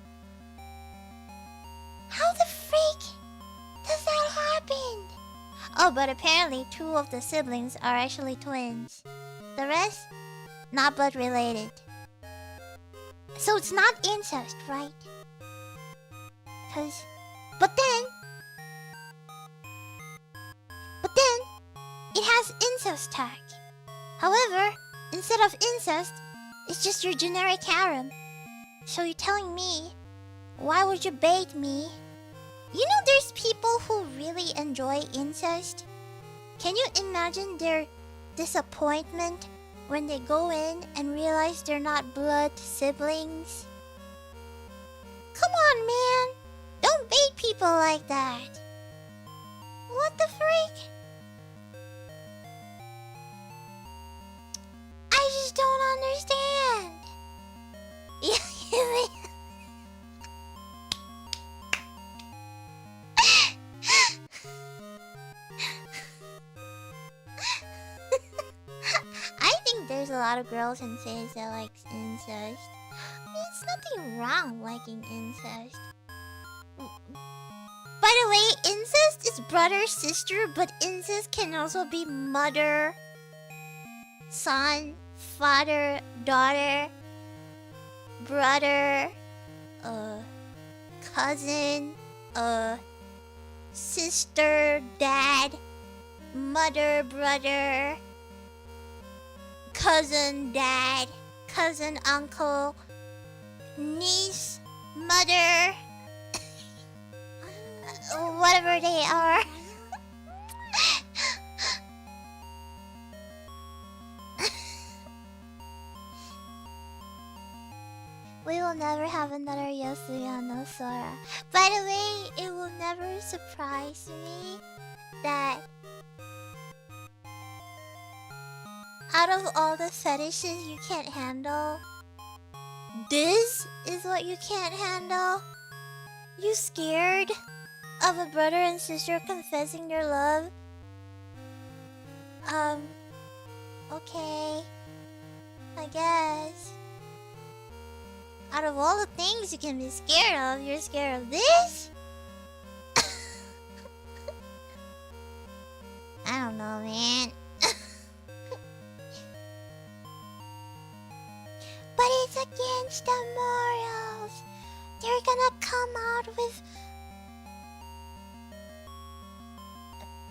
Speaker 1: How the freak does that happen? Oh, but apparently 2 of the siblings are actually twins. The rest, not blood related. So it's not incest, right? But then it has incest tag. However, instead of incest, it's just your generic harem. So you're telling me, why would you bait me? You know there's people who really enjoy incest? Can you imagine their disappointment when they go in and realize they're not blood siblings? Come on, man! Don't bait people like that! What the freak? I just don't understand! I think there's a lot of girls and sis that likes incest. I mean, it's nothing wrong liking incest. By the way, incest is brother, sister, but incest can also be mother, son, father, daughter, brother, cousin, sister, dad, mother, brother, cousin, dad, cousin, uncle, niece, mother, whatever they are. We will never have another Yosuyano Sora. By the way, it will never surprise me that out of all the fetishes you can't handle, this is what you can't handle? You scared of a brother and sister confessing their love? Okay, I guess. Out of all the things you can be scared of, you're scared of this? I don't know, man. But it's against the morals. They're gonna come out with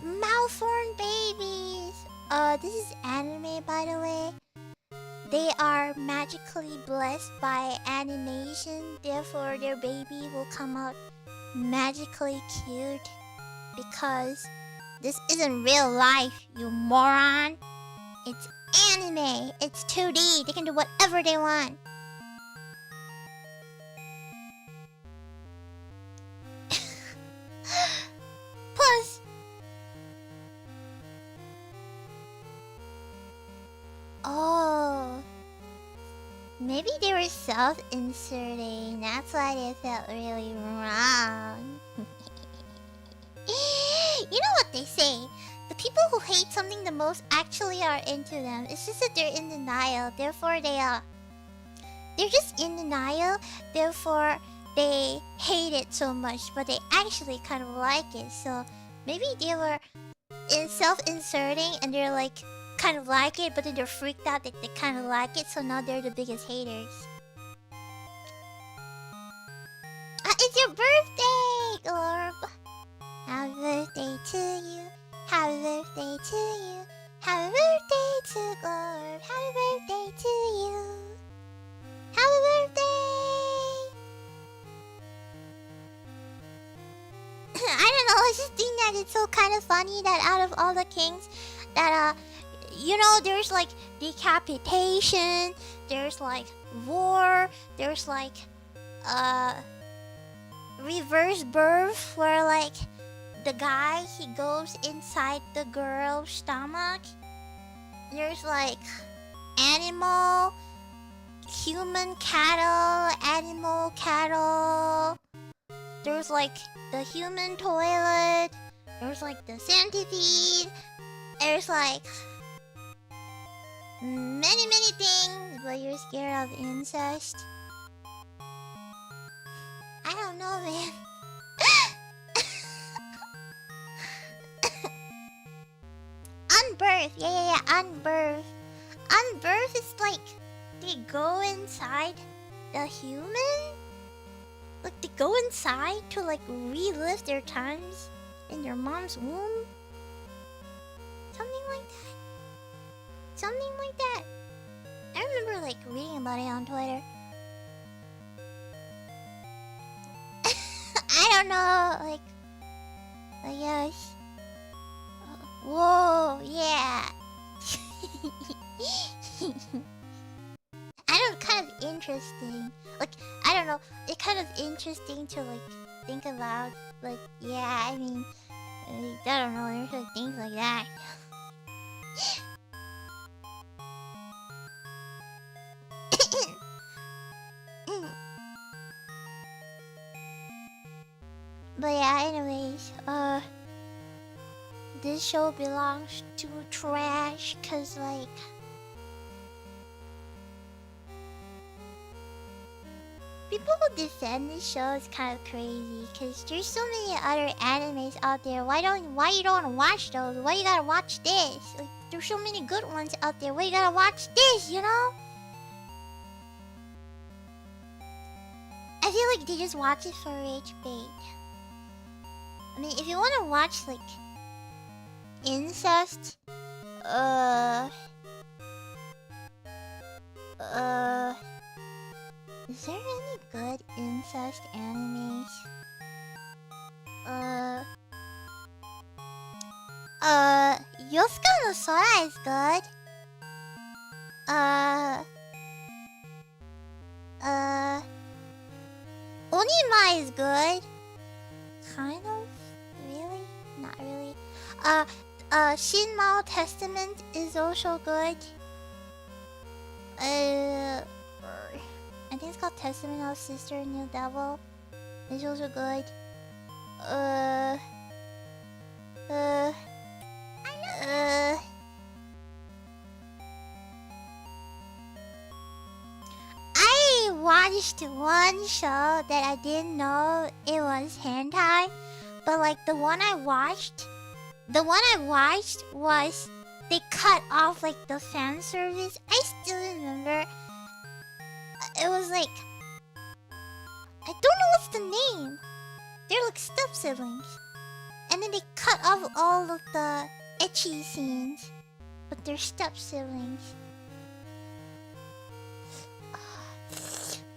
Speaker 1: malformed babies. This is anime, by the way. They are magically blessed by animation, therefore their baby will come out magically cute. Because this isn't real life, you moron. It's anime. It's 2D. They can do whatever they want. Plus, oh, maybe they were self-inserting. That's why they felt really wrong. You know what they say? The people who hate something the most actually are into them. It's just that they're in denial. Therefore, they're just in denial. Therefore, they hate it so much, but they actually kind of like it. So maybe they were self-inserting and they're like kind of like it, but then they're freaked out that they kind of like it. So now they're the biggest haters. It's your birthday, Glorb. Happy birthday to you. Happy birthday to you. Happy birthday to Glorb. Happy birthday to you. Happy birthday. I don't know, I just think that it's so kind of funny that out of all the kings that you know, there's like decapitation, there's like war, there's like reverse birth where like the guy he goes inside the girl's stomach. There's like animal, human cattle, animal cattle. There's like the human toilet. There's like the centipede. There's like many things, but you're scared of incest. I don't know, man. Unbirth, yeah, unbirth. Unbirth is like they go inside the human. Like they go inside to like relive their times in their mom's womb. Something like that. Something like that. I remember like reading about it on Twitter. I don't know, like, yes. Whoa, yeah. I don't, kind of interesting. Like, I don't know, it's kind of interesting to like think about. Like, yeah, I mean, I don't know, there's like things like that. But yeah, anyways, this show belongs to trash, cause like people who defend this show is kind of crazy, cause there's so many other animes out there. Why you don't watch those? Why you gotta watch this? Like, there's so many good ones out there. Why you gotta watch this? You know? I feel like they just watch it for rage bait. I mean, if you want to watch like incest, is there any good incest animes? Yosuka no Sora is good. Onima is good. Kind of. Really? Not really. Shinmao Testament is also good. I think it's called Testament of Sister New Devil. It's also good. I watched one show that I didn't know it was hentai, but like the one I watched was they cut off like the fan service. I still remember. It was like, I don't know what's the name. They're like step siblings, and then they cut off all of the ecchi scenes, but they're step siblings.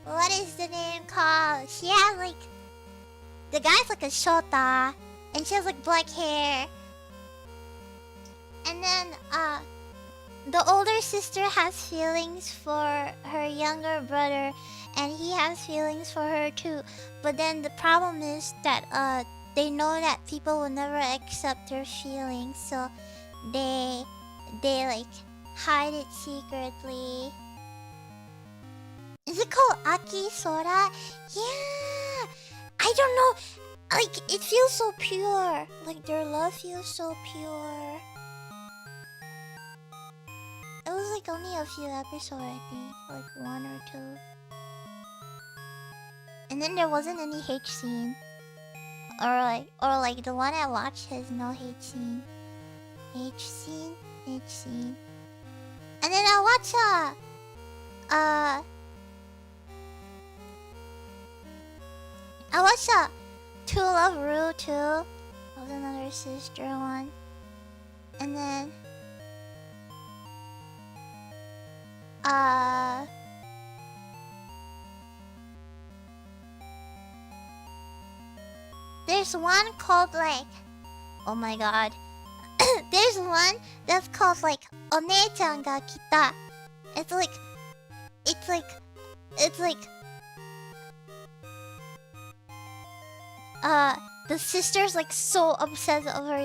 Speaker 1: What is the name called? She has like, the guy's like a shota, and she has like black hair. And then the older sister has feelings for her younger brother, and he has feelings for her too. But then the problem is that they know that people will never accept their feelings, so they like hide it secretly. Is it called Aki Sora? Yeah! I don't know. Like, it feels so pure. Like, their love feels so pure. It was like only a few episodes, I think. Like 1 or 2. And then there wasn't any H scene. Or like the one I watched has no H scene. H scene? H scene. And then I watched To Love Ru too. That was another sister one. And then there's one called like, oh my god. There's one that's called like One-chan ga kita. It's like the sister's like so obsessed over her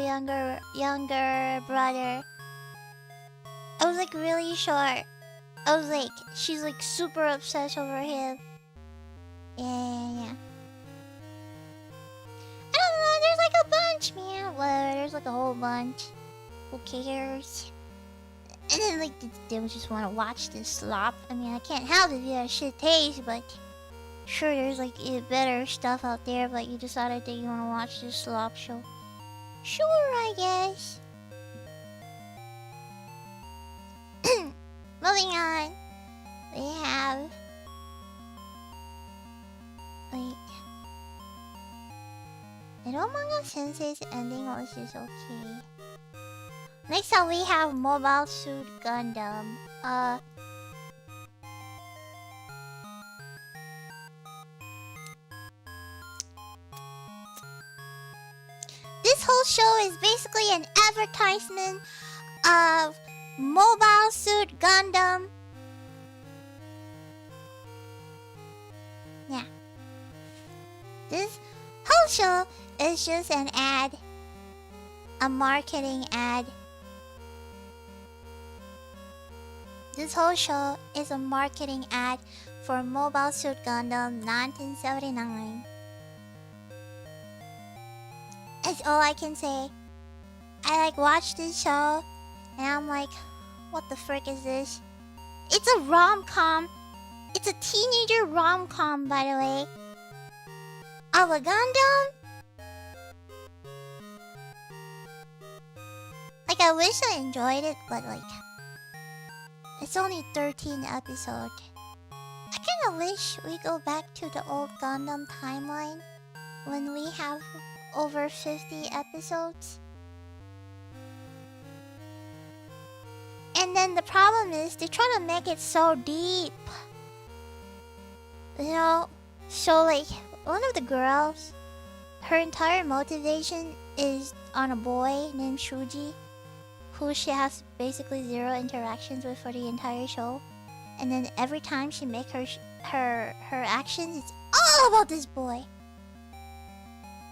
Speaker 1: younger brother. I was like really short. I was like, she's like super obsessed over him. Yeah. I don't know, there's like a bunch, man. Whatever, there's like a whole bunch. Who cares? And then like they would just want to watch this slop. I mean, I can't help it if you have shit taste, but sure, there's like better stuff out there. But you decided that you want to watch this slop show. Sure, I guess. Moving on, we have. Wait. Little Manga Sensei's ending was just okay. Next up, we have Mobile Suit Gundam. This whole show is basically an advertisement of Mobile Suit Gundam. Yeah. This whole show is just an ad. A marketing ad. This whole show is a marketing ad for Mobile Suit Gundam 1979. That's all I can say. I like watched this show and I'm like, what the frick is this? It's a rom-com. It's a teenager rom-com, by the way. Of a Gundam? Like, I wish I enjoyed it, but like, it's only 13 episodes. I kinda wish we go back to the old Gundam timeline when we have over 50 episodes. And then the problem is they try to make it so deep. You know, so like one of the girls, her entire motivation is on a boy named Shuji, who she has basically zero interactions with for the entire show. And then every time she makes her actions, it's all about this boy.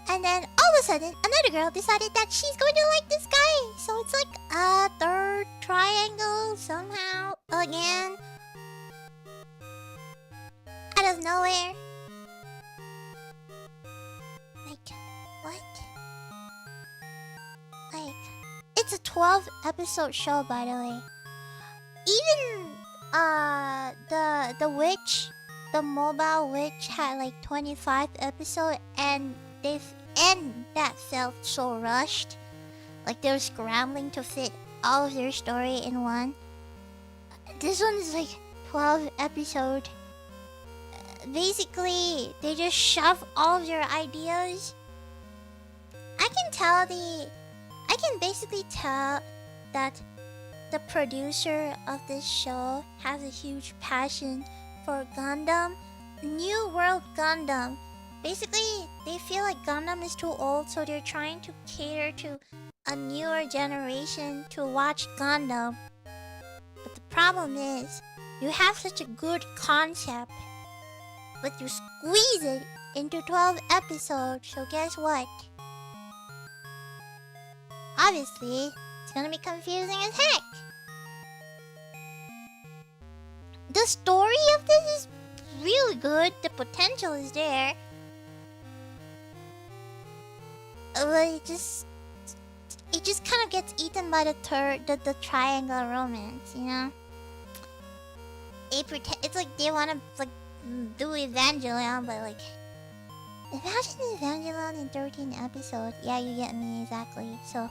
Speaker 1: And then all of a sudden, another girl decided that she's going to like this guy. So it's like a third triangle somehow again. Out of nowhere. Like, what? Like, it's a 12 episode show, by the way. Even the witch, the mobile witch, had like 25 episodes, and that felt so rushed. Like they were scrambling to fit all of their story in one. This one is like 12 episodes. Basically, they just shove all of their ideas. I can basically tell that the producer of this show has a huge passion for Gundam, New World Gundam. Basically, they feel like Gundam is too old, so they're trying to cater to a newer generation to watch Gundam. But the problem is, you have such a good concept, but you squeeze it into 12 episodes, so guess what? Obviously, it's gonna be confusing as heck. The story of this is really good, the potential is there. But it just kind of gets eaten by the triangle romance, you know? It's like they want to like do Evangelion, but like, imagine Evangelion in 13 episodes. Yeah, you get me exactly. So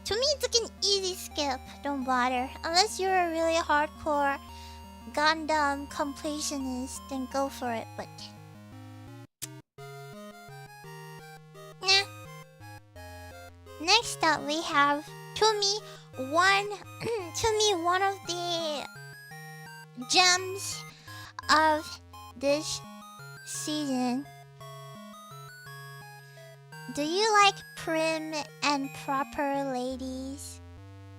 Speaker 1: to me, it's like an easy skip. Don't bother unless you're a really hardcore Gundam completionist. Then go for it. But nah. Next up, we have to me one of the gems of this season. Do you like prim and proper ladies,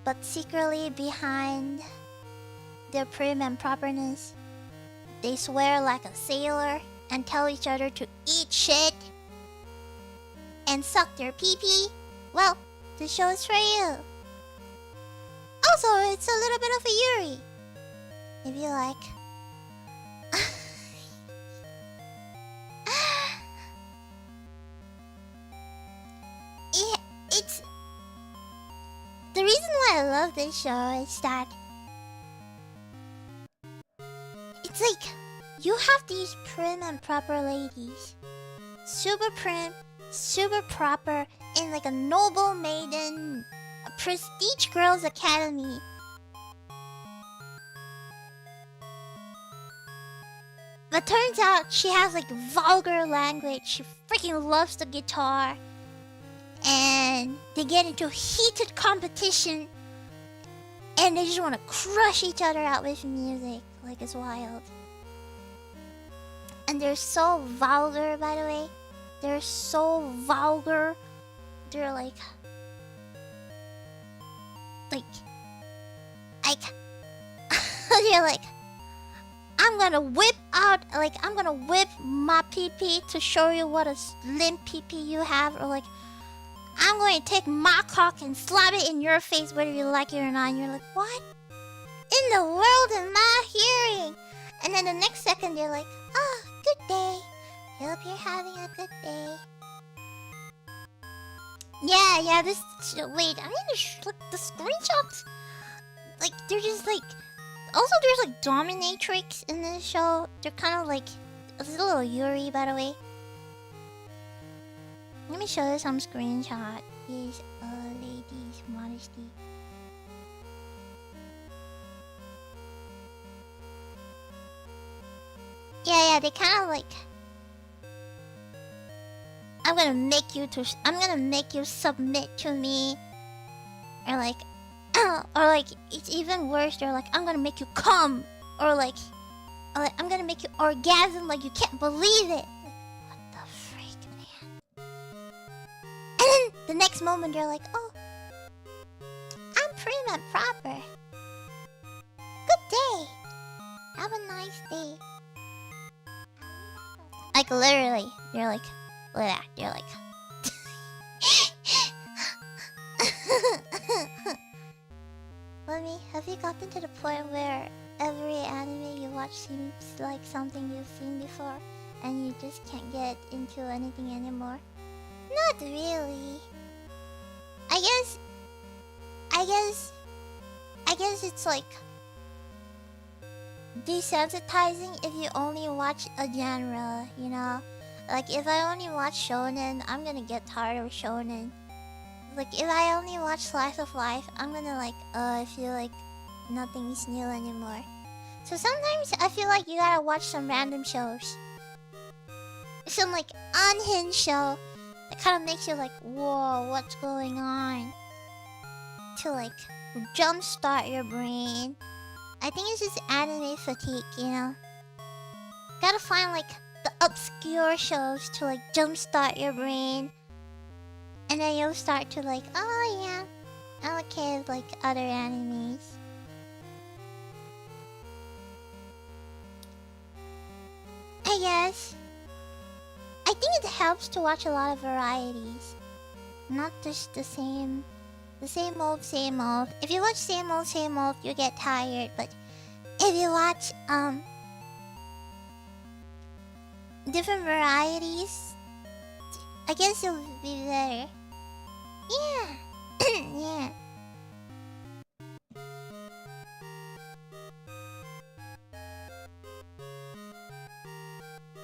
Speaker 1: but secretly behind their prim and properness, they swear like a sailor and tell each other to eat shit and suck their pee-pee? Well, the show is for you. Also, it's a little bit of a Yuri. If you like. It's... The reason why I love this show is that it's like you have these prim and proper ladies. Super prim, super proper, in like a noble maiden, a prestige girls academy. But turns out she has like vulgar language. She freaking loves the guitar. And they get into heated competition. And they just want to crush each other out with music. Like it's wild. And they're so vulgar, by the way. They're so vulgar. They're like... They're like... I'm gonna whip out... Like, I'm gonna whip my pee-pee to show you what a limp pee-pee you have. Or like... I'm going to take my cock and slap it in your face whether you like it or not. And you're like, what in the world am I hearing? And then the next second they're like, oh, good day. Hope you're having a good day. Yeah, this... Wait, I mean, look, the screenshots... Like, they're just like... Also, there's like dominatrix in this show. They're kind of like... It's a little Yuri, by the way. Let me show you some screenshot. These ladies' modesty. Yeah, they kind of like... I'm gonna make you submit to me. Or like... or like, it's even worse. They're like, I'm gonna make you come. Or like, I'm gonna make you orgasm like you can't believe it. And then the next moment they're like, oh, I'm prim and proper. Good day. Have a nice day. Like literally, they're like, look at that. They're like... Lemmy, have you gotten to the point where every anime you watch seems like something you've seen before and you just can't get into anything anymore? Not really. I guess it's like desensitizing if you only watch a genre, you know? Like if I only watch shonen, I'm gonna get tired of shonen. Like if I only watch slice of life, I'm gonna like, I feel like nothing's new anymore. So sometimes I feel like you gotta watch some random shows. Some like unhinged show. It kind of makes you like, whoa, what's going on? To like jumpstart your brain. I think it's just anime fatigue, you know? Gotta find like the obscure shows to like jumpstart your brain. And then you'll start to like, oh yeah, I'm okay with like other animes. I guess. I think it helps to watch a lot of varieties. Not just the same old, same old. If you watch same old, you get tired. But if you watch different varieties, I guess you'll be better. Yeah. Yeah.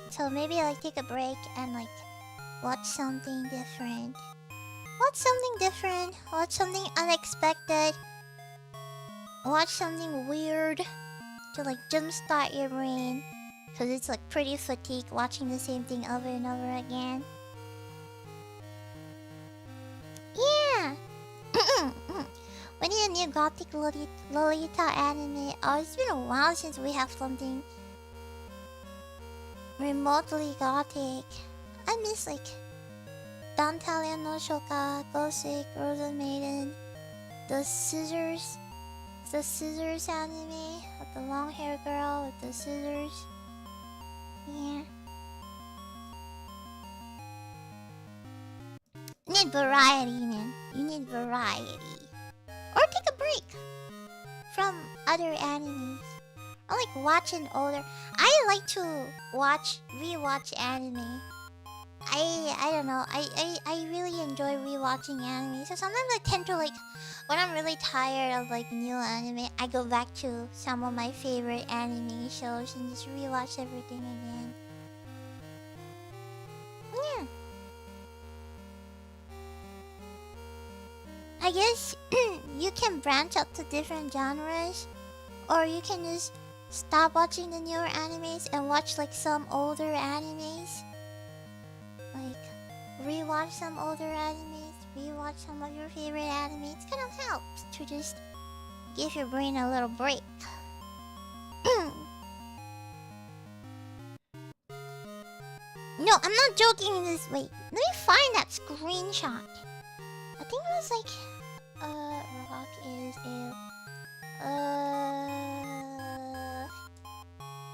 Speaker 1: So maybe like take a break and like watch something different. Watch something different. Watch something unexpected. Watch something weird to like jumpstart your brain. Cause it's like pretty fatigued watching the same thing over and over again. Yeah. We need a new gothic Lolita anime. Oh, it's been a while since we have something remotely gothic. I miss like Dantalia no Shoka, Gosek, Rosa Maiden, the Scissors anime with the long hair girl with the scissors. Yeah. You need variety, man. You need variety. Or take a break from other animes. I like watching older. I like to rewatch anime. I don't know. I really enjoy rewatching anime. So sometimes I tend to like, when I'm really tired of like new anime, I go back to some of my favorite anime shows and just rewatch everything again. Yeah. I guess you can branch out to different genres, or you can just stop watching the newer animes and watch like some older animes. Like, rewatch some older animes, rewatch some of your favorite animes. It kind of helps to just give your brain a little break. No, I'm not joking this. Wait, let me find that screenshot. I think it was like, Rock is a,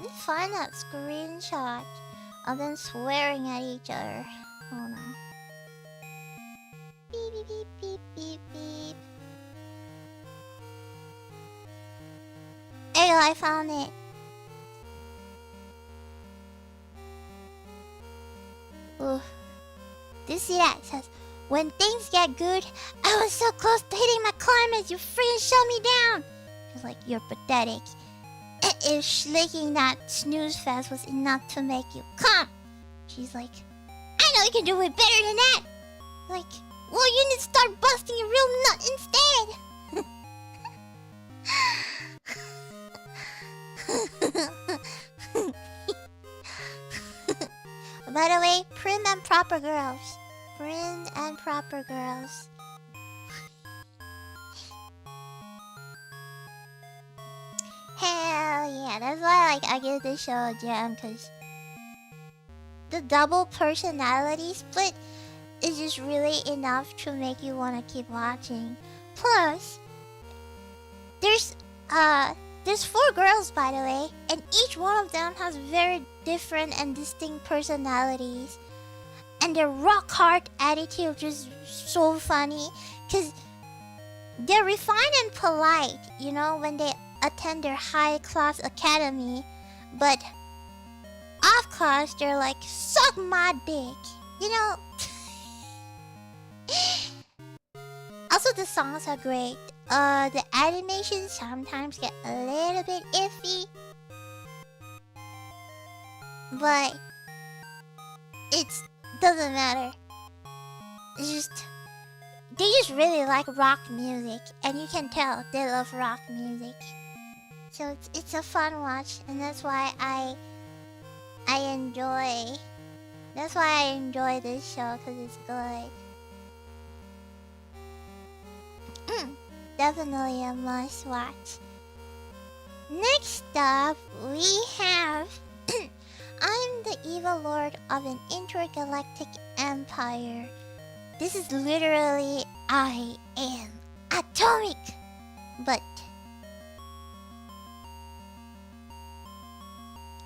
Speaker 1: let me find that screenshot of them swearing at each other. Hold on. Beep, beep, beep, beep, beep, beep. There you go, I found it. Ooh. Do you see that? It says, when things get good, I was so close to hitting my climax, you freaking shut me down. She's like, you're pathetic. If shaking that snooze fest was enough to make you come. She's like, I know you can do it better than that. Like, well, you need to start busting your real nut instead. By the way, prim and proper girls. Prim and proper girls. Hell yeah, that's why like I give this show a jam, cause the double personality split is just really enough to make you want to keep watching. Plus, there's 4 girls, by the way, and each one of them has very different and distinct personalities, and their rock hard attitude is just so funny, cause they're refined and polite, you know, when they attend their high class academy, but off class they're like, suck my dick, you know. Also, the songs are great. The animations sometimes get a little bit iffy, but it doesn't matter. It's just, they just really like rock music, and you can tell they love rock music. So it's a fun watch, and that's why I enjoy. That's why I enjoy this show, cause it's good. Definitely a must watch. Next up, we have I'm the evil lord of an intergalactic empire. This is literally I am atomic, but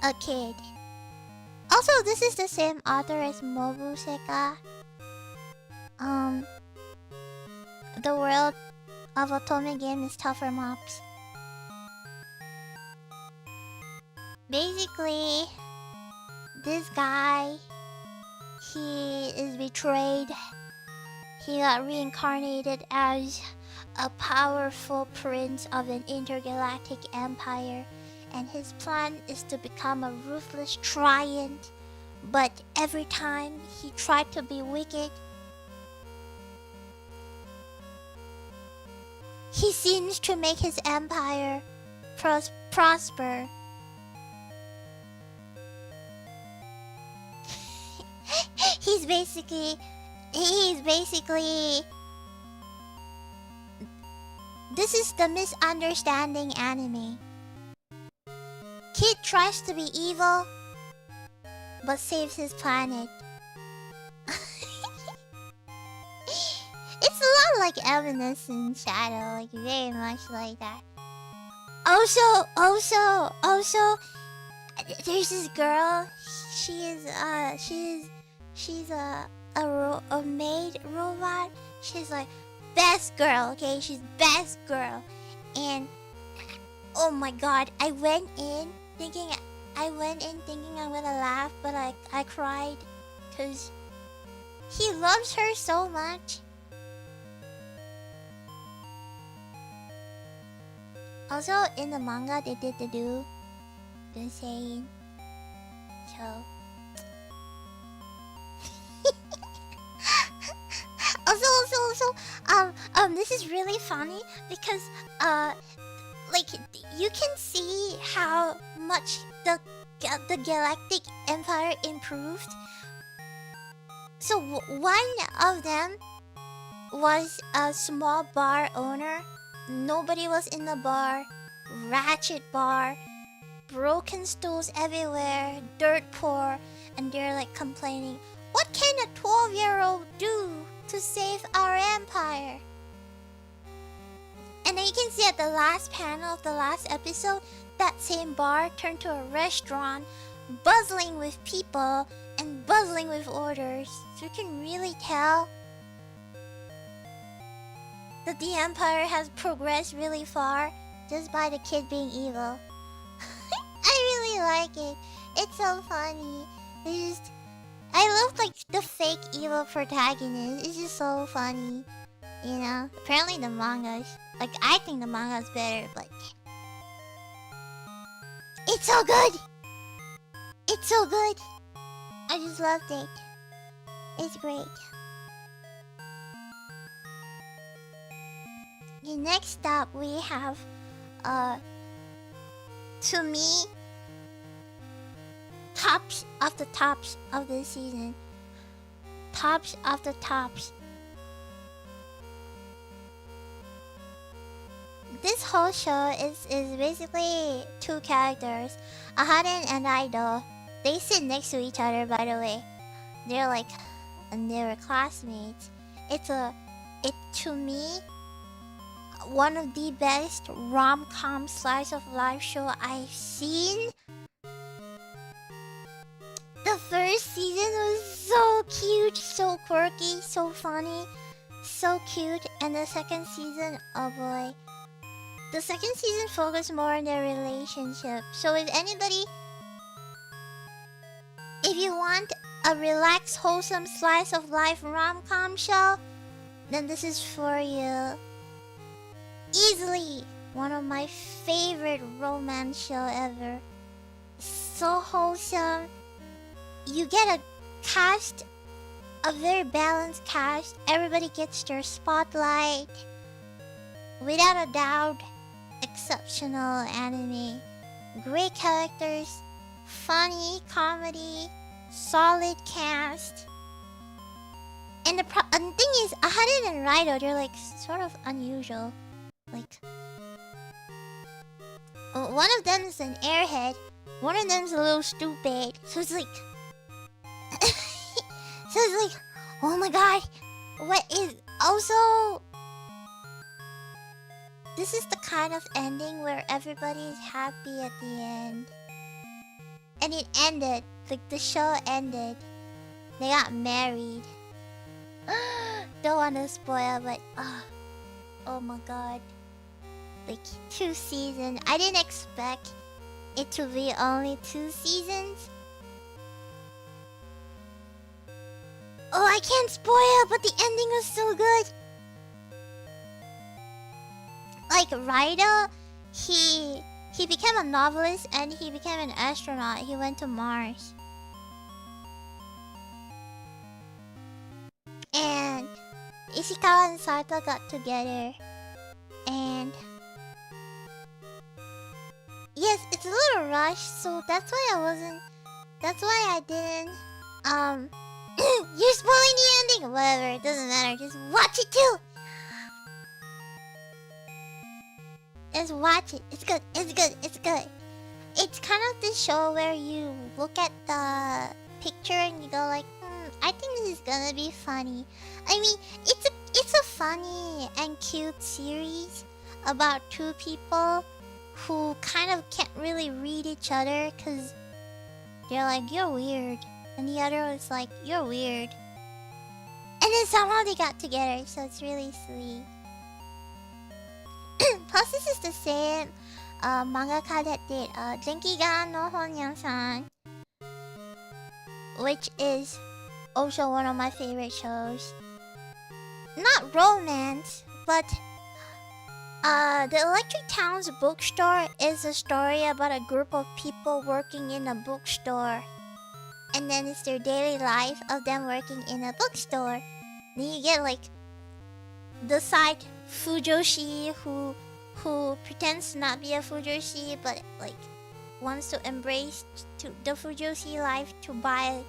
Speaker 1: a kid. Also, this is the same author as Mobuseka. The world of Otome game is tougher mobs. Basically, this guy, he is betrayed. He got reincarnated as a powerful prince of an intergalactic empire, and his plan is to become a ruthless tyrant. But every time he tried to be wicked, he seems to make his empire prosper. He's basically this is the misunderstanding anime. Kid tries to be evil, but saves his planet. like Evanescence Shadow, like very much like that. Also, there's this girl. She's a maid robot. She's like best girl. Okay, she's best girl. And oh my god, I went in thinking I'm gonna laugh, but I cried because he loves her so much. Also, in the manga, they did the do. Just saying. So. Also, this is really funny because, like, you can see how much the Galactic Empire improved. So, one of them was a small bar owner. Nobody was in the bar. Ratchet bar. Broken stools everywhere. Dirt poor. And they're like complaining, what can a 12-year-old do to save our empire? And then you can see at the last panel of the last episode, that same bar turned to a restaurant, bustling with people and bustling with orders. So you can really tell that the Empire has progressed really far just by the kid being evil. I really like it. It's so funny. I love like the fake evil protagonist. It's just so funny. You know? Apparently the manga's like, I think the manga's better, but it's so good! It's so good! I just loved it. It's great. Okay, next up we have to me, tops of the tops of this season. Tops of the tops. This whole show is basically two characters, Ahaden and Aido. They sit next to each other, by the way. They're like, and they were classmates. It to me, one of the best rom-com slice of life show I've seen. The first season was so cute, so quirky, so funny, so cute. And the second season, oh boy. The second season focused more on their relationship. So if you want a relaxed, wholesome slice of life rom-com show, then this is for you. Easily one of my favorite romance show ever. So wholesome. You get a very balanced cast. Everybody gets their spotlight. Without a doubt, exceptional anime. Great characters, funny comedy, solid cast. And the thing is, Ahaden and Raido, they're like sort of unusual. Like, one of them is an airhead, one of them's a little stupid. So it's like, oh my god, what is also? This is the kind of ending where everybody's happy at the end. And it ended. Like, the show ended. They got married. Don't want to spoil, but oh my god. Like, 2 seasons. I didn't expect it to be only 2 seasons. Oh, I can't spoil, but the ending was so good. Like, Raido, he became a novelist and he became an astronaut. He went to Mars. And Ishikawa and Sato got together. And yes, it's a little rushed, so that's why I didn't you're spoiling the ending. Whatever, it doesn't matter, just watch it too. Just watch it. It's good. It's good. It's good. It's kind of the show where you look at the picture and you go like, I think this is gonna be funny. I mean, it's a funny and cute series about two people who kind of can't really read each other because they're like, you're weird. And the other was like, you're weird. And then somehow they got together, so it's really sweet. Plus, this is the same mangaka that did Genkigan no Honyan-san, which is also one of my favorite shows. Not romance, but the Electric Town's bookstore is a story about a group of people working in a bookstore. And then it's their daily life of them working in a bookstore. Then you get like the side Fujoshi who pretends to not be a Fujoshi but like wants to embrace the Fujoshi life to buy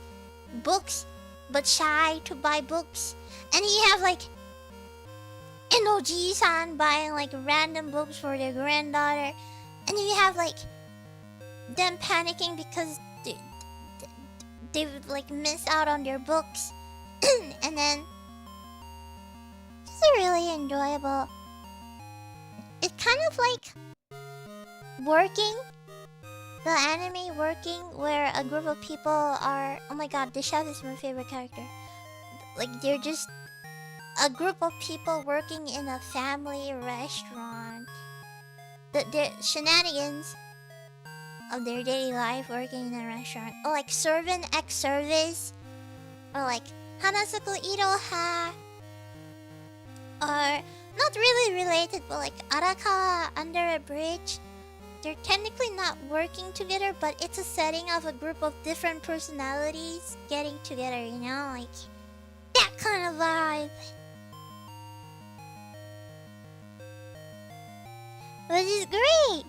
Speaker 1: books, but shy to buy books. And you have like Enoji-san buying like random books for their granddaughter. And then you have like them panicking because they would like miss out on their books. And then it's really enjoyable. It's kind of like working, the anime working, where a group of people are, oh my god, the chef is my favorite character. Like they're just a group of people working in a family restaurant. The shenanigans of their daily life working in a restaurant. Or like servant ex-service. Or like Hanasaku Iroha. Or not really related, but like Arakawa under a bridge. They're technically not working together, but it's a setting of a group of different personalities getting together, you know? Like that kind of vibe. Which is great!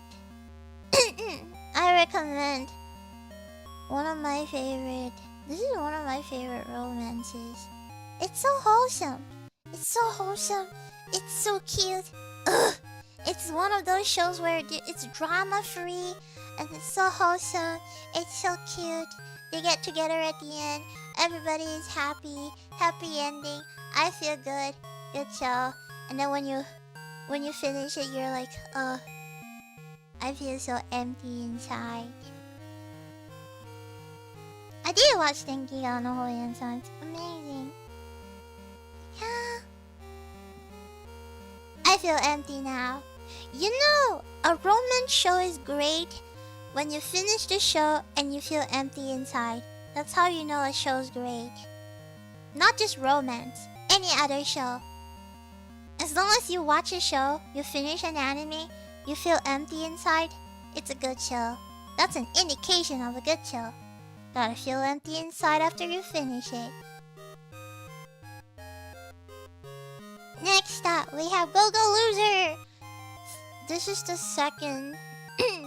Speaker 1: I recommend one of my favorite. This is one of my favorite romances. It's so wholesome. It's so wholesome. It's so cute. Ugh. It's one of those shows where it's drama free and it's so wholesome. It's so cute. They get together at the end. Everybody is happy. Happy ending. I feel good. Good show. And then when you finish it, you're like, oh, I feel so empty inside. I did watch Genkigan no Honyan-san. It's amazing. Yeah. I feel empty now. You know, a romance show is great when you finish the show and you feel empty inside. That's how you know a show's great. Not just romance, any other show. As long as you watch a show, you finish an anime, you feel empty inside, it's a good show. That's an indication of a good show. Gotta feel empty inside after you finish it. Next up, we have Go Go Loser! This is the second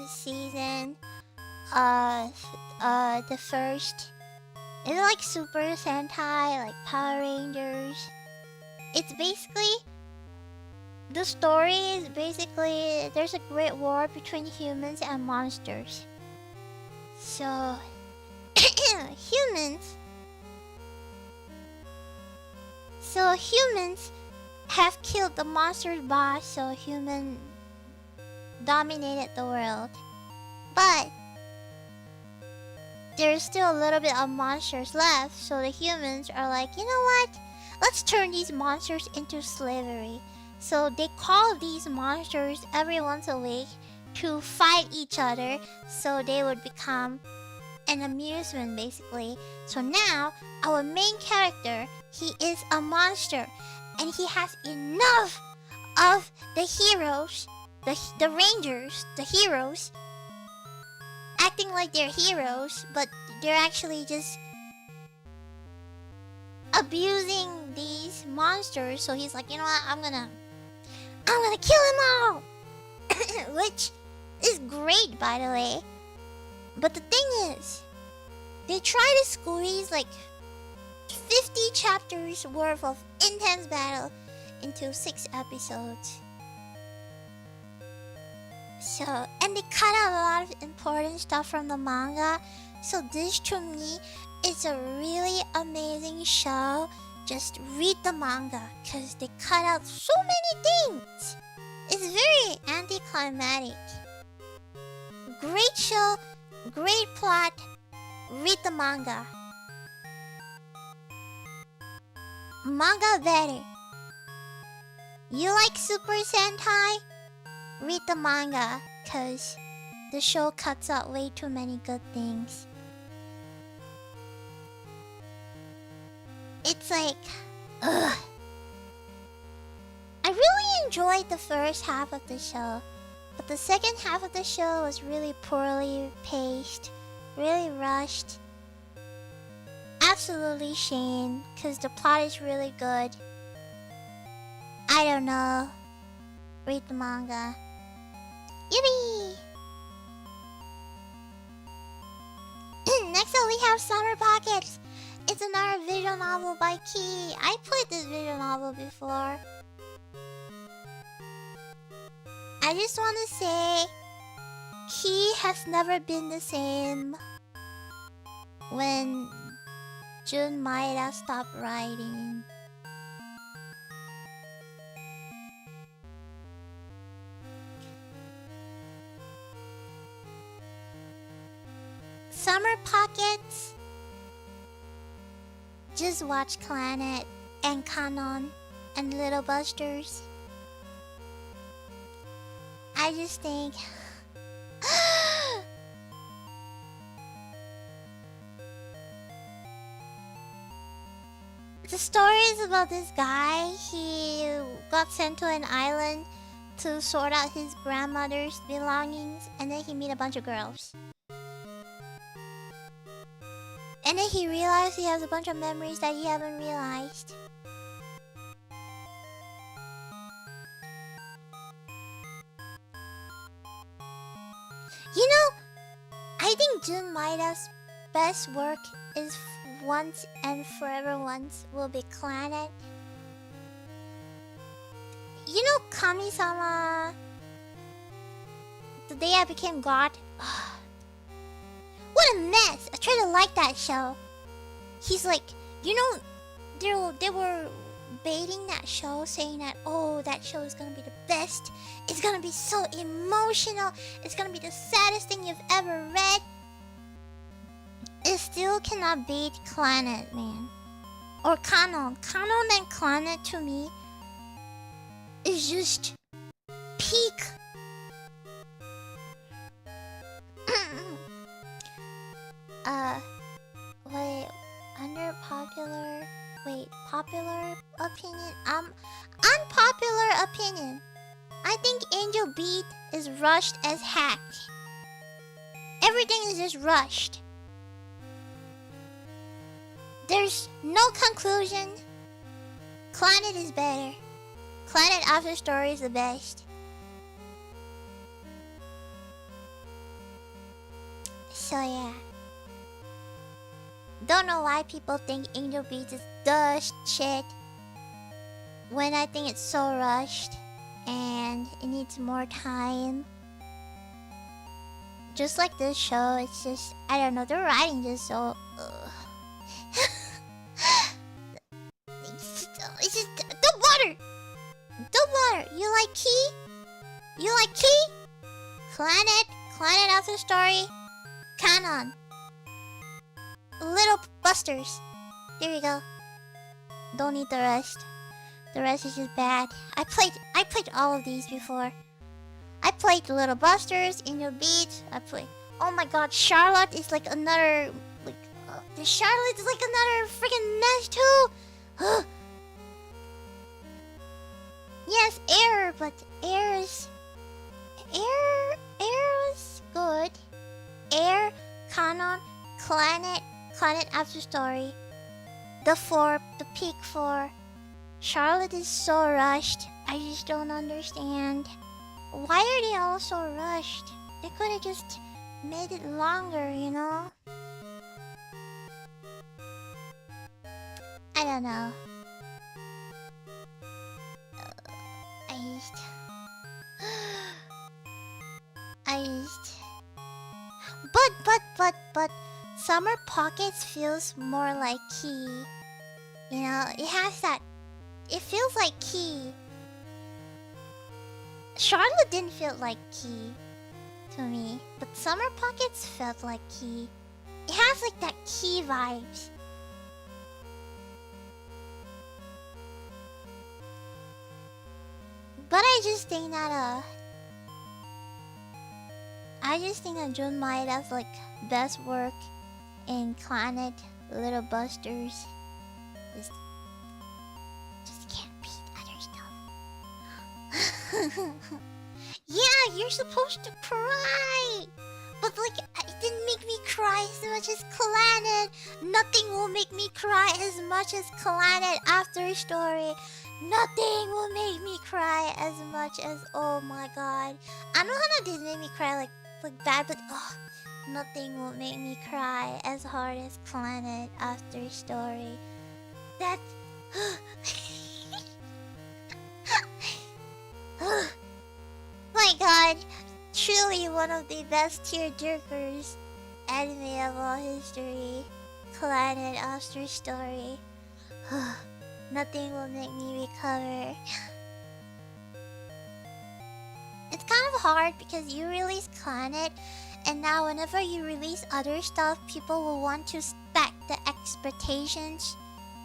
Speaker 1: season of the first. It's like Super Sentai, like Power Rangers. It's basically... The story is basically there's a great war between humans and monsters. So humans have killed the monster's boss, so human dominated the world. But there's still a little bit of monsters left, so the humans are like, you know what? Let's turn these monsters into slavery. So they call these monsters every once a week to fight each other, so they would become an amusement basically. So now our main character, he is a monster, and he has enough of the heroes, the rangers, the heroes, acting like they're heroes, but they're actually just abusing these monsters. So he's like, you know what, I'm gonna kill them all. Which is great, by the way. But the thing is, they try to squeeze like 50 chapters worth of intense battle into 6 episodes. So, and they cut out a lot of important stuff from the manga. So this to me is a really amazing show just read the manga because they cut out so many things. It's very anticlimactic. Great show, great plot. Read the manga. Manga better. You like Super Sentai? Read the manga, cause the show cuts out way too many good things. It's like, ugh. I really enjoyed the first half of the show, but the second half of the show was really poorly paced, really rushed. Absolutely shame, cause the plot is really good. I don't know. Read the manga. Yippee! Next up we have Summer Pockets. It's another visual novel by Key. I played this visual novel before. I just want to say, Key has never been the same when Jun Maeda stopped writing. Summer Pockets. Just watch Planet and Canon and Little Busters. I just think the story is about this guy. He got sent to an island to sort out his grandmother's belongings, and then he meet a bunch of girls. And then he realized he has a bunch of memories that he haven't realized. You know, I think Jun Maeda's best work is Once and Forever Once will be Planet. You know Kami-sama, the day I became God. What a mess! I try to like that show. He's like, you know, they were baiting that show, saying that, oh, that show is gonna be the best. It's gonna be so emotional. It's gonna be the saddest thing you've ever read. It still cannot beat Planet, man. Or Canon. Canon and Planet to me is just peak. Wait, popular opinion? Unpopular opinion. I think Angel Beat is rushed as heck. Everything is just rushed. There's no conclusion. Planet is better. Planet After Story is the best. So yeah. Don't know why people think Angel Beats is the shit when I think it's so rushed and it needs more time. Just like this show, it's just, I don't know, the writing just so... it's just... Don't bother! Don't bother! You like Key? You like Key? Planet After Story, Canon. Little Busters. There you go. Don't need the rest. The rest is just bad. I played all of these before. I played Little Busters, Angel Beats. I played. Oh my God, Charlotte is like another. The Charlotte is like another freaking mess too. Yes, Air, but Air is good. Air, Canon, Planet After Story, the peak 4. Charlotte is so rushed. I just don't understand. Why are they all so rushed? They could have just made it longer, you know? I don't know. But Summer Pockets feels more like Key. You know, it has that. It feels like Key. Charlotte didn't feel like Key to me, but Summer Pockets felt like Key. It has like that Key vibes. But I just think that Junmai does like best work in Planet Little Busters. Just can't beat other stuff. Yeah, you're supposed to cry, but like it didn't make me cry as much as Planet. Nothing will make me cry as much as Planet After Story. Nothing will make me cry as much as, oh my god. I know how did make me cry like bad, but nothing will make me cry as hard as Planet After Story. That my god, truly one of the best tearjerkers anime of all history. Planet After Story. Nothing will make me recover. It's kind of hard because you release Planet, and now whenever you release other stuff, people will want to spec the expectations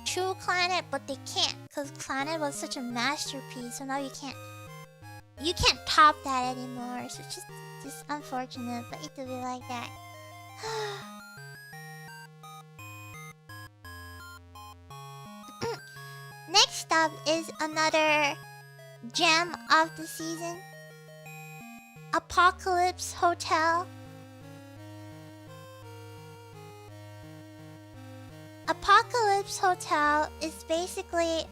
Speaker 1: to Planet, but they can't because Planet was such a masterpiece. So now you can't top that anymore. So it's just unfortunate, but it will be like that. Next up is another gem of the season, Apocalypse Hotel. Apocalypse Hotel is basically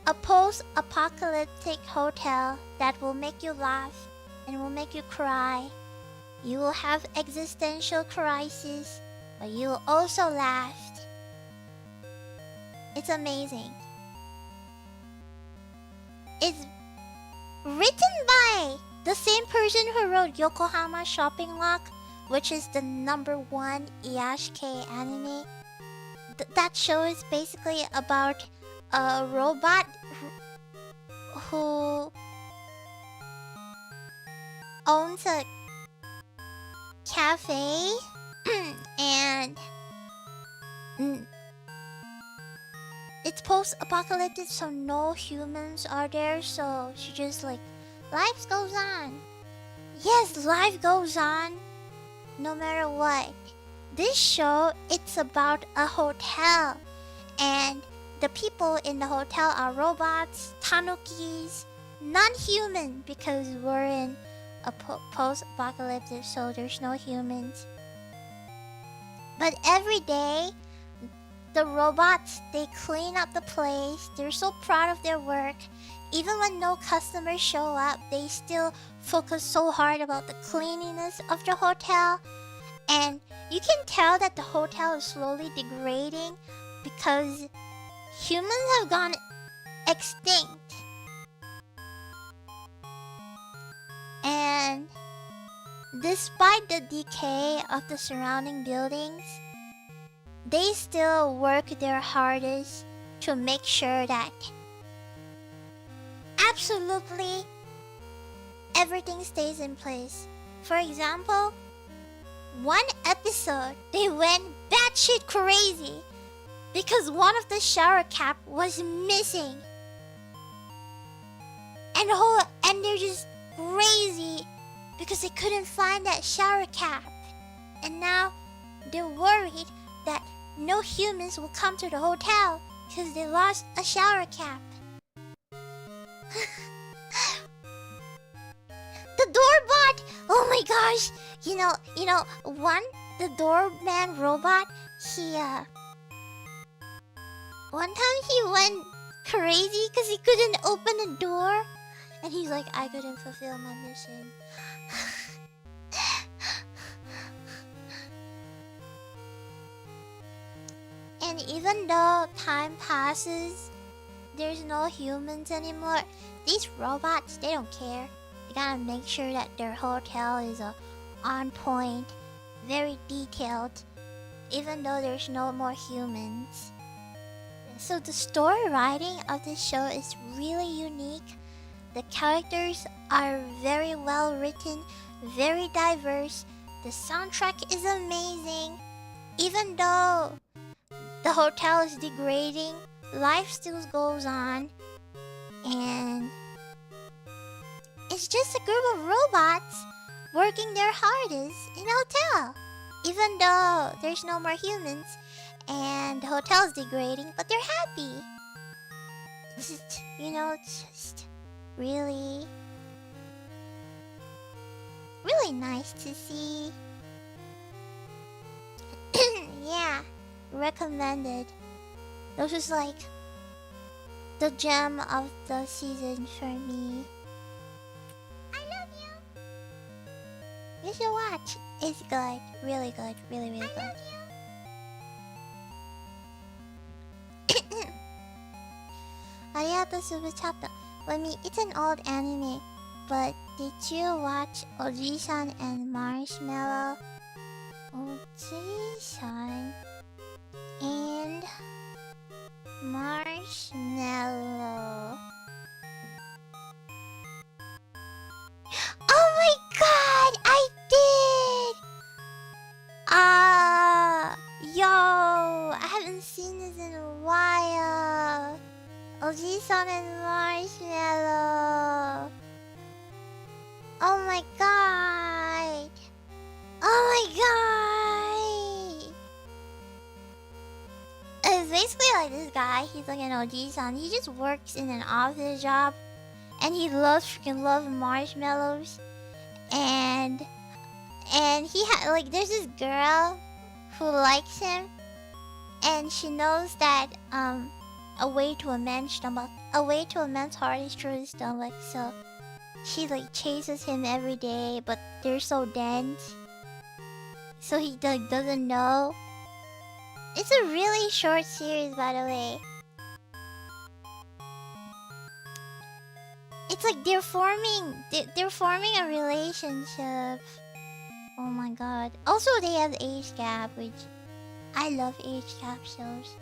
Speaker 1: a post-apocalyptic hotel that will make you laugh and will make you cry. You will have existential crisis, but you will also laugh. It's amazing. It's written by the same person who wrote Yokohama Shopping Lock, which is the #1 Iyashikei anime. That show is basically about a robot who owns a cafe and it's post-apocalyptic, so no humans are there, so she just like, life goes on. Yes, life goes on no matter what. This show, it's about a hotel, and the people in the hotel are robots, tanukis, non-human, because we're in a post-apocalyptic, so there's no humans. But every day, the robots, they clean up the place. They're so proud of their work. Even when no customers show up, they still focus so hard about the cleanliness of the hotel. And you can tell that the hotel is slowly degrading because humans have gone extinct. And despite the decay of the surrounding buildings, they still work their hardest to make sure that absolutely everything stays in place. For example, one episode they went batshit crazy because one of the shower cap was missing. And they're just crazy because they couldn't find that shower cap. And now they're worried that no humans will come to the hotel because they lost a shower cap. The doorbot! Oh my gosh! You know, the doorman robot, one time he went crazy because he couldn't open the door. And he's like, I couldn't fulfill my mission. And even though time passes, there's no humans anymore. These robots, they don't care. They gotta make sure that their hotel is on point, very detailed, even though there's no more humans. So the story writing of this show is really unique. The characters are very well written, very diverse. The soundtrack is amazing. Even though the hotel is degrading, life still goes on. And it's just a group of robots working their hardest in a hotel. Even though there's no more humans and the hotel's degrading, but they're happy. It's just, it's just really nice to see. Yeah, recommended. This was like the gem of the season for me. I love you. You should watch. It's good. Really good. Really, really good. Arigato Super Chapter. It's an old anime, but did you watch Oji-san and Marshmallow? Oji-san and Marshmallow. Oh my god, I did! Yo, I haven't seen this in a while. Oji-san and Marshmallow. Oh my god. Oh my god. It's basically like this guy, he's like an Oji-san. He just works in an office job. And he freaking loves marshmallows. And he there's this girl who likes him. And she knows that a way to a man's heart is through his stomach. So she chases him every day, but they're so dense. So he doesn't know. It's a really short series, by the way. It's like they're forming a relationship. Oh my god. Also, they have age gap, which I love age gap shows.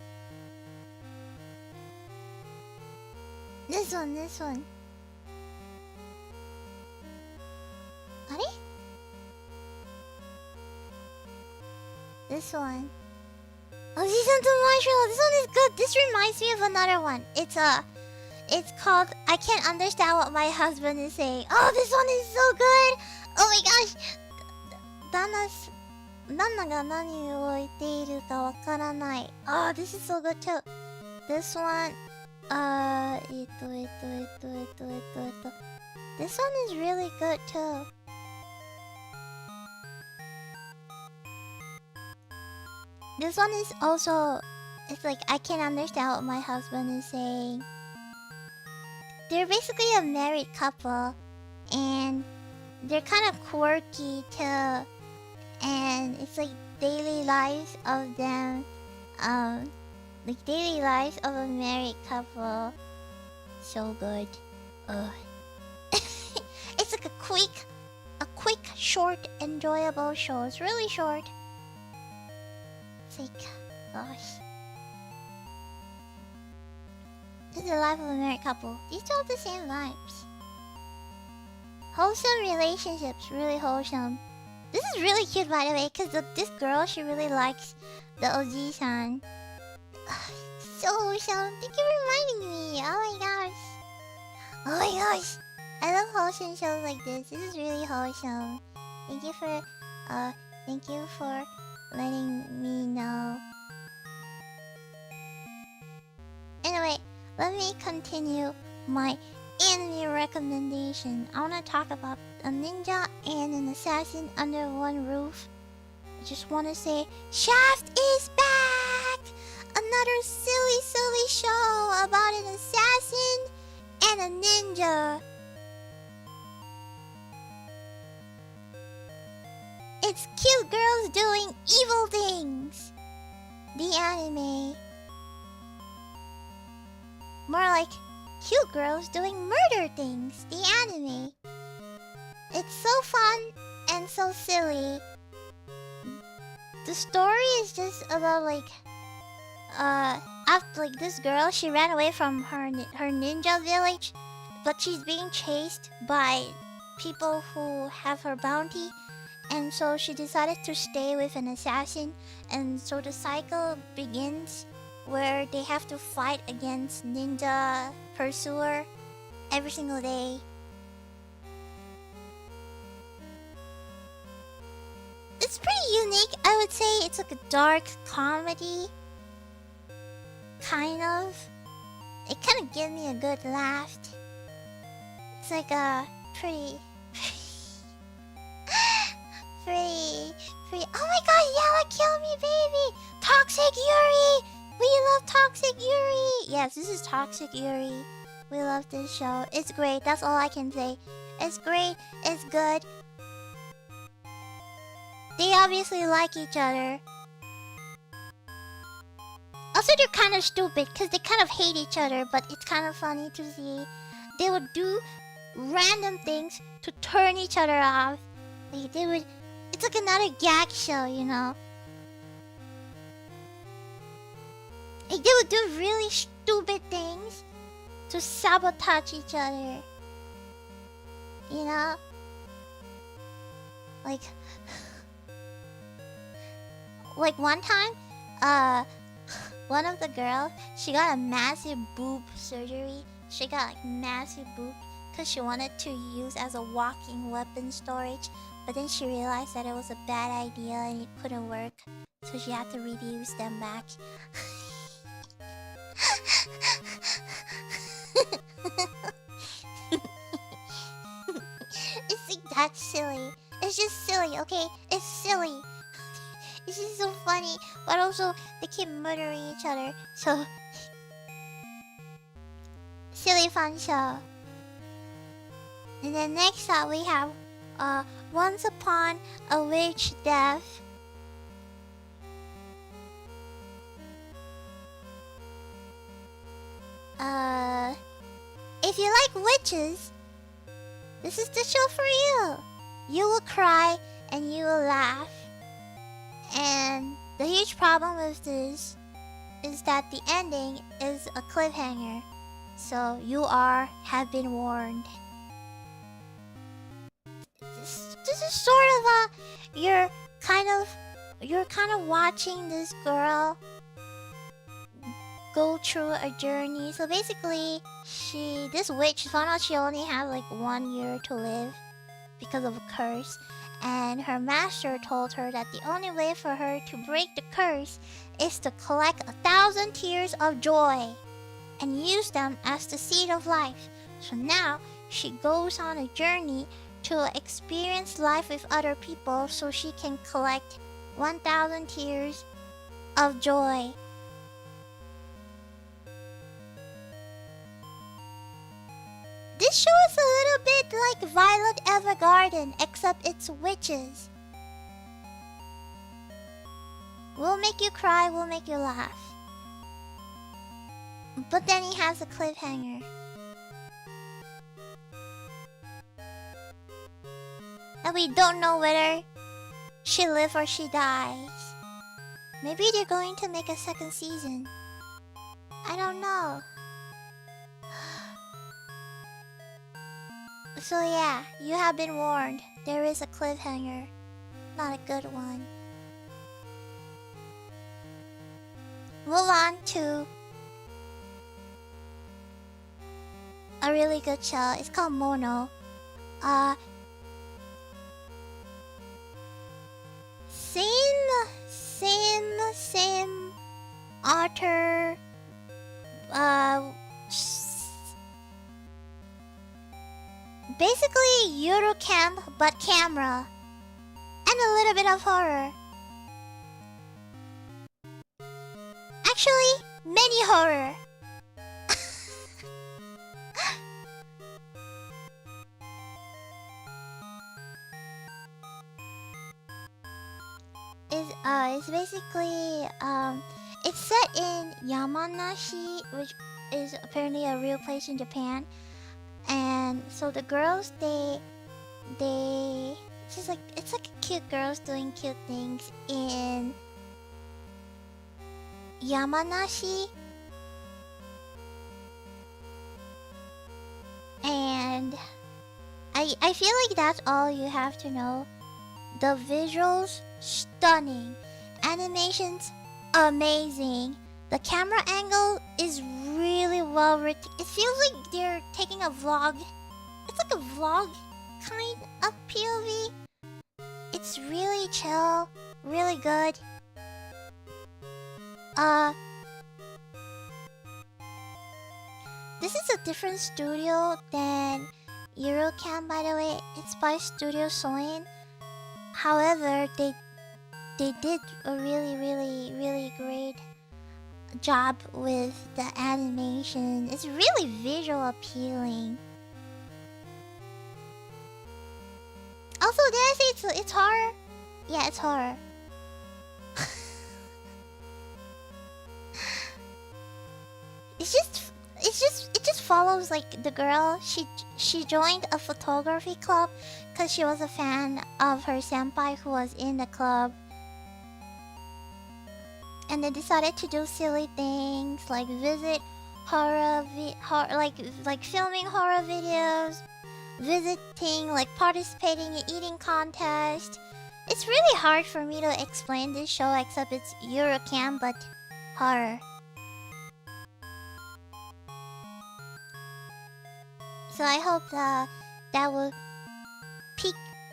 Speaker 1: This one. Are? This one. Oh, season 2 Marshmallow. This one is good. This reminds me of another one. It's called I Can't Understand What My Husband Is Saying. Oh, this one is so good. Oh my gosh. Nana ga nani o itteiru ka wakaranai. Oh, this is so good too. This one, This one is really good too. This one is also, it's like I can't understand what my husband is saying. They're basically a married couple, and they're kind of quirky too. And it's like daily lives of them, like daily lives of a married couple. So good. It's like a quick, short, enjoyable show. It's really short. It's like, gosh. This is the life of a married couple. These two have the same vibes. Wholesome relationships, really wholesome. This is really cute, by the way, because this girl, she really likes the Oji-san. So wholesome. Thank you for reminding me. Oh my gosh. Oh my gosh. I love wholesome shows like this. This is really wholesome. Thank you for letting me know. Anyway, let me continue my anime recommendation. I want to talk about a ninja and an assassin under one roof. I just want to say, Shaft is back! Another silly show about an assassin and a ninja. It's cute girls doing evil things. The anime. More like cute girls doing murder things. The anime. It's so fun and so silly. The story is just about after like this girl, she ran away from her ninja village, but she's being chased by people who have her bounty, and so she decided to stay with an assassin, and so the cycle begins where they have to fight against ninja pursuer every single day. It's pretty unique. I would say it's like a dark comedy. Kind of. It kind of gives me a good laugh. It's like a pretty... pretty... Oh my god, Yella, kill me, baby! Toxic Yuri! We love Toxic Yuri! Yes, this is Toxic Yuri. We love this show. It's great, that's all I can say. It's great, it's good. They obviously like each other. Also, they're kind of stupid because they kind of hate each other, but it's kind of funny to see. They would do random things to turn each other off. Like, they would... It's like another gag show, you know? Like, they would do really stupid things to sabotage each other. You know? Like... Like, one time, one of the girls, she got a massive boob surgery. She got like massive boob because she wanted to use as a walking weapon storage, but then she realized that it was a bad idea and it couldn't work, so she had to reduce them back. It's like that's silly. It's just silly, okay? It's silly. It's just so funny, but also they keep murdering each other, so... Silly fun show. And then next up we have Once Upon a Witch Death. If you like witches, this is the show for you. You will cry and you will laugh. And the huge problem with this is that the ending is a cliffhanger. So you have been warned. This is sort of a you're kind of watching this girl go through a journey. So basically, this witch found out she only had like 1 year to live because of a curse. And her master told her that the only way for her to break the curse is to collect 1,000 tears of joy and use them as the seed of life. So now she goes on a journey to experience life with other people so she can collect 1,000 tears of joy. This show is a little bit like Violet Evergarden, except it's witches. We'll make you cry, we'll make you laugh. But then he has a cliffhanger. And we don't know whether she lives or she dies. Maybe they're going to make a second season. I don't know. So yeah, you have been warned. There is a cliffhanger. Not a good one. Move on to a really good show. It's called Mono. Same author. Basically Eurocamp but camera. And a little bit of horror. Actually, many horror. It's basically it's set in Yamanashi, which is apparently a real place in Japan. And so the girls, it's like cute girls doing cute things in Yamanashi, and I feel like that's all you have to know. The visuals stunning, animations amazing. The camera angle is really well written. It feels like they're taking a vlog. It's like a vlog kind of POV. It's really chill, really good. This is a different studio than Eurocam, by the way. It's by Studio Soin. However, they did a really great job with the animation. It's really visual appealing. Also, did I say it's horror? Yeah, it's horror. It just follows like the girl. She joined a photography club because she was a fan of her senpai who was in the club. And they decided to do silly things like visit like filming horror videos, visiting, like participating in eating contests. It's really hard for me to explain this show except it's Eurocam but horror. So I hope that will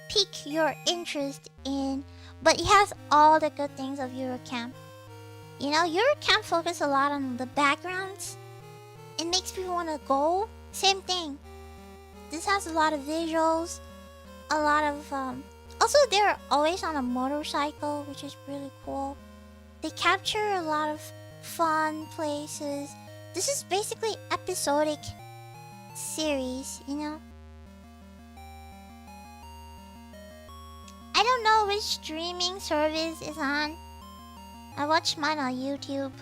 Speaker 1: pique your interest in. But it has all the good things of Eurocam. You know, Eurocam focus a lot on the backgrounds. It makes people want to go. Same thing. This has a lot of visuals, a lot of also they're always on a motorcycle, which is really cool. They capture a lot of fun places. This is basically episodic series, you know. I don't know which streaming service is on. I watched mine on YouTube.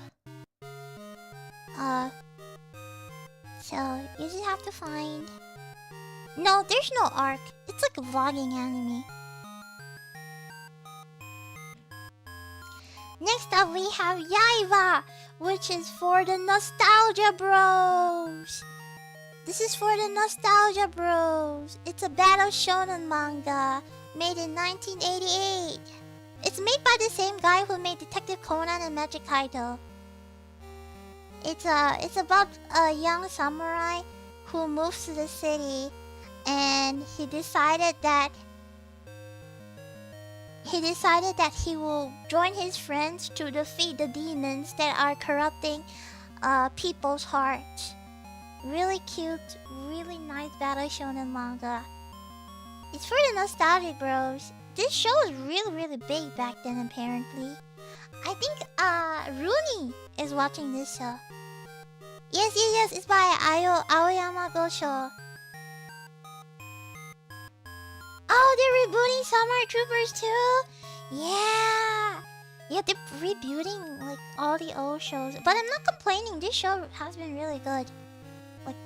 Speaker 1: So you just have to find. No, there's no arc. It's like a vlogging anime. Next up we have Yaiba, which is for the Nostalgia Bros. This is for the Nostalgia Bros. It's a battle shonen manga made in 1988. It's made by the same guy who made Detective Conan and Magic Kaito. It's about a young samurai who moves to the city, and he decided that he will join his friends to defeat the demons that are corrupting people's hearts. Really cute, really nice battle shonen manga. It's for the Nostalgic Bros. This show was really big back then, apparently. I think Rooney is watching this show. Yes, it's by Aoyama Gosho. Oh, they're rebooting Summer Troopers too? Yeah, they're rebooting like all the old shows. But I'm not complaining, this show has been really good. Like,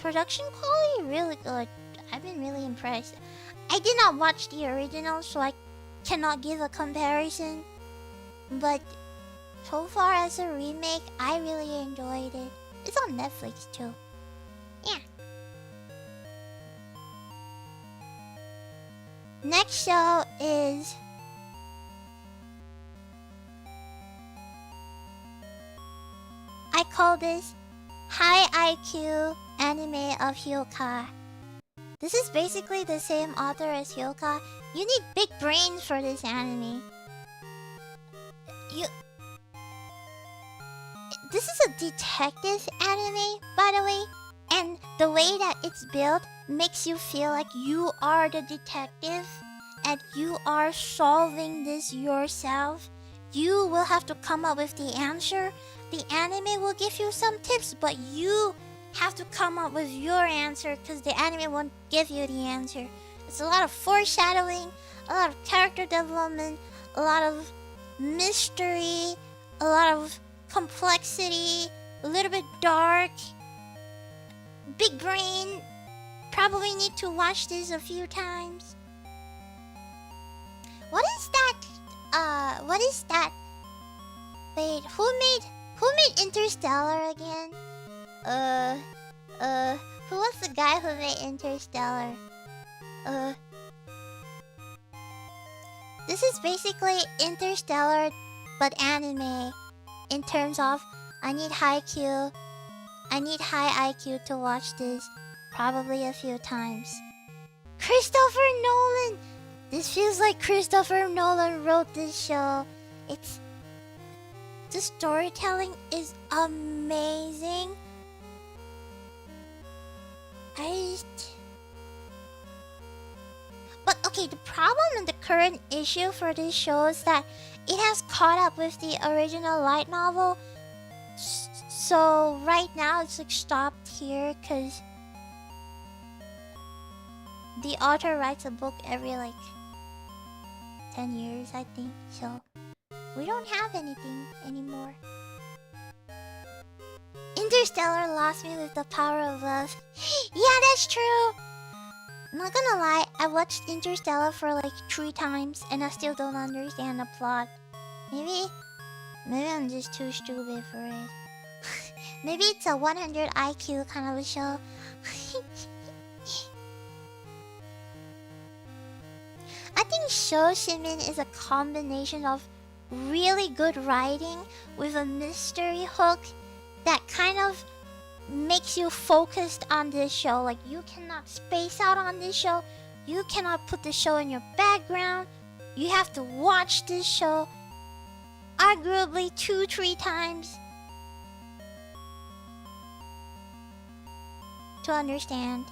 Speaker 1: production quality, really good. I've been really impressed. I did not watch the original, so I cannot give a comparison. But so far as a remake, I really enjoyed it. It's on Netflix too. Yeah. Next show is I call this High IQ Anime of Hyoka. This is basically the same author as Hyoka. You need big brains for this anime. This is a detective anime, by the way, and the way that it's built makes you feel like you are the detective and you are solving this yourself. You will have to come up with the answer. The anime will give you some tips, but you have to come up with your answer because the anime won't give you the answer. It's a lot of foreshadowing, a lot of character development, a lot of mystery, a lot of complexity, a little bit dark, big brain. Probably need to watch this a few times. What is that? Wait, who made Interstellar again? Who was the guy who made Interstellar? This is basically Interstellar, but anime. In terms of, I need high IQ to watch this probably a few times. Christopher Nolan! This feels like Christopher Nolan wrote this show. The storytelling is amazing. But okay, the problem in the current issue for this show is that it has caught up with the original light novel. So right now it's like stopped here because the author writes a book every like 10 years, I think. So we don't have anything anymore. Interstellar lost me with the power of love. Yeah, that's true. I'm not gonna lie, I watched Interstellar for like 3 times and I still don't understand the plot. Maybe I'm just too stupid for it. Maybe it's a 100 IQ kind of a show. I think Show Shimin is a combination of really good writing with a mystery hook that kind of makes you focused on this show. Like, you cannot space out on this show. You cannot put the show in your background. You have to watch this show arguably 2-3 times to understand.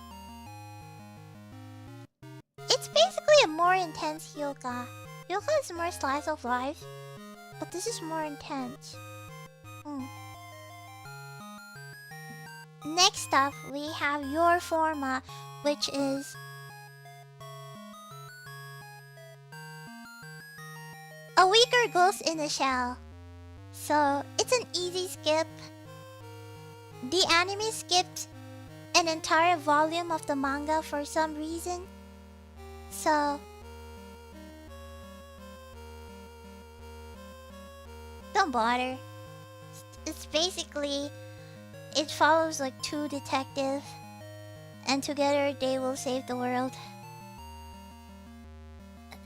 Speaker 1: It's basically a more intense Hyoka. Hyoka is more slice of life, but this is more intense. Next up, we have Your Forma, which is a weaker Ghost in the Shell. So, it's an easy skip. The anime skipped an entire volume of the manga for some reason. So, don't bother. It's basically, it follows like 2 detectives, and together they will save the world. It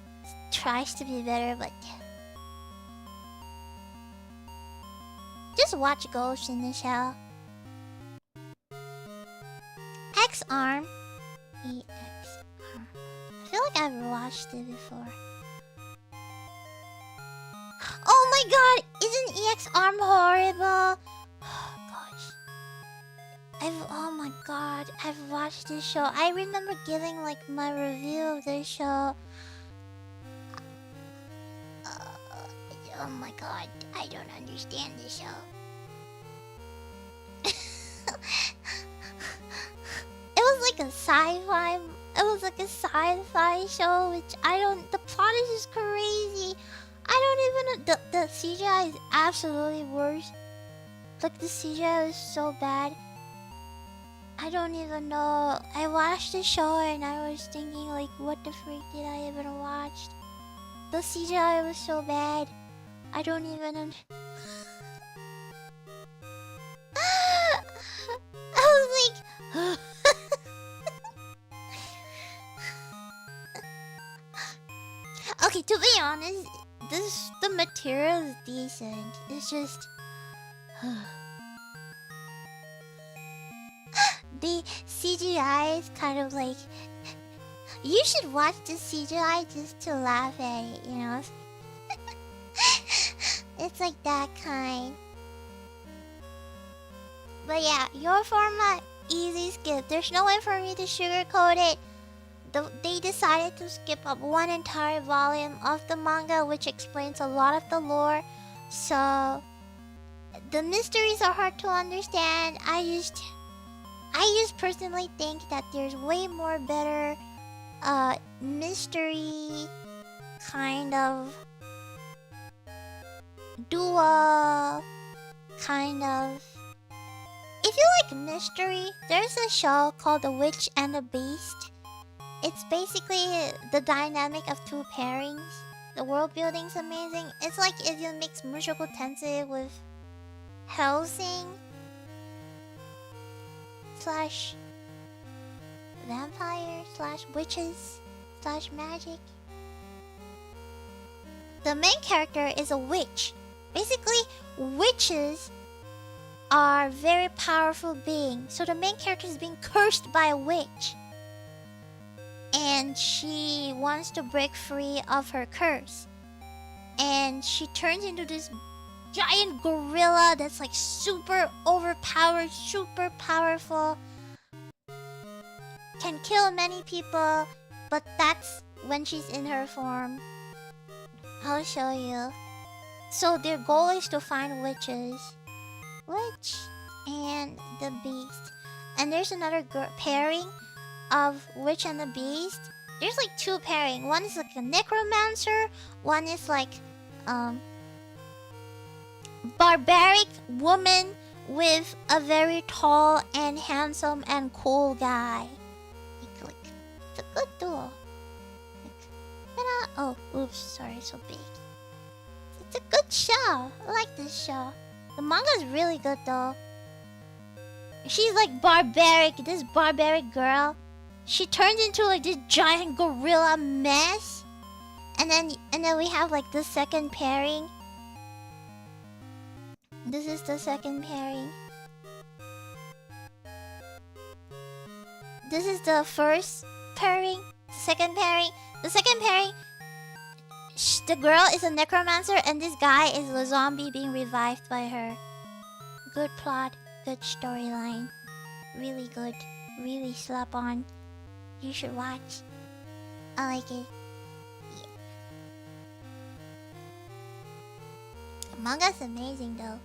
Speaker 1: tries to be better, but just watch Ghost in the Shell. X-Arm. E-X-Arm. I feel like I've watched it before. Oh my god! Isn't EX-Arm horrible? Oh gosh. Oh my god, I've watched this show. I remember giving like my review of this show. Oh my god, I don't understand this show. It was like a sci-fi. It was like a sci-fi show, which the plot is just crazy. I don't even. The CGI is absolutely worse. Like, the CGI is so bad. I don't even know. I watched the show and I was thinking, like, what the freak did I even watch? The CGI was so bad. I don't even. I was like. Okay, to be honest, the material is decent. It's just the CGI is kind of like, you should watch the CGI just to laugh at it, you know? It's like that kind. But yeah, Your Forma, easy skip. There's no way for me to sugarcoat it. They decided to skip up one entire volume of the manga, which explains a lot of the lore. So the mysteries are hard to understand. I just personally think that there's way more better mystery kind of duo kind of. If you like mystery, there's a show called The Witch and the Beast. It's basically the dynamic of 2 pairings. The world building's amazing. It's like if you mix Mushoku Tensei with Hellsing / vampires slash witches slash magic. The main character is a witch. Basically, witches are very powerful beings. So the main character is being cursed by a witch. And she wants to break free of her curse. And she turns into this giant gorilla that's like super overpowered, super powerful. Can kill many people, but that's when she's in her form. I'll show you. So their goal is to find witches. Witch and the beast. And there's another pairing of witch and the beast. There's like two pairing. One is like a necromancer. One is like barbaric woman with a very tall and handsome and cool guy. It's a good duel. Oh, oops, sorry, it's so big. It's a good show. I like this show. The manga's really good though. She's like barbaric, this barbaric girl. She turns into like this giant gorilla mess. And then we have like the second pairing. This is the second pairing. This is the first pairing. Second pairing. The second pairing, the girl is a necromancer and this guy is a zombie being revived by her. Good plot, good storyline. Really good. Really slap on. You should watch. I like it. Yeah. The manga's amazing though.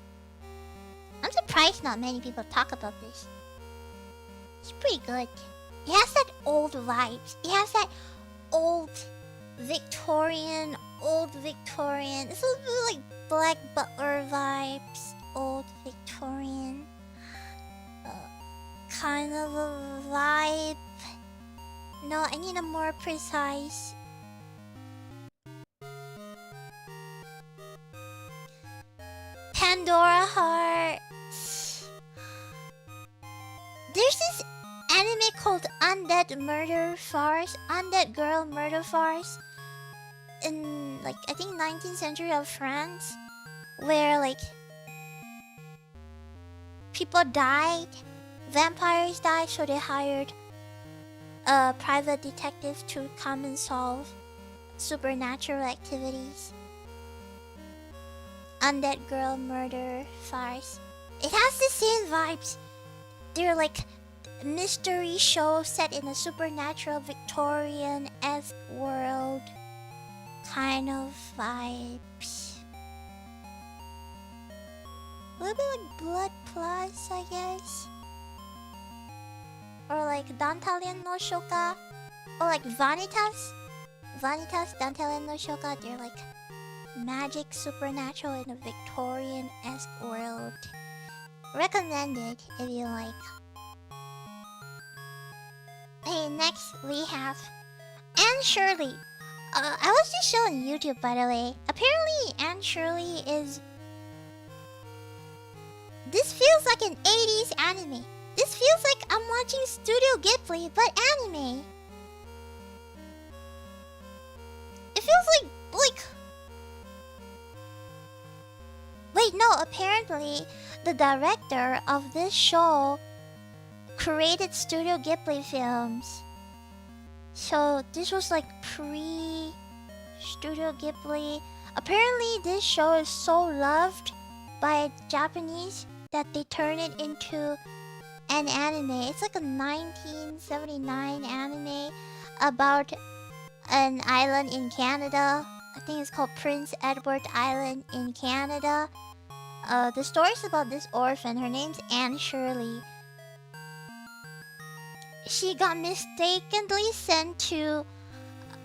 Speaker 1: I'm surprised not many people talk about this. It's pretty good. It has that old vibes. It has that old Victorian. It's a little bit like Black Butler vibes. Old Victorian. Kind of a vibe. No, I need a more precise. Pandora Hearts. There's this anime called Undead Murder Farce. Undead Girl Murder Farce. In like I think 19th century of France, where like people died, vampires died, so they hired a private detective to come and solve supernatural activities. Undead Girl Murder Farce. It has the same vibes. They're like mystery show set in a supernatural Victorian-esque world kind of vibes. A little bit like Blood Plus, I guess. Or like Dantalian no Shoka. Or like Vanitas. Vanitas, Dantalian no Shoka. They're like magic supernatural in a Victorian-esque world. Recommended if you like. Okay, next we have Anne Shirley. I was just showing YouTube, by the way. Apparently, Anne Shirley is... This feels like an 80s anime. This feels like I'm watching Studio Ghibli, but anime. It feels like... Wait, no, apparently the director of this show created Studio Ghibli films. So this was like pre-Studio Ghibli. Apparently this show is so loved by Japanese that they turn it into an anime. It's like a 1979 anime about an island in Canada. I think it's called Prince Edward Island in Canada. The story is about this orphan. Her name's Anne Shirley. She got mistakenly sent to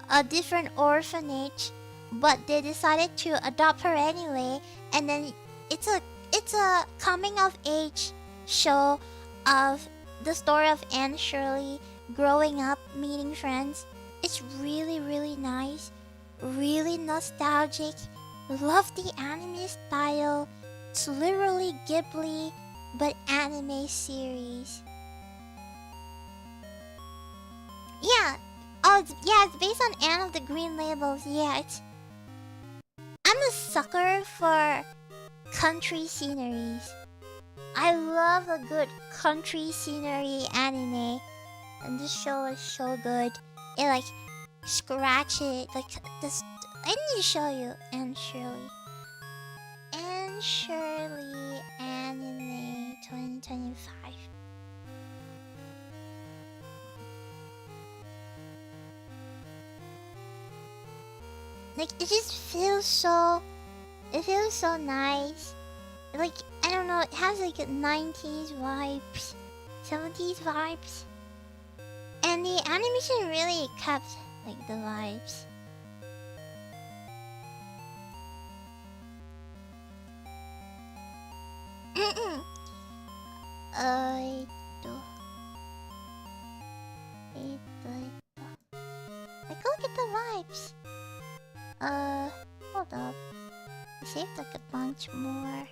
Speaker 1: a different orphanage, but they decided to adopt her anyway. And then it's a coming of age show of the story of Anne Shirley growing up, meeting friends. It's really, really nice, really nostalgic. Love the anime style. It's literally Ghibli, but anime series. Oh, it's based on Anne of the Green Labels. Yeah, I'm a sucker for country sceneries. I love a good country scenery anime, and this show is so good. It like scratch it like this. I need to show you Anne Shirley. Anne Shirley anime 2025. Like it just feels so. It feels so nice. Like I don't know. It has like 90s vibes, 70s vibes, and the animation really kept like the vibes. Like look at the vibes. Hold up. I saved like a bunch more.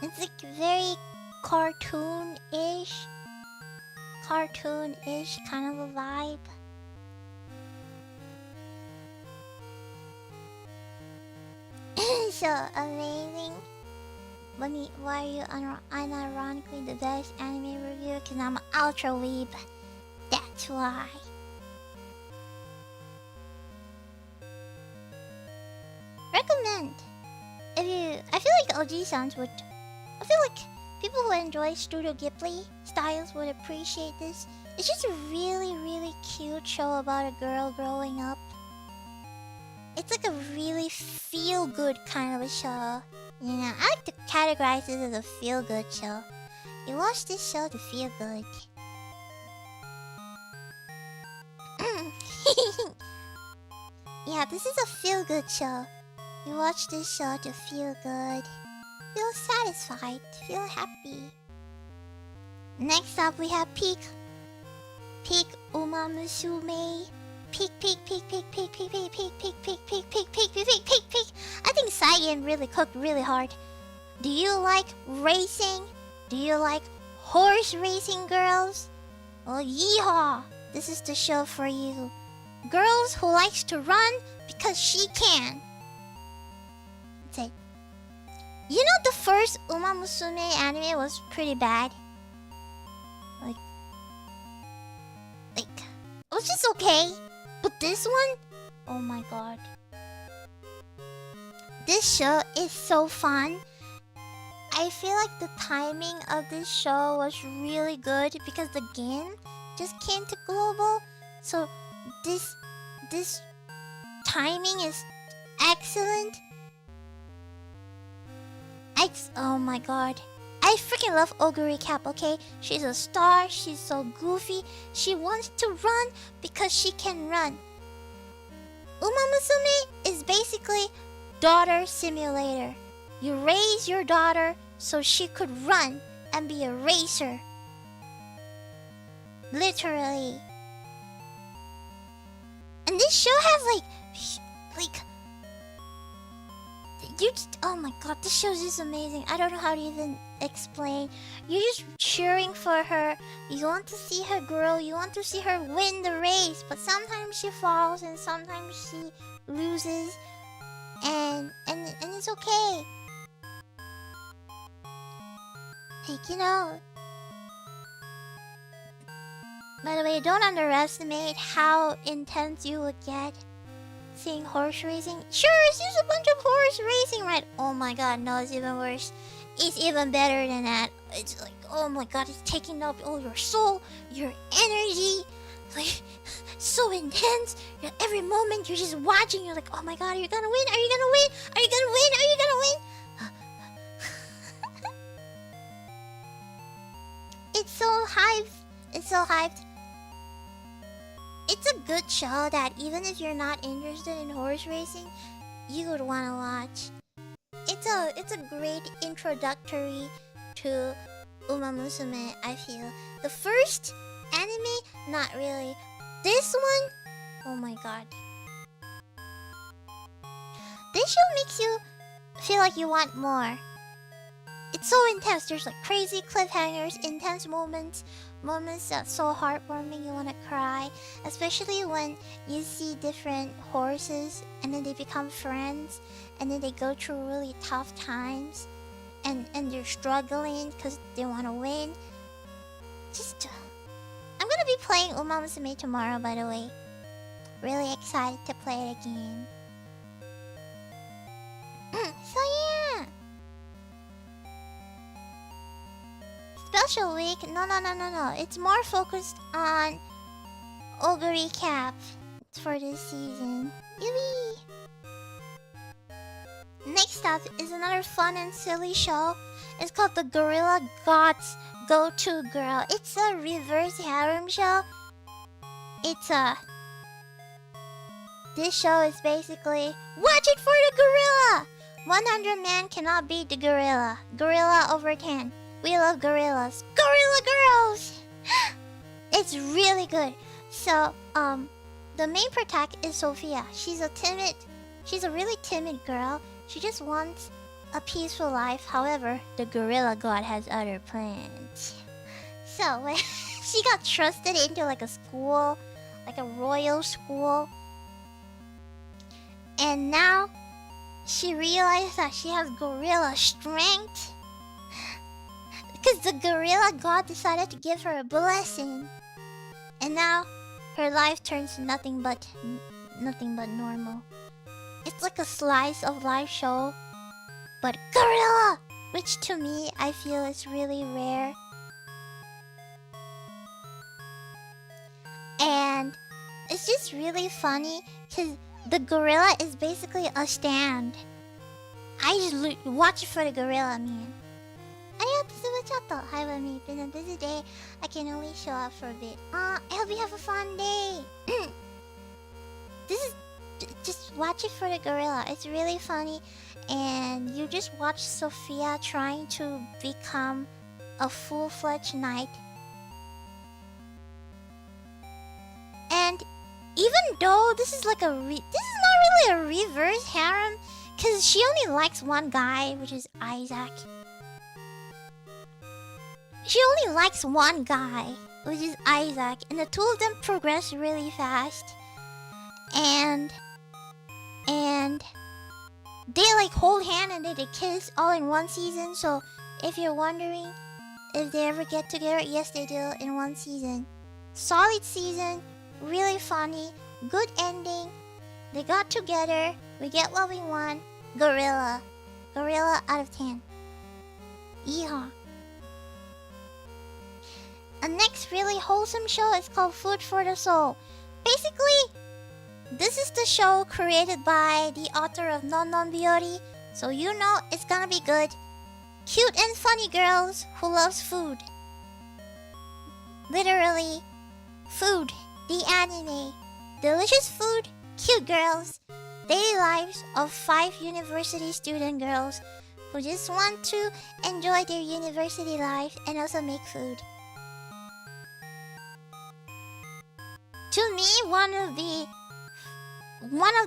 Speaker 1: It's like very cartoon-ish kind of a vibe. So amazing. Why are you unironically the best anime reviewer? Cause I'm an ultra weeb. That's why. Recommend. I feel like OG-sans would. I feel like people who enjoy Studio Ghibli styles would appreciate this. It's just a really, really cute show about a girl growing up. It's like a really feel-good kind of a show. You know, I like to categorize this as a feel-good show. You watch this show to feel good. Yeah, this is a feel-good show. You watch this show to feel good. Feel satisfied. Feel happy. Next up, we have Peak Uma Musume. Peak. I think Saiyan really cooked really hard. Do you like racing? Do you like horse racing, girls? Well, yeehaw! This is the show for you. Girls who likes to run because she can. That's it. You know the first Uma Musume anime was pretty bad. Like it was just okay. But this one, oh my god. This show is so fun. I feel like the timing of this show was really good because the game just came to global. So this timing is excellent. Oh my god. I freaking love Oguri Cap, okay? She's a star, she's so goofy. She wants to run because she can run. Uma Musume is basically daughter simulator. You raise your daughter so she could run and be a racer. Literally. And this show has like oh my god, this show is just amazing. I don't know how to even explain. You're just cheering for her. You want to see her grow. You want to see her win the race. But sometimes she falls and sometimes she loses. And it's okay. Like, you know. By the way, don't underestimate how intense you would get seeing horse racing. Sure, it's just a bunch of horse racing, right? Oh my god, no, it's even worse. It's even better than that. It's like, oh my god, it's taking up all your soul, your energy. Like, so intense. Every moment you're just watching, you're like, oh my god, are you gonna win? Are you gonna win? Are you gonna win? Are you gonna win? It's so hyped. It's so hyped. It's a good show that even if you're not interested in horse racing, you would want to watch. It's a great introductory to Uma Musume, I feel. The first anime, not really. This one, oh my god. This show makes you feel like you want more. it's so intense. There's like crazy cliffhangers, intense moments, moments that's so heartwarming you want to cry, especially when you see different horses and then they become friends and then they go through really tough times and they're struggling because they want to win. Just I'm gonna be playing Uma Musume tomorrow, by the way. Really excited to play it again. So yeah, special week. No. It's more focused on Ogre recap for this season. Yippee! Next up is another fun and silly show. It's called the Gorilla God's Go-To Girl. It's a reverse harem show. This show is basically watch it for the gorilla. 100 men cannot beat the gorilla. Gorilla over 10. We love gorillas. Gorilla girls. It's really good. So the main protagonist is Sophia. She's a really timid girl. She just wants a peaceful life. However, the gorilla god has other plans. So when she got trusted into like a school, like a royal school, and now she realized that she has gorilla strength because the gorilla god decided to give her a blessing, and now her life turns to nothing but normal. It's like a slice of life show, but gorilla, which to me I feel is really rare. And it's just really funny because the gorilla is basically a stand. I just watch it for the gorilla, man. Arigatou subachato. Hi, Wemiko. Been a busy day. I can only show up for a bit. I hope you have a fun day. This is just watch it for the gorilla. It's really funny, and you just watch Sophia trying to become a full-fledged knight. And even though this is like this is not really a reverse harem, because she only likes one guy, which is Isaac. She only likes one guy, which is Isaac, and the two of them progress really fast. And they like hold hand and they kiss all in one season. So if you're wondering if they ever get together, yes, they do in one season. Solid season, really funny, good ending. They got together, we get what we want. Gorilla out of 10. Yeehaw. A next really wholesome show is called Food for the Soul. Basically, this is the show created by the author of Non Non Biori, so you know it's gonna be good. Cute and funny girls who loves food. Literally, food, the anime. Delicious food, cute girls. Daily lives of 5 university student girls who just want to enjoy their university life and also make food. To me, one of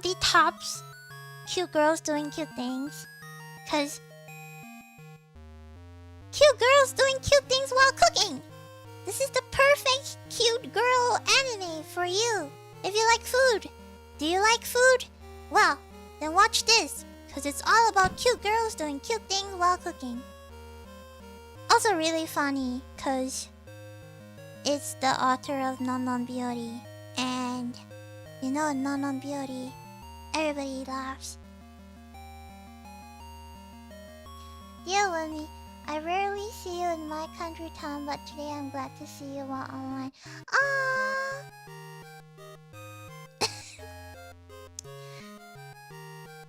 Speaker 1: the tops cute girls doing cute things, cause cute girls doing cute things while cooking. This is the perfect cute girl anime for you if you like food. Do you like food? Well, then watch this, cause it's all about cute girls doing cute things while cooking. Also really funny, cause it's the author of Non Non Biori, and you know in Non Non Biori, everybody laughs. Yeah, Lemmy, I rarely see you in my country town, but today I'm glad to see you while online. Ah.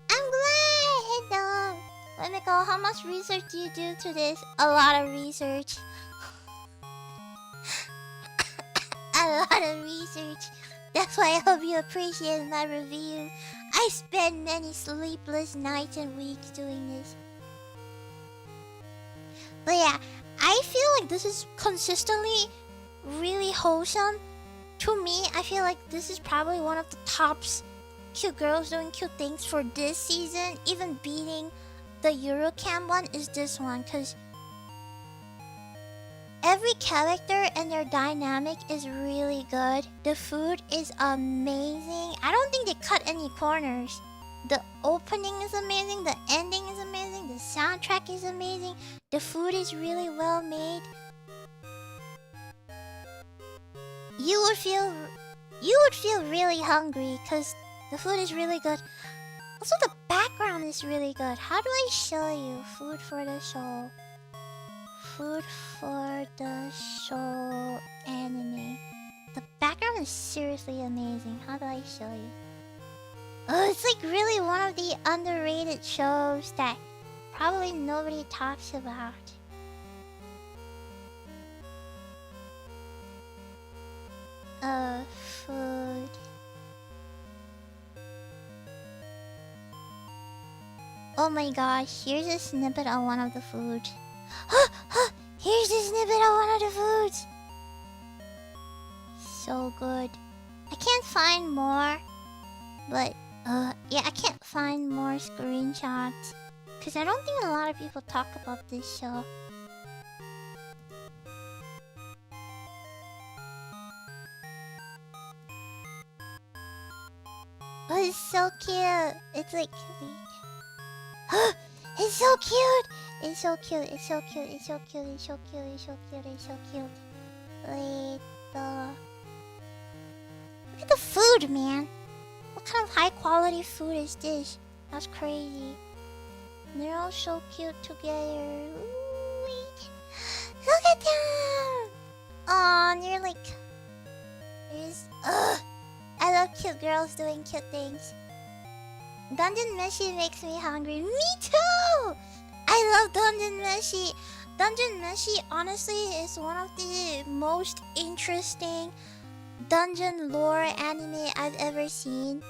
Speaker 1: I'm glad! Hey, Dom! Wemiko, how much research do you do to this? A lot of research. A lot of research. That's why I hope you appreciate my review. I spent many sleepless nights and weeks doing this. But yeah, I feel like this is consistently really wholesome. To me, I feel like this is probably one of the tops cute girls doing cute things for this season. Even beating the Eurocamp one is this one, because every character and their dynamic is really good. The food is amazing. I don't think they cut any corners. The opening is amazing. The ending is amazing. The soundtrack is amazing. The food is really well made. You would feel really hungry because the food is really good. Also, the background is really good. How do I show you? Food for the soul. Food for the soul anime. The background is seriously amazing. How do I show you? Oh, it's like really one of the underrated shows that probably nobody talks about. Food. Oh my gosh, here's a snippet of one of the foods. Here's a snippet of one of the foods. So good. I can't find more, but yeah, I can't find more screenshots because I don't think a lot of people talk about this show. Oh, it's so cute. It's like it's so cute. It's so cute. It's so cute. It's so cute. It's so cute. It's so cute. It's so cute. Wait, look at the food, man. What kind of high quality food is this? That's crazy. They're all so cute together. Ooh, wait. Look at them. Aw, they're like. I love cute girls doing cute things. Dungeon Meshi makes me hungry. Me too! I love Dungeon Meshi. Dungeon Meshi honestly is one of the most interesting dungeon lore anime I've ever seen.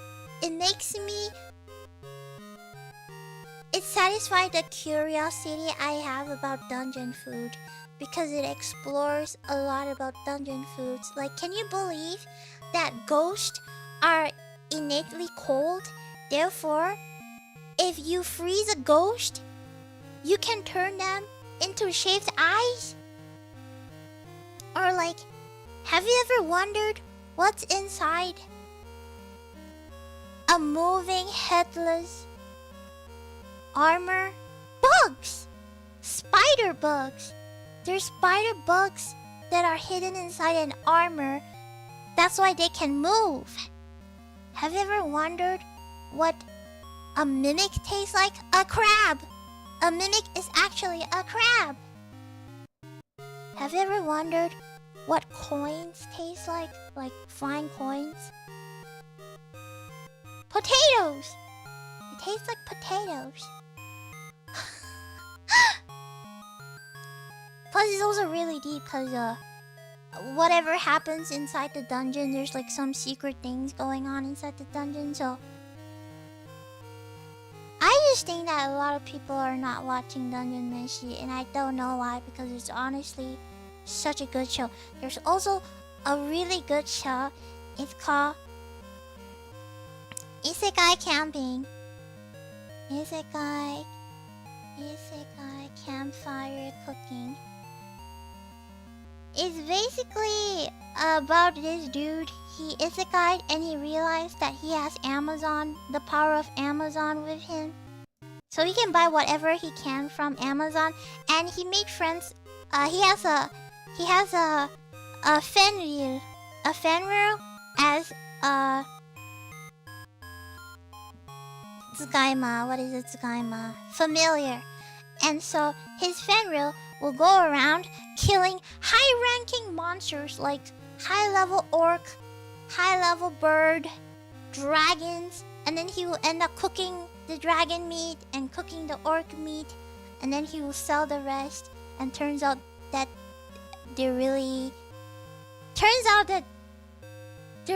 Speaker 1: It satisfies the curiosity I have about dungeon food because it explores a lot about dungeon foods. Like, can you believe that ghosts are innately cold? Therefore, if you freeze a ghost, you can turn them into shaved ice? Or like, have you ever wondered what's inside a moving headless armor? Bugs! Spider bugs! There's spider bugs that are hidden inside an armor. That's why they can move. Have you ever wondered what a mimic tastes like? A crab! A mimic is actually a crab! Have you ever wondered what coins taste like? Like flying coins? Potatoes! It tastes like potatoes. Plus, it's also really deep because whatever happens inside the dungeon, there's like some secret things going on inside the dungeon, so I just think that a lot of people are not watching Dungeon Meshi, and I don't know why, because it's honestly such a good show. There's also a really good show. It's called Isekai Camping. Isekai Campfire Cooking. It's basically about this dude. He isekai'd and he realized that he has Amazon, the power of Amazon with him. So he can buy whatever he can from Amazon, and he made friends. He has a Fenrir as Tsukaima. What is it, Tsukaima? Familiar. And so his Fenrir will go around killing high-ranking monsters like high-level orc, high-level bird, dragons, and then he will end up cooking the dragon meat and cooking the orc meat, and then he will sell the rest, and turns out that they're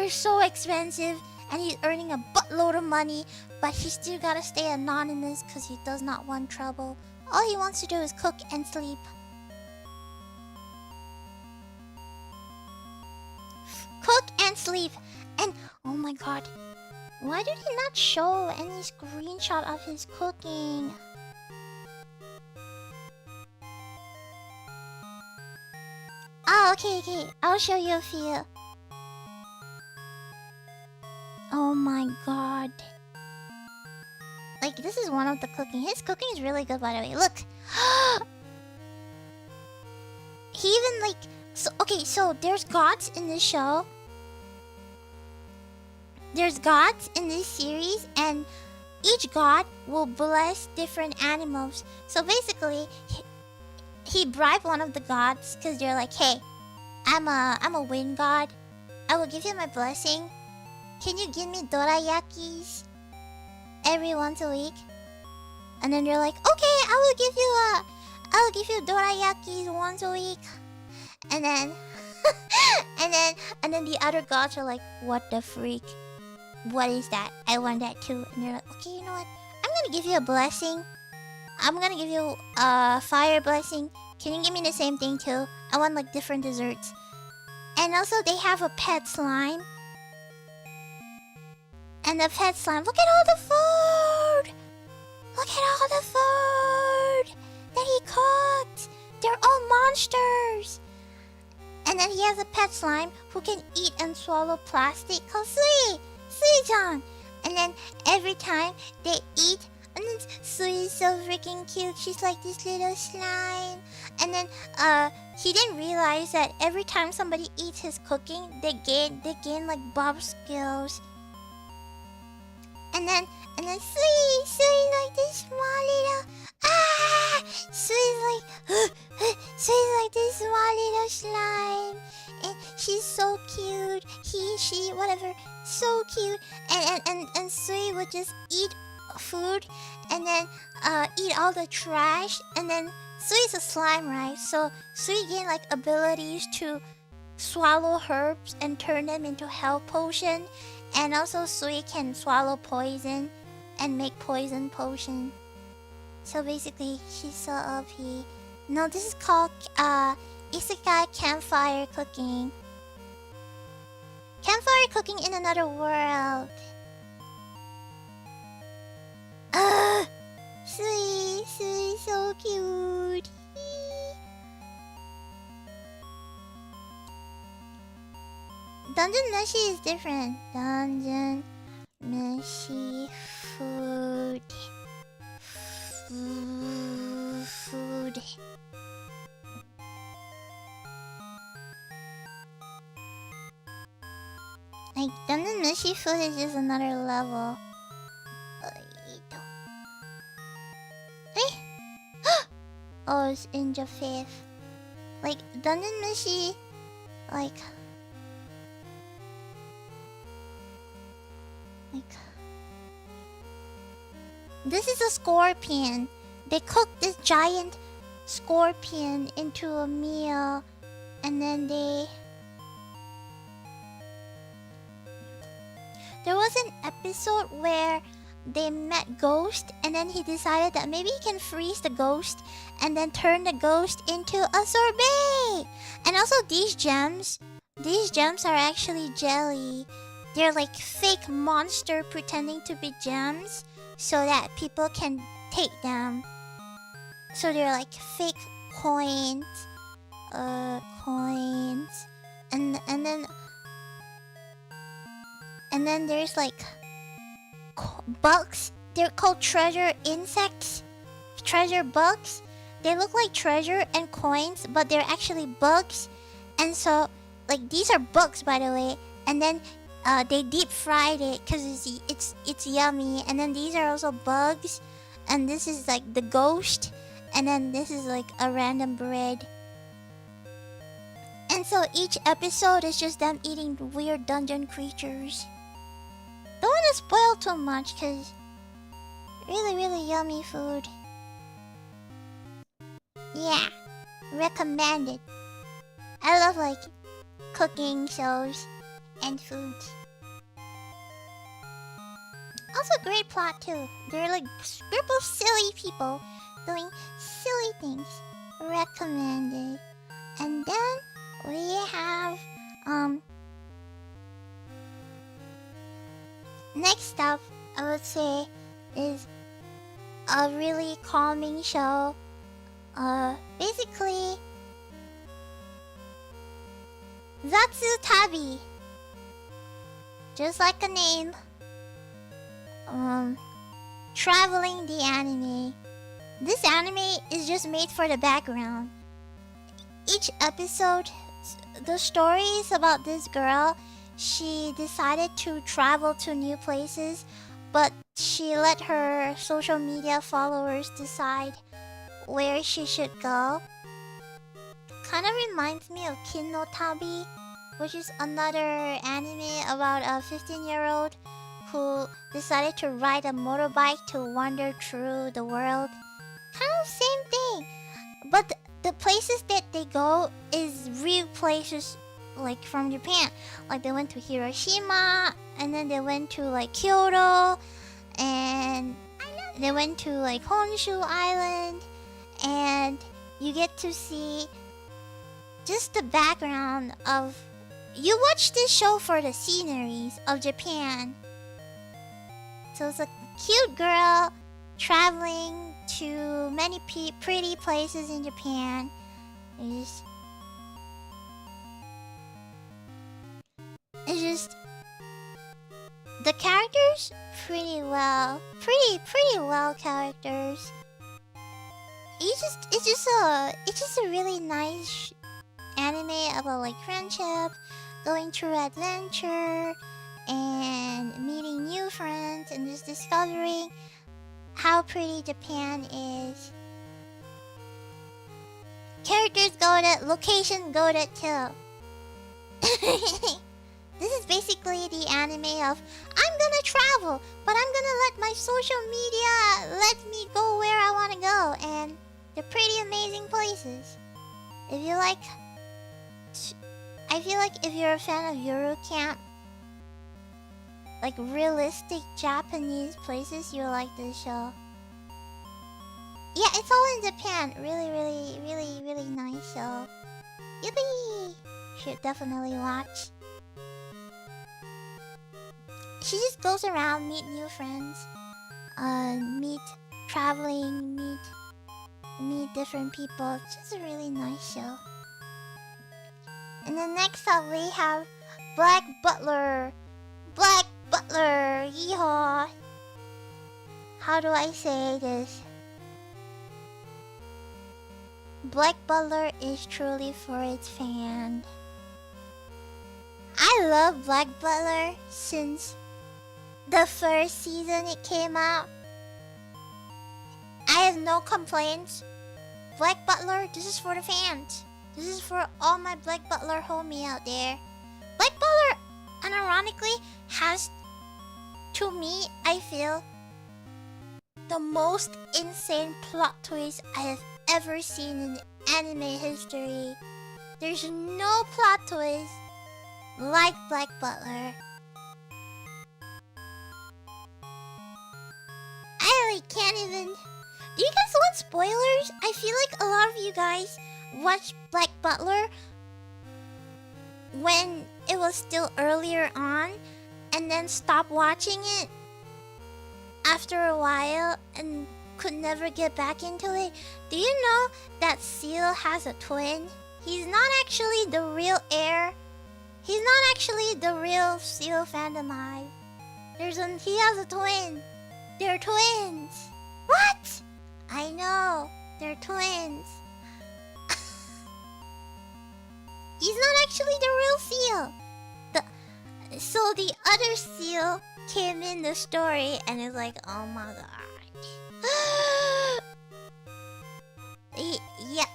Speaker 1: so expensive and he's earning a buttload of money, but he still gotta stay anonymous because he does not want trouble. All he wants to do is cook and sleep. Cook and sleep. And oh my god, why did he not show any screenshot of his cooking? Okay. I'll show you a few. Oh my god. Like, this is one of the cooking. His cooking is really good, by the way. Look. He even, like... So there's gods in this show. There's gods in this series, and each god will bless different animals. So basically, he bribed one of the gods because they're like, hey, I'm a wind god. I will give you my blessing. Can you give me dorayakis every once a week? And then they're like, okay, I will give you dorayakis once a week. And then and then the other gods are like, what the freak? What is that? I want that too. And they're like, okay, you know what? I'm gonna give you a blessing. I'm gonna give you a fire blessing. Can you give me the same thing too? I want like different desserts. And also they have a pet slime. And the pet slime, look at all the food! Look at all the food that he cooked! They're all monsters! And then he has a pet slime who can eat and swallow plastic called Sui-chan! And then every time they eat, and then Sui is so freaking cute. She's like this little slime. And then he didn't realize that every time somebody eats his cooking, they gain like Bob skills. And then Sui like this small little Sui's like this small little slime. And she's so cute. She, whatever, so cute. And Sui would just eat food and then eat all the trash. And then Sui's a slime, right? So Sui gained like abilities to swallow herbs and turn them into health potion. And also Sui can swallow poison and make poison potion. So basically, she's so OP. No, this is called Isekai Campfire Cooking. Campfire cooking in another world. Sui, so cute. Dungeon Meshi is different. Dungeon Meshi food. Food. Like, Dungeon Meshi food is just another level. Oh, it's in the 5th. Like, Dungeon Meshi, like... This is a scorpion. They cooked this giant scorpion into a meal, and then there was an episode where they met Ghost, and then he decided that maybe he can freeze the ghost and then turn the ghost into a sorbet. And also these gems are actually jelly. They're like fake monster pretending to be gems so that people can take them. So they're like fake coins. And then there's like bugs. They're called treasure insects. Treasure bugs. They look like treasure and coins, but they're actually bugs. And so, like, these are bugs, by the way. And then they deep fried it because it's yummy. And then these are also bugs. And this is like the ghost. And then this is like a random bread. And so each episode is just them eating weird dungeon creatures. Don't want to spoil too much because really, really yummy food. Yeah, recommended. I love like cooking shows and food. Also great plot too. They're like a group of silly people doing silly things. Recommended. And then we have next up I would say is a really calming show. Basically Zatsutabi. Just like a name. Traveling the anime. This anime is just made for the background. Each episode, the story is about this girl. She decided to travel to new places, but she let her social media followers decide where she should go. Kind of reminds me of Kin no Tabi, which is another anime about a 15-year-old who decided to ride a motorbike to wander through the world. Kind of same thing, but the places that they go is real places, like from Japan. Like they went to Hiroshima, and then they went to like Kyoto, and they went to like Honshu Island, and you get to see just the background of... You watch this show for the sceneries of Japan. So it's a cute girl traveling to many pretty places in Japan. It's just the characters pretty well characters. It's just a really nice anime about like friendship, going through adventure, and meeting new friends, and just discovering how pretty Japan is. Characters goated, location goated too. This is basically the anime of I'm gonna travel, but I'm gonna let my social media let me go where I wanna go, and they're pretty amazing places. If you like, I feel like if you're a fan of Yuru Camp, like realistic Japanese places, you'll like this show. Yeah, it's all in Japan. Really nice show. Yippee! Should definitely watch. She just goes around, meet new friends, meet traveling, meet different people. It's just a really nice show. And then next up we have Black Butler. Black Butler, yeehaw. How do I say this? Black Butler is truly for its fan. I love Black Butler since the first season it came out. I have no complaints. Black Butler, this is for the fans. This is for all my Black Butler homie out there. Black Butler, unironically, has, to me, I feel, the most insane plot twist I have ever seen in anime history. There's no plot twist like Black Butler. I like can't even... Do you guys want spoilers? I feel like a lot of you guys watched Black Butler when it was still earlier on, and then stopped watching it after a while and could never get back into it. Do you know that Seal has a twin? He's not actually the real heir. He's not actually the real Seal Fandom Hive. He has a twin. They're twins. What? I know. They're twins. He's not actually the real Seal. So the other Seal came in the story and is like, oh my god. Yeah,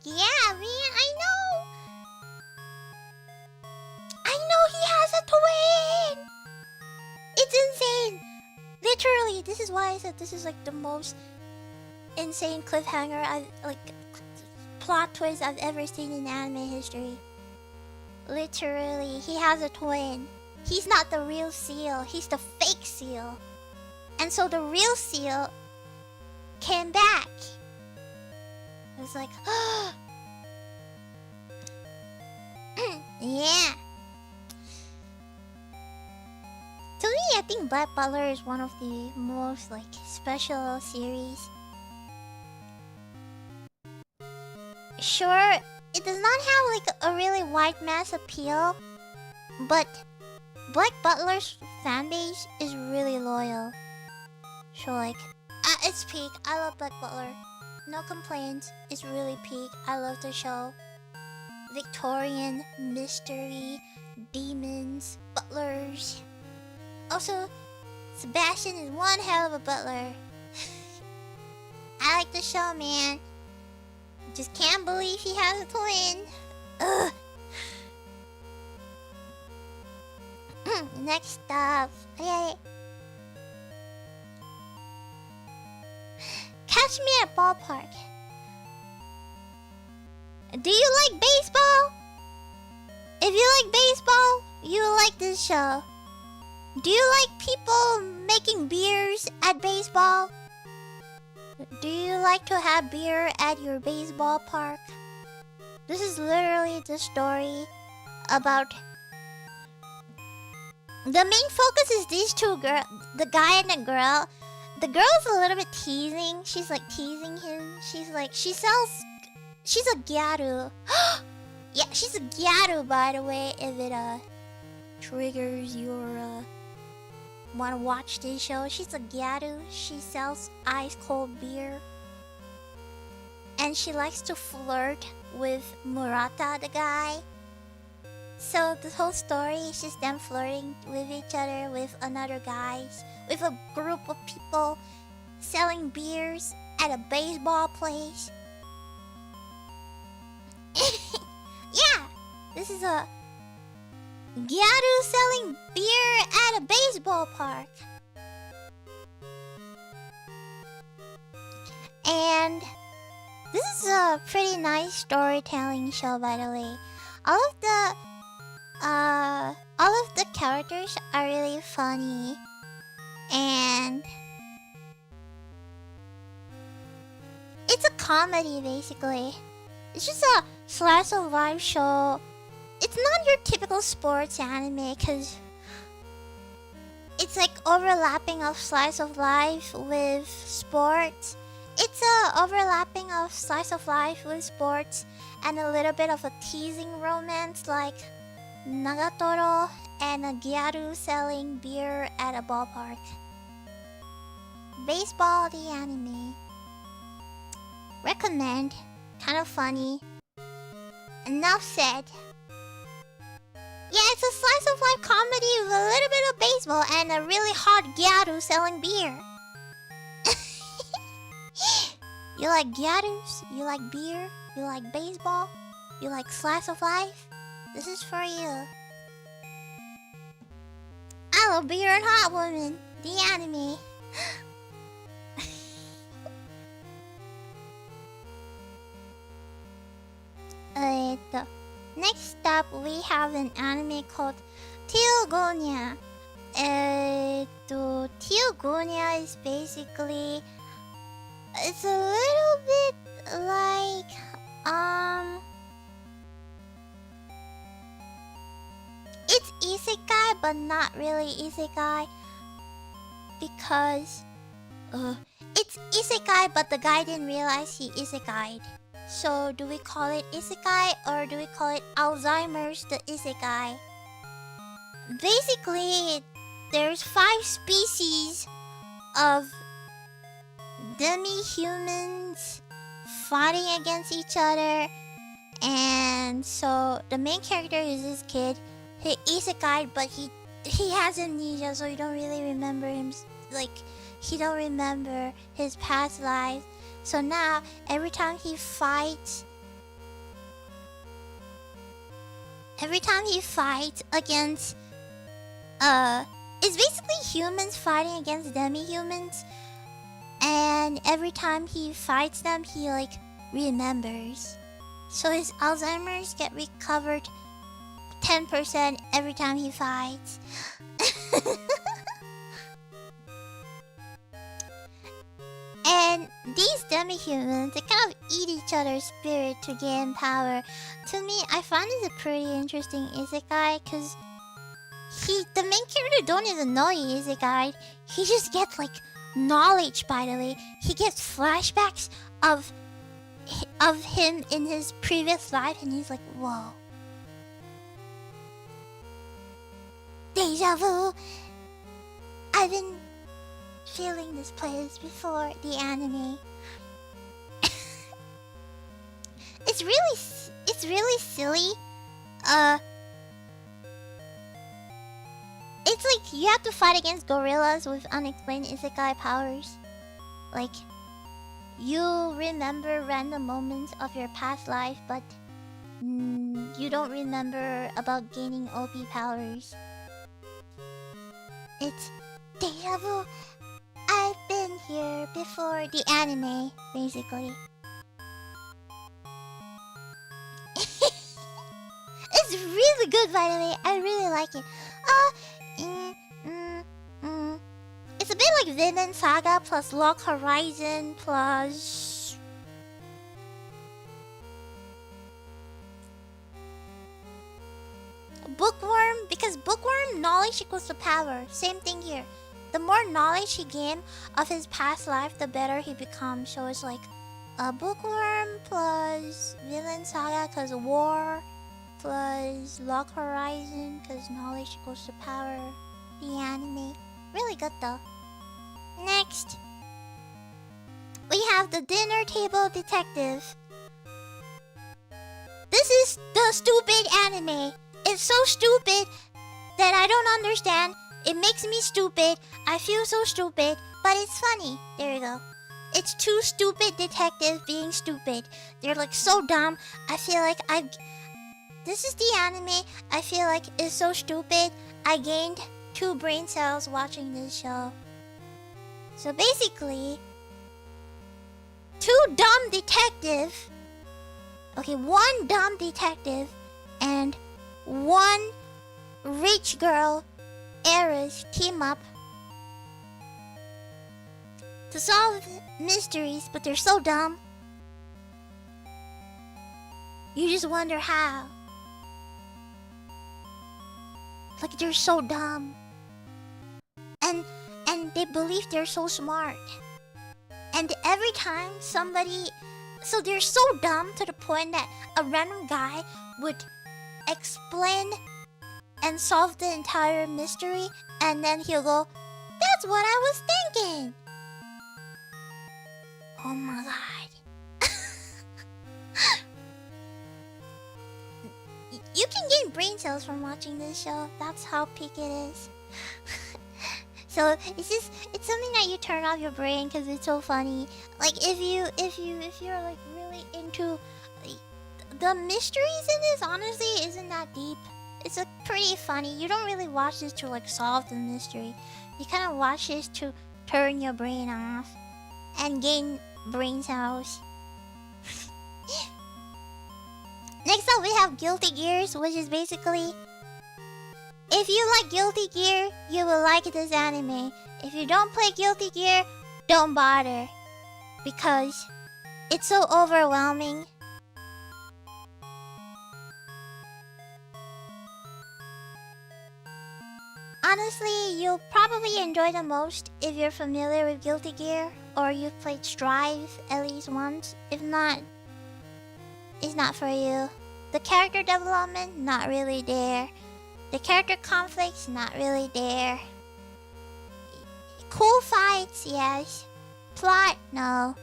Speaker 1: yeah, man, I know. I know he has a twin. It's insane. Literally, this is why I said this is like the most insane cliffhanger plot twist I've ever seen in anime history. Literally, he has a twin. He's not the real Seal. He's the fake Seal. And so the real Seal came back. It was like, yeah. To me, I think Black Butler is one of the most like special series. Sure, it does not have like a really wide mass appeal, but Black Butler's fanbase is really loyal. So like, at its peak, I love Black Butler. No complaints. It's really peak. I love the show. Victorian, mystery, demons, butlers. Also, Sebastian is one hell of a butler. I like the show, man. Just can't believe he has a twin. Ugh. Next up. Okay. Catch me at ballpark. Do you like baseball? If you like baseball, you will like this show. Do you like people making beers at baseball? Do you like to have beer at your baseball park? This is literally the story about... The main focus is these two girls, the guy and the girl. The girl's a little bit teasing. She's like teasing him. She's like, she's a gyaru. Yeah, she's a gyaru, by the way, if it triggers your wanna watch this show. She's a gyaru. She sells ice cold beer. And she likes to flirt with Murata, the guy. So the whole story is just them flirting with each other, with another guys, with a group of people selling beers at a baseball place. Yeah, this is a gyaru selling beer at a baseball park. And this is a pretty nice storytelling show, by the way. All of the characters are really funny, and it's a comedy basically. It's just a slice of life show. It's not your typical sports anime because it's like overlapping of slice of life with sports. It's a overlapping of slice of life with sports and a little bit of a teasing romance like Nagatoro and a gyaru selling beer at a ballpark. Baseball the anime. Recommend. Kind of funny. Enough said. Yeah, it's a slice of life comedy with a little bit of baseball and a really hot gyaru selling beer. You like gyarus? You like beer? You like baseball? You like slice of life? This is for you. I love beer and hot women. The anime. Next up, we have an anime called Teogonia. Teogonia is basically... It's a little bit like... It's isekai, but not really isekai. Because... it's isekai, but the guy didn't realize he isekai'd. So, do we call it isekai or do we call it Alzheimer's the isekai? Basically, there's 5 species of demi-humans fighting against each other. And so, the main character is this kid. He isekai'd, but he has amnesia, so you don't really remember him. Like, he don't remember his past lives. So now, every time he fights against, it's basically humans fighting against demi-humans. And every time he fights them, he like remembers. So his Alzheimer's get recovered 10% every time he fights. And these demi-humans, they kind of eat each other's spirit to gain power. To me, I find this a pretty interesting isekai, because the main character don't even know he isekai. He just gets like knowledge, by the way. He gets flashbacks of of him in his previous life, and he's like, whoa. Deja vu. I've been feeling this place before the anime. It's really silly. It's like you have to fight against gorillas with unexplained isekai powers. Like, you remember random moments of your past life, but you don't remember about gaining OP powers. It's deja vu. I've been here before the anime, basically. It's really good, by the way. I really like it. It's a bit like Vinland Saga plus Lock Horizon plus... Bookworm, because bookworm knowledge equals to power. Same thing here. The more knowledge he gains of his past life, the better he becomes. So it's like a bookworm plus Vinland Saga because war plus Lock Horizon because knowledge equals to power. The anime. Really good though. Next, we have the dinner table detective. This is the stupid anime. It's so stupid that I don't understand. It makes me stupid. I feel so stupid, but it's funny. There you go. It's two stupid detectives being stupid. They're like so dumb. I feel like this is the anime I feel like is so stupid. I gained 2 brain cells watching this show. So basically, 2 dumb detectives. Okay, 1 dumb detective and 1 rich girl heiress team up to solve mysteries, but they're so dumb. You just wonder how. Like, they're so dumb. And they believe they're so smart. And every time somebody... So they're so dumb to the point that a random guy would explain and solve the entire mystery, and then he'll go, "That's what I was thinking." Oh my god. You can gain brain cells from watching this show. That's how peak it is. So it's something that you turn off your brain because it's so funny. Like if you're like really into the mysteries in this, honestly isn't that deep. It's like pretty funny. You don't really watch this to like solve the mystery. You kind of watch this to turn your brain off and gain brain cells. Next up we have Guilty Gears, which is basically, if you like Guilty Gear, you will like this anime. If you don't play Guilty Gear, don't bother, because it's so overwhelming. Honestly, you'll probably enjoy the most if you're familiar with Guilty Gear or you've played Strive at least once. If not, it's not for you. The character development, not really there. The character conflicts, not really there. Cool fights, yes. Plot, no.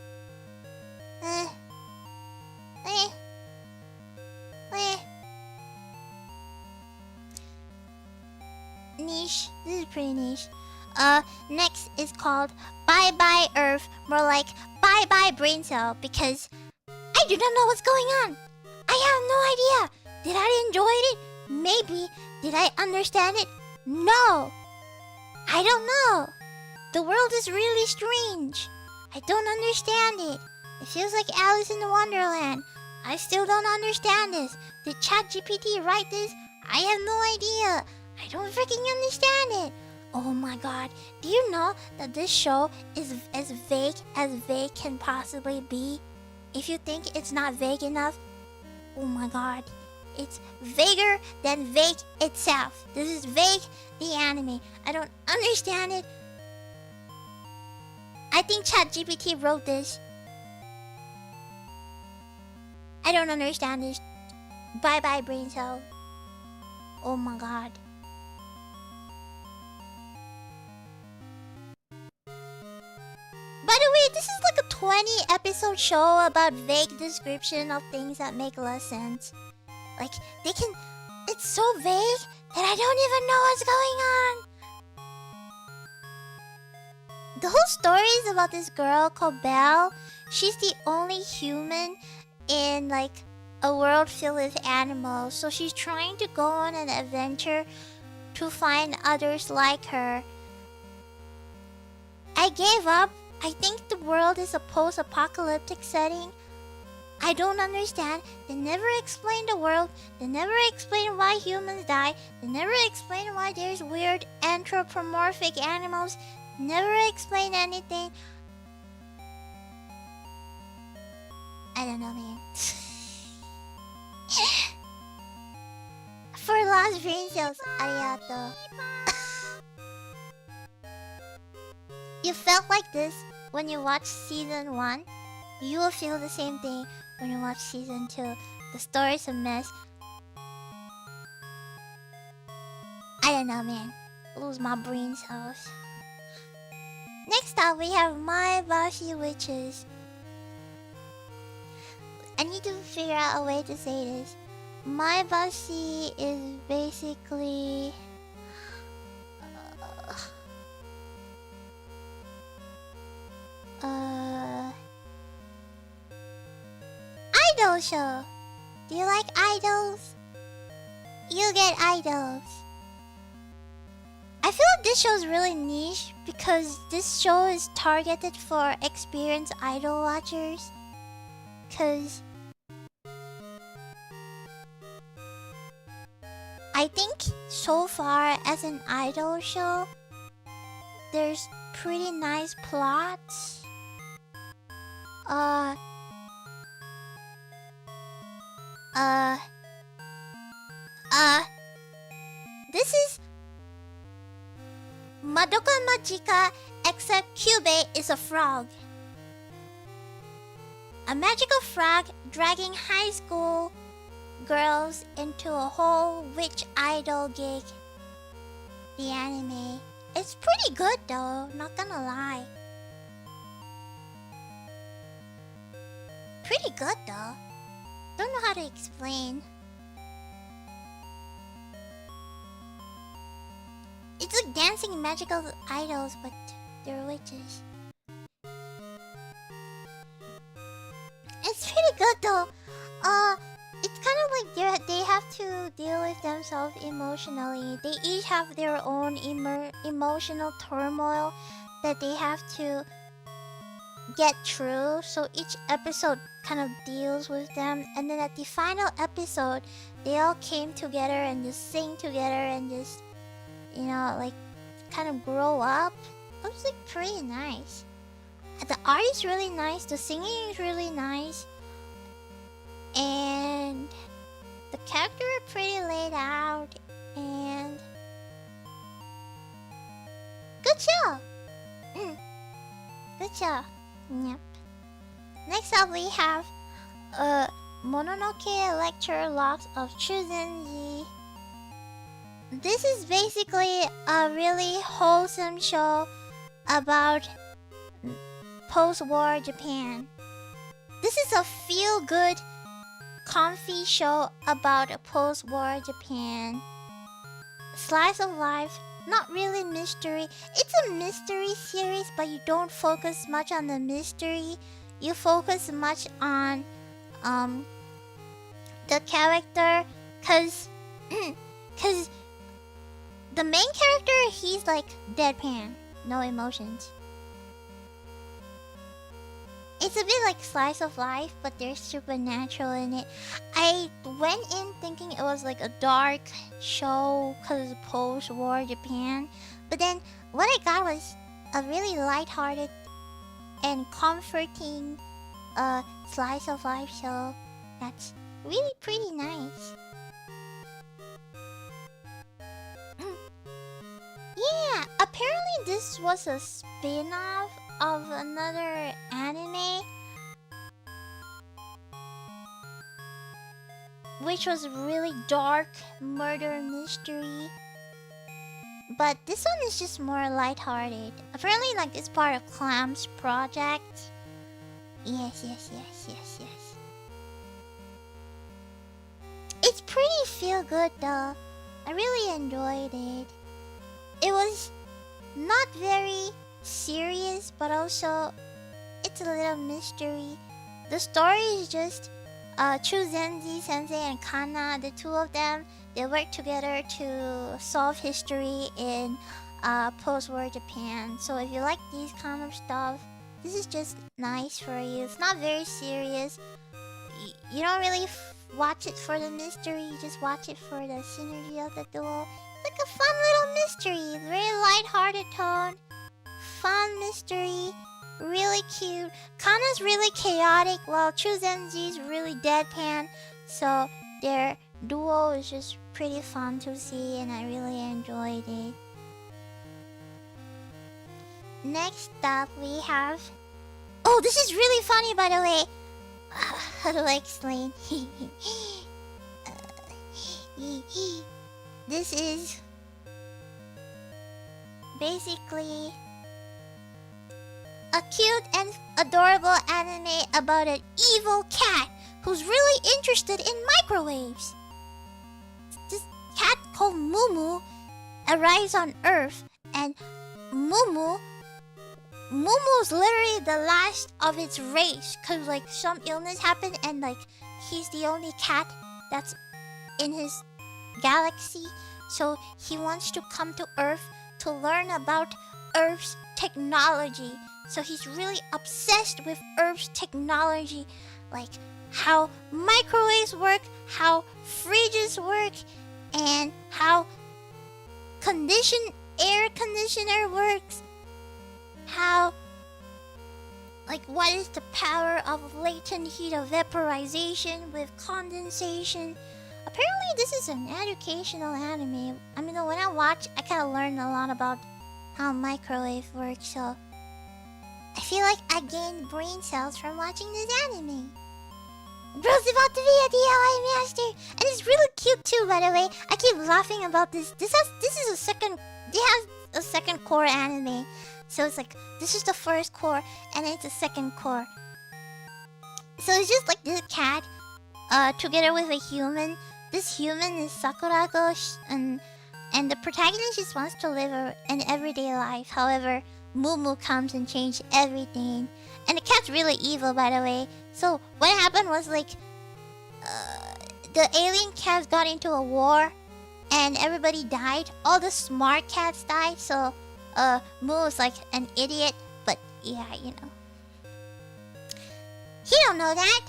Speaker 1: Niche. This is pretty niche. Next is called Bye Bye Earth. More like Bye Bye Brain Cell, because I do not know what's going on. I have no idea. Did I enjoy it? Maybe. Did I understand it? No. I don't know. The world is really strange. I don't understand it. It feels like Alice in the Wonderland. I still don't understand this. Did ChatGPT write this? I have no idea. I don't freaking understand it. Oh my god. Do you know that this show is as vague can possibly be? If you think it's not vague enough, oh my god. It's vaguer than vague itself. This is Vague, the anime. I don't understand it. I think ChatGPT wrote this. I don't understand this. Bye bye, brain cell. Oh my god. By the way, this is like a 20-episode show about vague description of things that make less sense. Like, they can... It's so vague that I don't even know what's going on. The whole story is about this girl called Belle. She's the only human in, like, a world filled with animals. So she's trying to go on an adventure to find others like her. I gave up. I think the world is a post-apocalyptic setting. I don't understand. They never explain the world. They never explain why humans die. They never explain why there's weird anthropomorphic animals. Never explain anything. I don't know, man. For lost brain cells, arigato. You felt like this when you watched season 1. You will feel the same thing when you watch season 2. The story's a mess. I don't know, man. Lose my brain cells. Next up, we have My Bashi Witches. I need to figure out a way to say this. My Bashi is basically... idol show. Do you like idols? You get idols. I feel like this show is really niche because this show is targeted for experienced idol watchers. Cause I think so far as an idol show, there's pretty nice plots. This is Madoka Magica, except Kyubey is a frog. A magical frog dragging high school girls into a whole witch idol gig. The anime. It's pretty good though, not gonna lie. Pretty good though. Don't know how to explain. It's like dancing magical idols, but they're witches. It's pretty good though. It's kind of like they have to deal with themselves emotionally. They each have their own emotional turmoil that they have to get through. So each episode kind of deals with them, and then at the final episode, they all came together and just sing together and just, you know, like kind of grow up. It was like pretty nice. The art is really nice. The singing is really nice. And the characters are pretty laid out. And good show. Good show. Yep. Next up we have Mononoke Lecture Locks of Chuzenji. This is basically a really wholesome show about post-war Japan. This is a feel-good, comfy show about a post-war Japan. Slice of life, not really mystery. It's a mystery series, but you don't focus much on the mystery. You focus much on the character, cause the main character, he's like deadpan, no emotions. It's a bit like slice of life, but there's supernatural in it. I went in thinking it was like a dark show because of post-war Japan. But then what I got was a really lighthearted and comforting slice of life show that's really pretty nice. Yeah, apparently this was a spin-off of another anime. which was really dark murder mystery. But this one is just more lighthearted. Apparently, like, it's part of Clam's project. Yes. It's pretty feel good though. I really enjoyed it. It was not very serious, but also it's a little mystery. The story is just Chuzenzi Sensei and Kana, the two of them, they work together to solve history in post-war Japan. So if you like these kind of stuff, this is just nice for you. It's not very serious. You don't really watch it for the mystery, you just watch it for the synergy of the duo. It's like a fun little mystery, very light-hearted tone, fun mystery, really cute. Kana's really chaotic while Chuzenji's really deadpan, so their duo is just pretty fun to see and I really enjoyed it. Next up we have... Oh, this is really funny, by the way. How do I explain? This is basically a cute and adorable anime about an evil cat who's really interested in microwaves. This cat called Mumu arrives on Earth, and Mumu is literally the last of its race, cause like some illness happened and like he's the only cat that's in his galaxy, so he wants to come to Earth to learn about Earth's technology. So he's really obsessed with Earth's technology, like how microwaves work, how fridges work, and how air conditioner works. How, like, what is the power of latent heat of vaporization with condensation? Apparently this is an educational anime. I mean, when I watch, I kind of learn a lot about how microwave works, so I feel like I gained brain cells from watching this anime. Bro's about to be a DIY master, and it's really cute too, by the way. I keep laughing about this. They have a second core anime. So it's like, this is the first core, and then it's the second core. So it's just like this cat, together with a human. This human is Sakurako, and the protagonist just wants to live an everyday life. However, Mumu comes and changes everything. And the cat's really evil, by the way. So what happened was like, the alien cats got into a war, and everybody died. All the smart cats died, so Moo's like an idiot, but yeah, you know. He don't know that.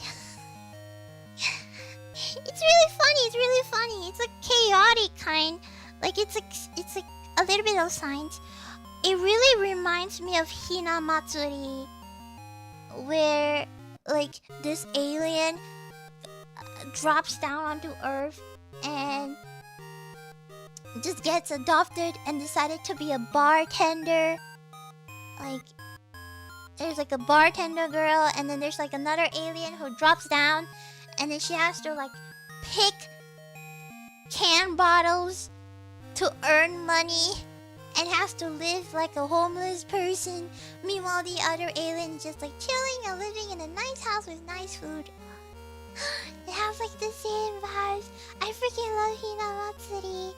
Speaker 1: It's really funny. It's a chaotic kind. Like it's like a little bit of science. It really reminds me of Hina Matsuri, where like this alien drops down onto Earth and just gets adopted and decided to be a bartender. Like, there's like a bartender girl, and then there's like another alien who drops down, and then she has to like pick can bottles to earn money and has to live like a homeless person. Meanwhile, the other alien is just like chilling and living in a nice house with nice food. It has like the same vibes. I freaking love Hina Matsuri.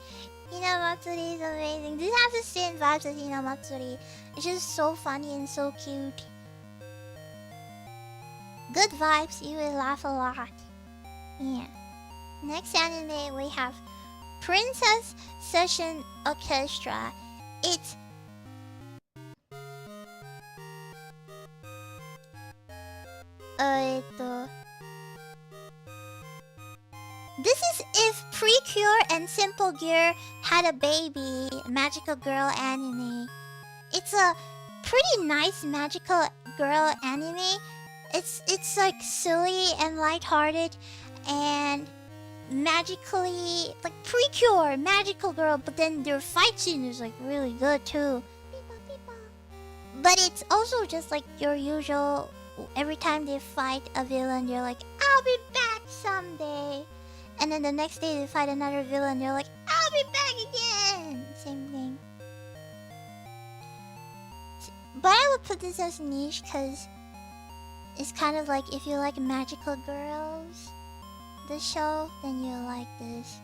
Speaker 1: Hina Matsuri is amazing. This has the same vibes as Hina Matsuri. It's just so funny and so cute. Good vibes, you will laugh a lot. Yeah. Next anime we have Princess Session Orchestra. It's this is if Precure and Simple Gear had a baby, magical girl anime. It's a pretty nice magical girl anime. It's like silly and lighthearted and magically like Precure, magical girl, but then their fight scene is like really good too. But it's also just like your usual, every time they fight a villain, you're like, I'll be back someday. and then the next day they fight another villain. They're like, I'll be back again. Same thing. But I would put this as niche because it's kind of like if you like magical girls, this show, then you'll like this.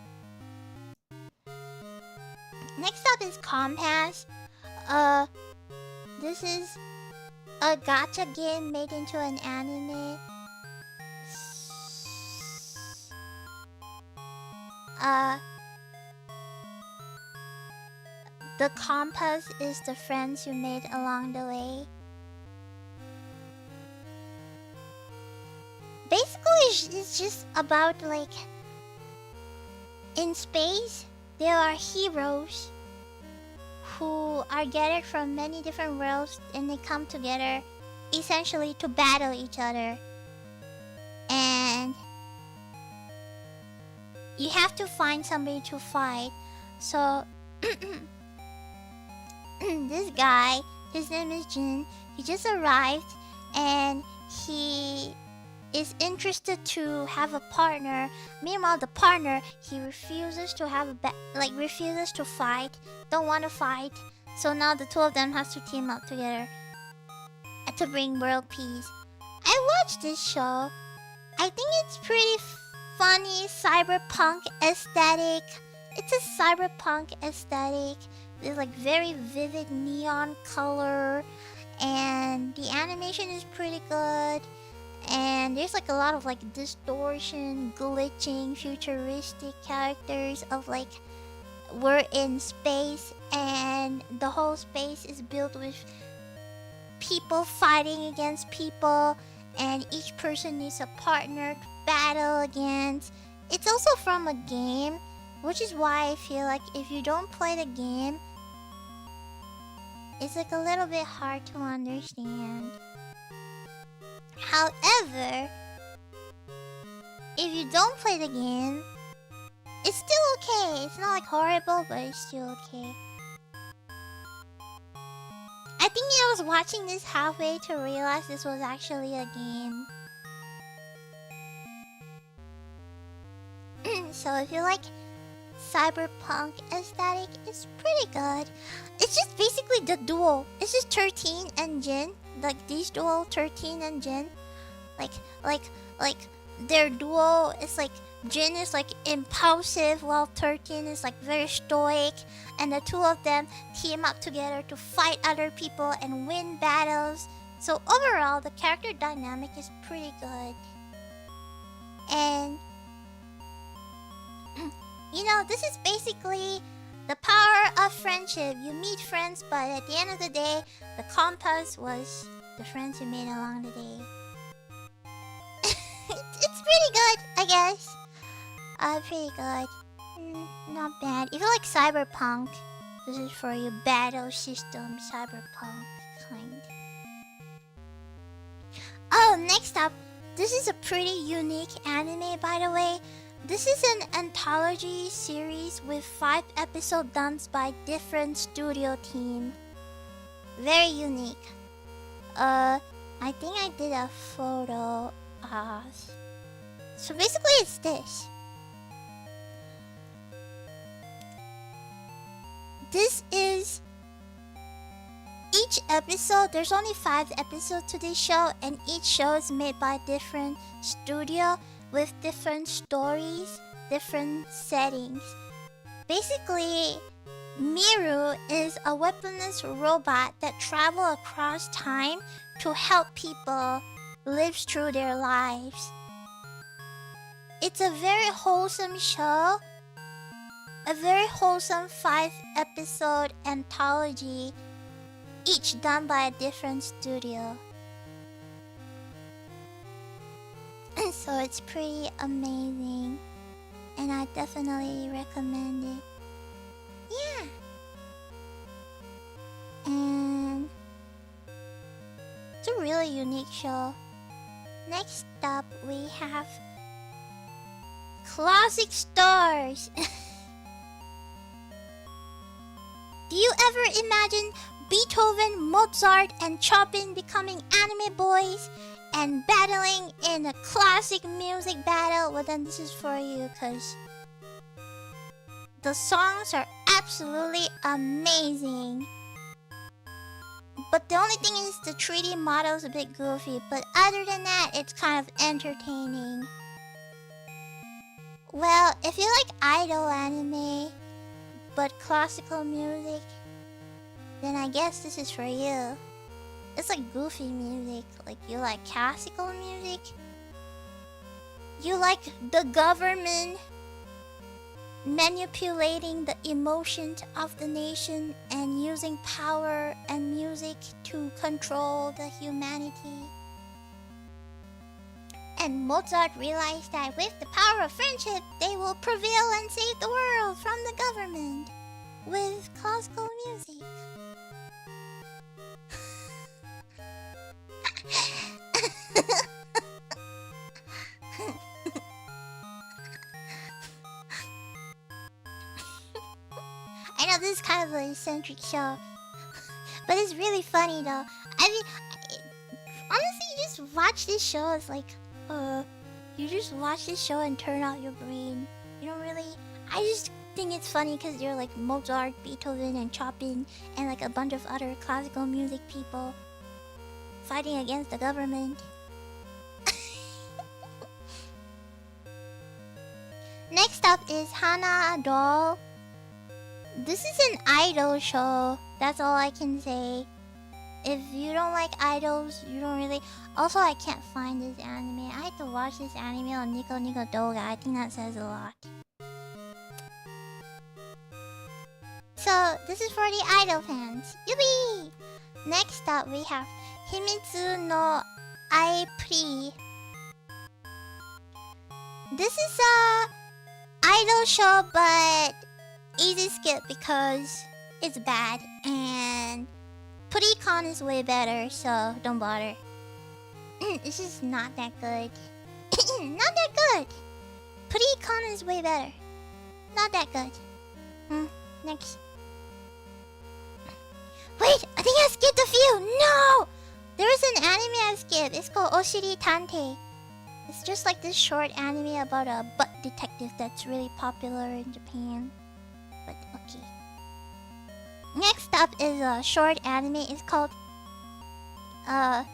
Speaker 1: Next up is Compass. This is a gacha game made into an anime. The compass is the friends you made along the way. Basically, it's just about like in space, there are heroes who are gathered from many different worlds and they come together essentially to battle each other. And you have to find somebody to fight. So this guy, his name is Jin, he just arrived and he is interested to have a partner. Meanwhile, the partner, he refuses to have refuses to fight, don't want to fight. So now the two of them has to team up together to bring world peace. I watched this show. I think it's pretty funny, cyberpunk aesthetic. It's a cyberpunk aesthetic with like very vivid neon color, and the animation is pretty good. And there's like a lot of like distortion, glitching, futuristic characters of like we're in space and the whole space is built with people fighting against people, and each person needs a partner to battle against. It's also from a game, which is why I feel like if you don't play the game, it's like a little bit hard to understand. However, if you don't play the game, it's still okay. It's not like horrible, but it's still okay. I think I was watching this halfway to realize this was actually a game. So if you like cyberpunk aesthetic, it's pretty good. It's just basically the duo. It's just 13 and Jin. Like these duo, 13 and Jin. Like their duo is like Jin is like impulsive while 13 is like very stoic, and the two of them team up together to fight other people and win battles. So overall the character dynamic is pretty good. And you know, this is basically the power of friendship. You meet friends, but at the end of the day, the compass was the friends you made along the day. It's pretty good, I guess. Pretty good. Not bad. If you like cyberpunk, this is for your battle system, cyberpunk kind. Oh, next up, this is a pretty unique anime, by the way. This is an anthology series with 5 episodes done by different studio team. Very unique. I think I did a photo. So basically it's this. This is each episode. There's only 5 episodes to this show, and each show is made by a different studio with different stories, different settings. Basically, Miru is a weaponless robot that travels across time to help people live through their lives. It's a very wholesome show, a very wholesome 5-episode anthology, each done by a different studio. So it's pretty amazing, and I definitely recommend it. Yeah. And it's a really unique show. Next up, we have Classic Stars. Do you ever imagine Beethoven, Mozart, and Chopin becoming anime boys? and battling in a classic music battle, well then this is for you, cause the songs are absolutely amazing. But the only thing is the 3D model's a bit goofy, but other than that, it's kind of entertaining. Well, if you like idol anime, but classical music, then I guess this is for you. It's like goofy music, like you like classical music, you like the government manipulating the emotions of the nation and using power and music to control the humanity. And Mozart realized that with the power of friendship, they will prevail and save the world from the government with classical music. I know this is kind of an eccentric show, but it's really funny though. I mean, honestly, you just watch this show. It's like, you just watch this show and turn off your brain. You don't really. I just think it's funny because you're like Mozart, Beethoven, and Chopin, and like a bunch of other classical music people fighting against the government. Next up is Hana Doll. This is an idol show. That's all I can say. If you don't like idols, you don't really... Also, I can't find this anime. I had to watch this anime on Nico Nico Doga. I think that says a lot. So, this is for the idol fans. Yubi! Next up, we have Himitsu no Aipri. This is a idol show, but easy skip because it's bad, and Purikon is way better, so don't bother. It's just not that good. Not that good. Purikon is way better. Not that good. Next. Wait, I think I skipped a few. No! There is an anime I skipped. It's called Oshiri Tantei. It's just like this short anime about a butt detective that's really popular in Japan. But okay. Next up is a short anime. It's called oh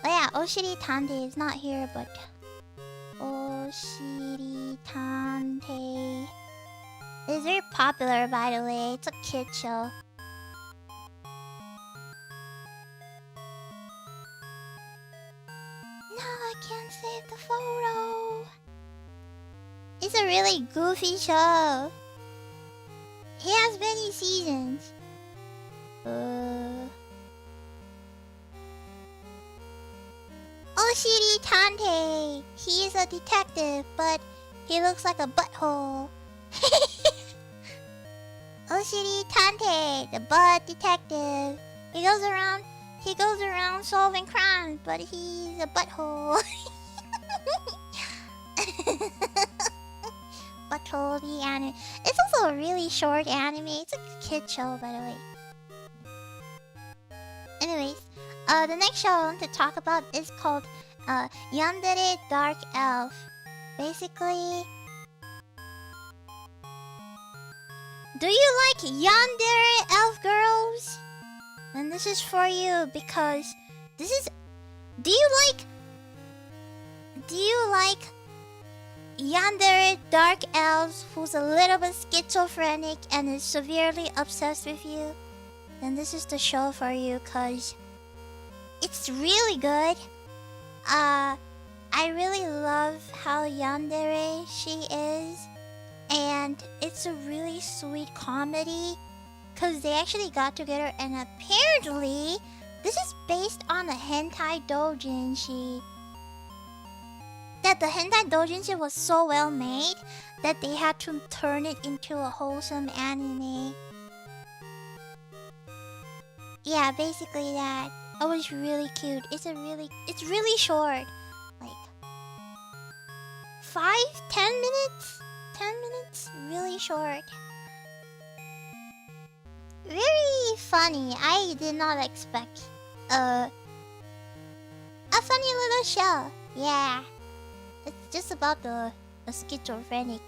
Speaker 1: yeah, Oshiri Tantei is not here, but Oshiri Tantei is very popular, by the way. It's a kid show. No, I can't save the photo. It's a really goofy show. He has many seasons. Oshiri Tantei. He is a detective, but he looks like a butthole. Oshiri Tantei, the butt detective. He goes around solving crimes, but he's a butthole. Butthole the anime. It's also a really short anime. It's a kid show, by the way. Anyways, the next show I want to talk about is called Yandere Dark Elf. Basically, do you like Yandere Elf girls? Then this is for you, because this is... Do you like Yandere Dark Elves who's a little bit schizophrenic and is severely obsessed with you? Then this is the show for you, cause it's really good. I really love how yandere she is, and it's a really sweet comedy, cause they actually got together, and apparently this is based on a hentai doujinshi. That the hentai doujinshi was so well made that they had to turn it into a wholesome anime. Yeah, basically that. It was really cute. It's really short. Like 10 minutes? 10 minutes? Really short. Very funny. I did not expect a funny little show. Yeah, it's just about a schizophrenic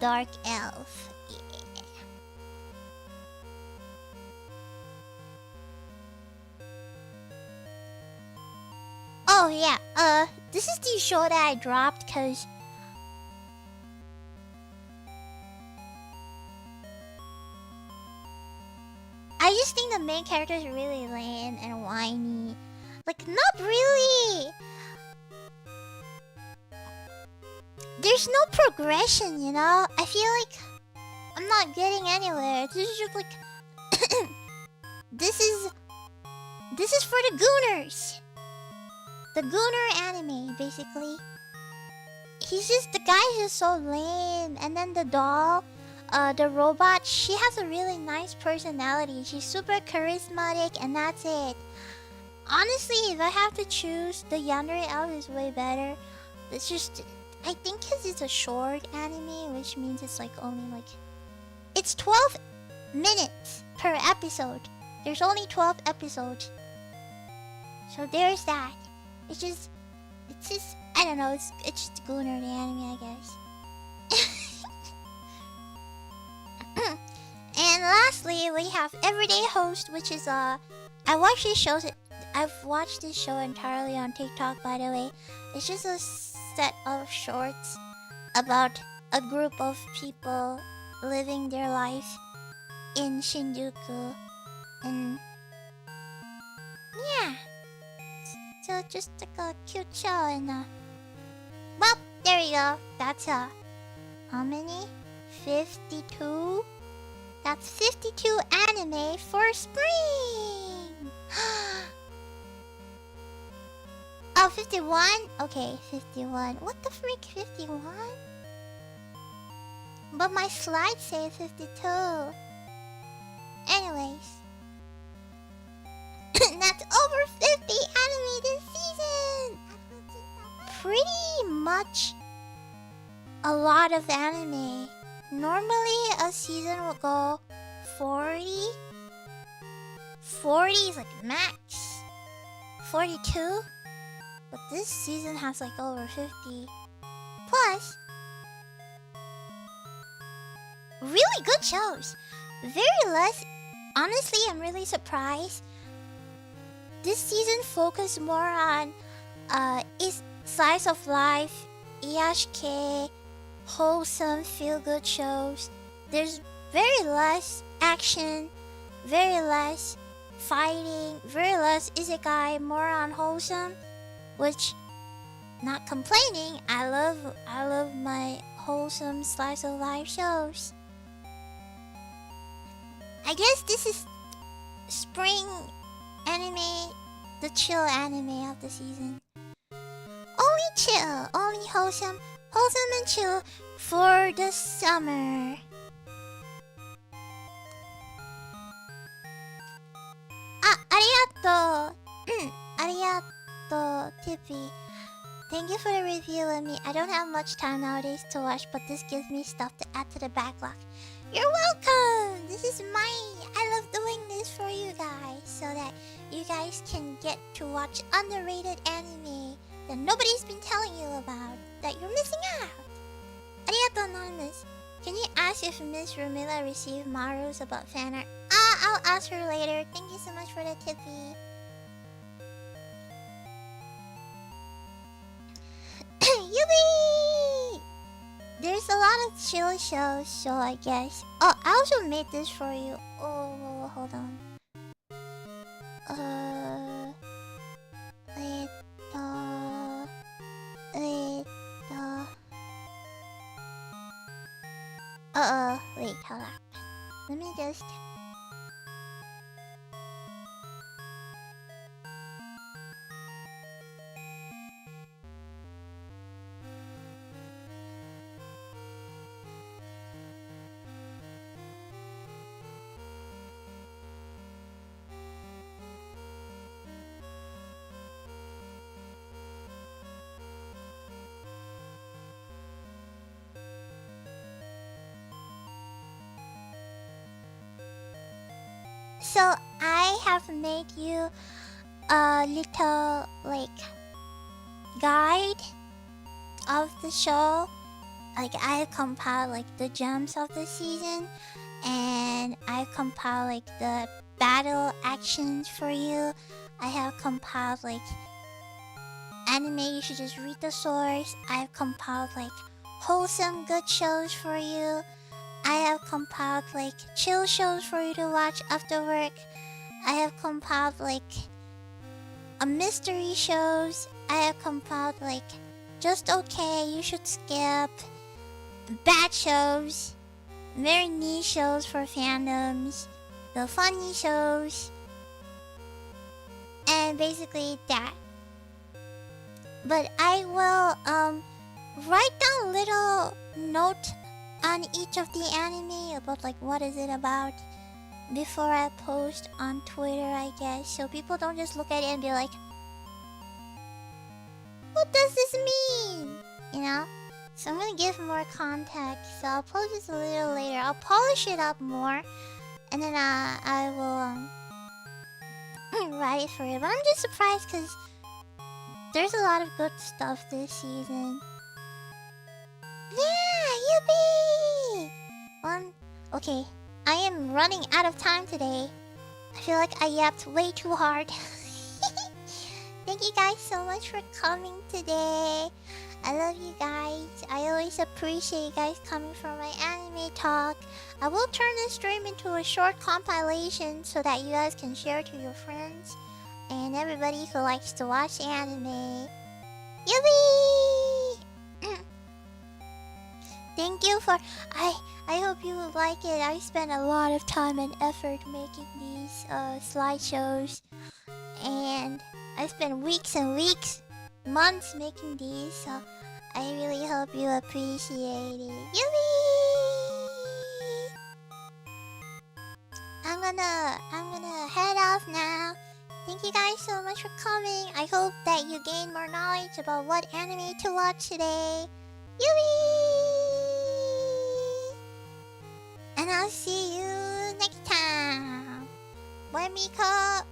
Speaker 1: dark elf. Yeah. Oh yeah. This is the show that I dropped because I just think the main character is really lame and whiny. Like, not really. There's no progression, you know? I feel like I'm not getting anywhere. This is just like this is for the gooners. The gooner anime, basically. The guy's just so lame. And then the doll, the robot, she has a really nice personality. She's super charismatic, and that's it. Honestly, if I have to choose, the yandere elf is way better. It's just, I think because it's a short anime, which means it's like only like... It's 12 minutes per episode. There's only 12 episodes. So there's that. It's just, I don't know, it's just Gooner the anime, I guess. And lastly, we have Everyday Host, which is I've watched this show entirely on TikTok, by the way. It's just a set of shorts about a group of people living their life in Shinjuku. And yeah. So just like a cute show, and well, there you go. That's how many? 52? That's 52 anime for spring! Oh, 51? Okay, 51. What the freak, 51? But my slides say 52. Anyways. That's over 50 anime this season! Pretty much a lot of anime. Normally a season will go 40. 40 is like max. 42. But this season has like over 50. Plus, really good shows. Very less. Honestly, I'm really surprised. This season focused more on is slice of life, EHK, wholesome feel-good shows. There's very less action, very less fighting, very less isekai, more on wholesome. Which, not complaining, I love my wholesome slice of life shows. I guess this is spring anime, the chill anime of the season. Only chill, only wholesome and chill for the summer. Arigato! Arigato, Tippy. Thank you for the review, Lemmy. I don't have much time nowadays to watch, but this gives me stuff to add to the backlog. You're welcome! This is mine. I love doing this for you guys, so that you guys can get to watch underrated anime that nobody's been telling you about, that you're missing out. Arigato, Anonymous. Can you ask if Miss Remilia received Marus about fan art? I'll ask her later. Thank you so much for the tippy. Yubi! There's a lot of chill shows, so I guess. Oh, I also made this for you. Oh, hold on. Wait, hold on. Let me just... So I have made you a little like guide of the show. Like I compile like the gems of the season, and I compile like the battle actions for you. I have compiled like anime you should just read the source. I have compiled like wholesome good shows for you. I have compiled like chill shows for you to watch after work. I have compiled like a mystery shows. I have compiled like just okay, you should skip, bad shows, very niche shows for fandoms, the funny shows, and basically that. But I will write down a little note on each of the anime about like what is it about before I post on Twitter, I guess, so people don't just look at it and be like, what does this mean? You know? So I'm gonna give more context. So I'll post this a little later. I'll polish it up more, and then I will write it for you. But I'm just surprised because there's a lot of good stuff this season. Yeah, yippee! Okay, I am running out of time today. I feel like I yapped way too hard. Thank you guys so much for coming today. I love you guys. I always appreciate you guys coming for my anime talk. I will turn this stream into a short compilation so that you guys can share to your friends and everybody who likes to watch anime. Yippee! Thank you for... I hope you like it. I spent a lot of time and effort making these slideshows. And I spent weeks and weeks, months making these, so I really hope you appreciate it. Yippee! I'm gonna head off now. Thank you guys so much for coming. I hope that you gain more knowledge about what anime to watch today. Yippee! And I'll see you next time. Wemiko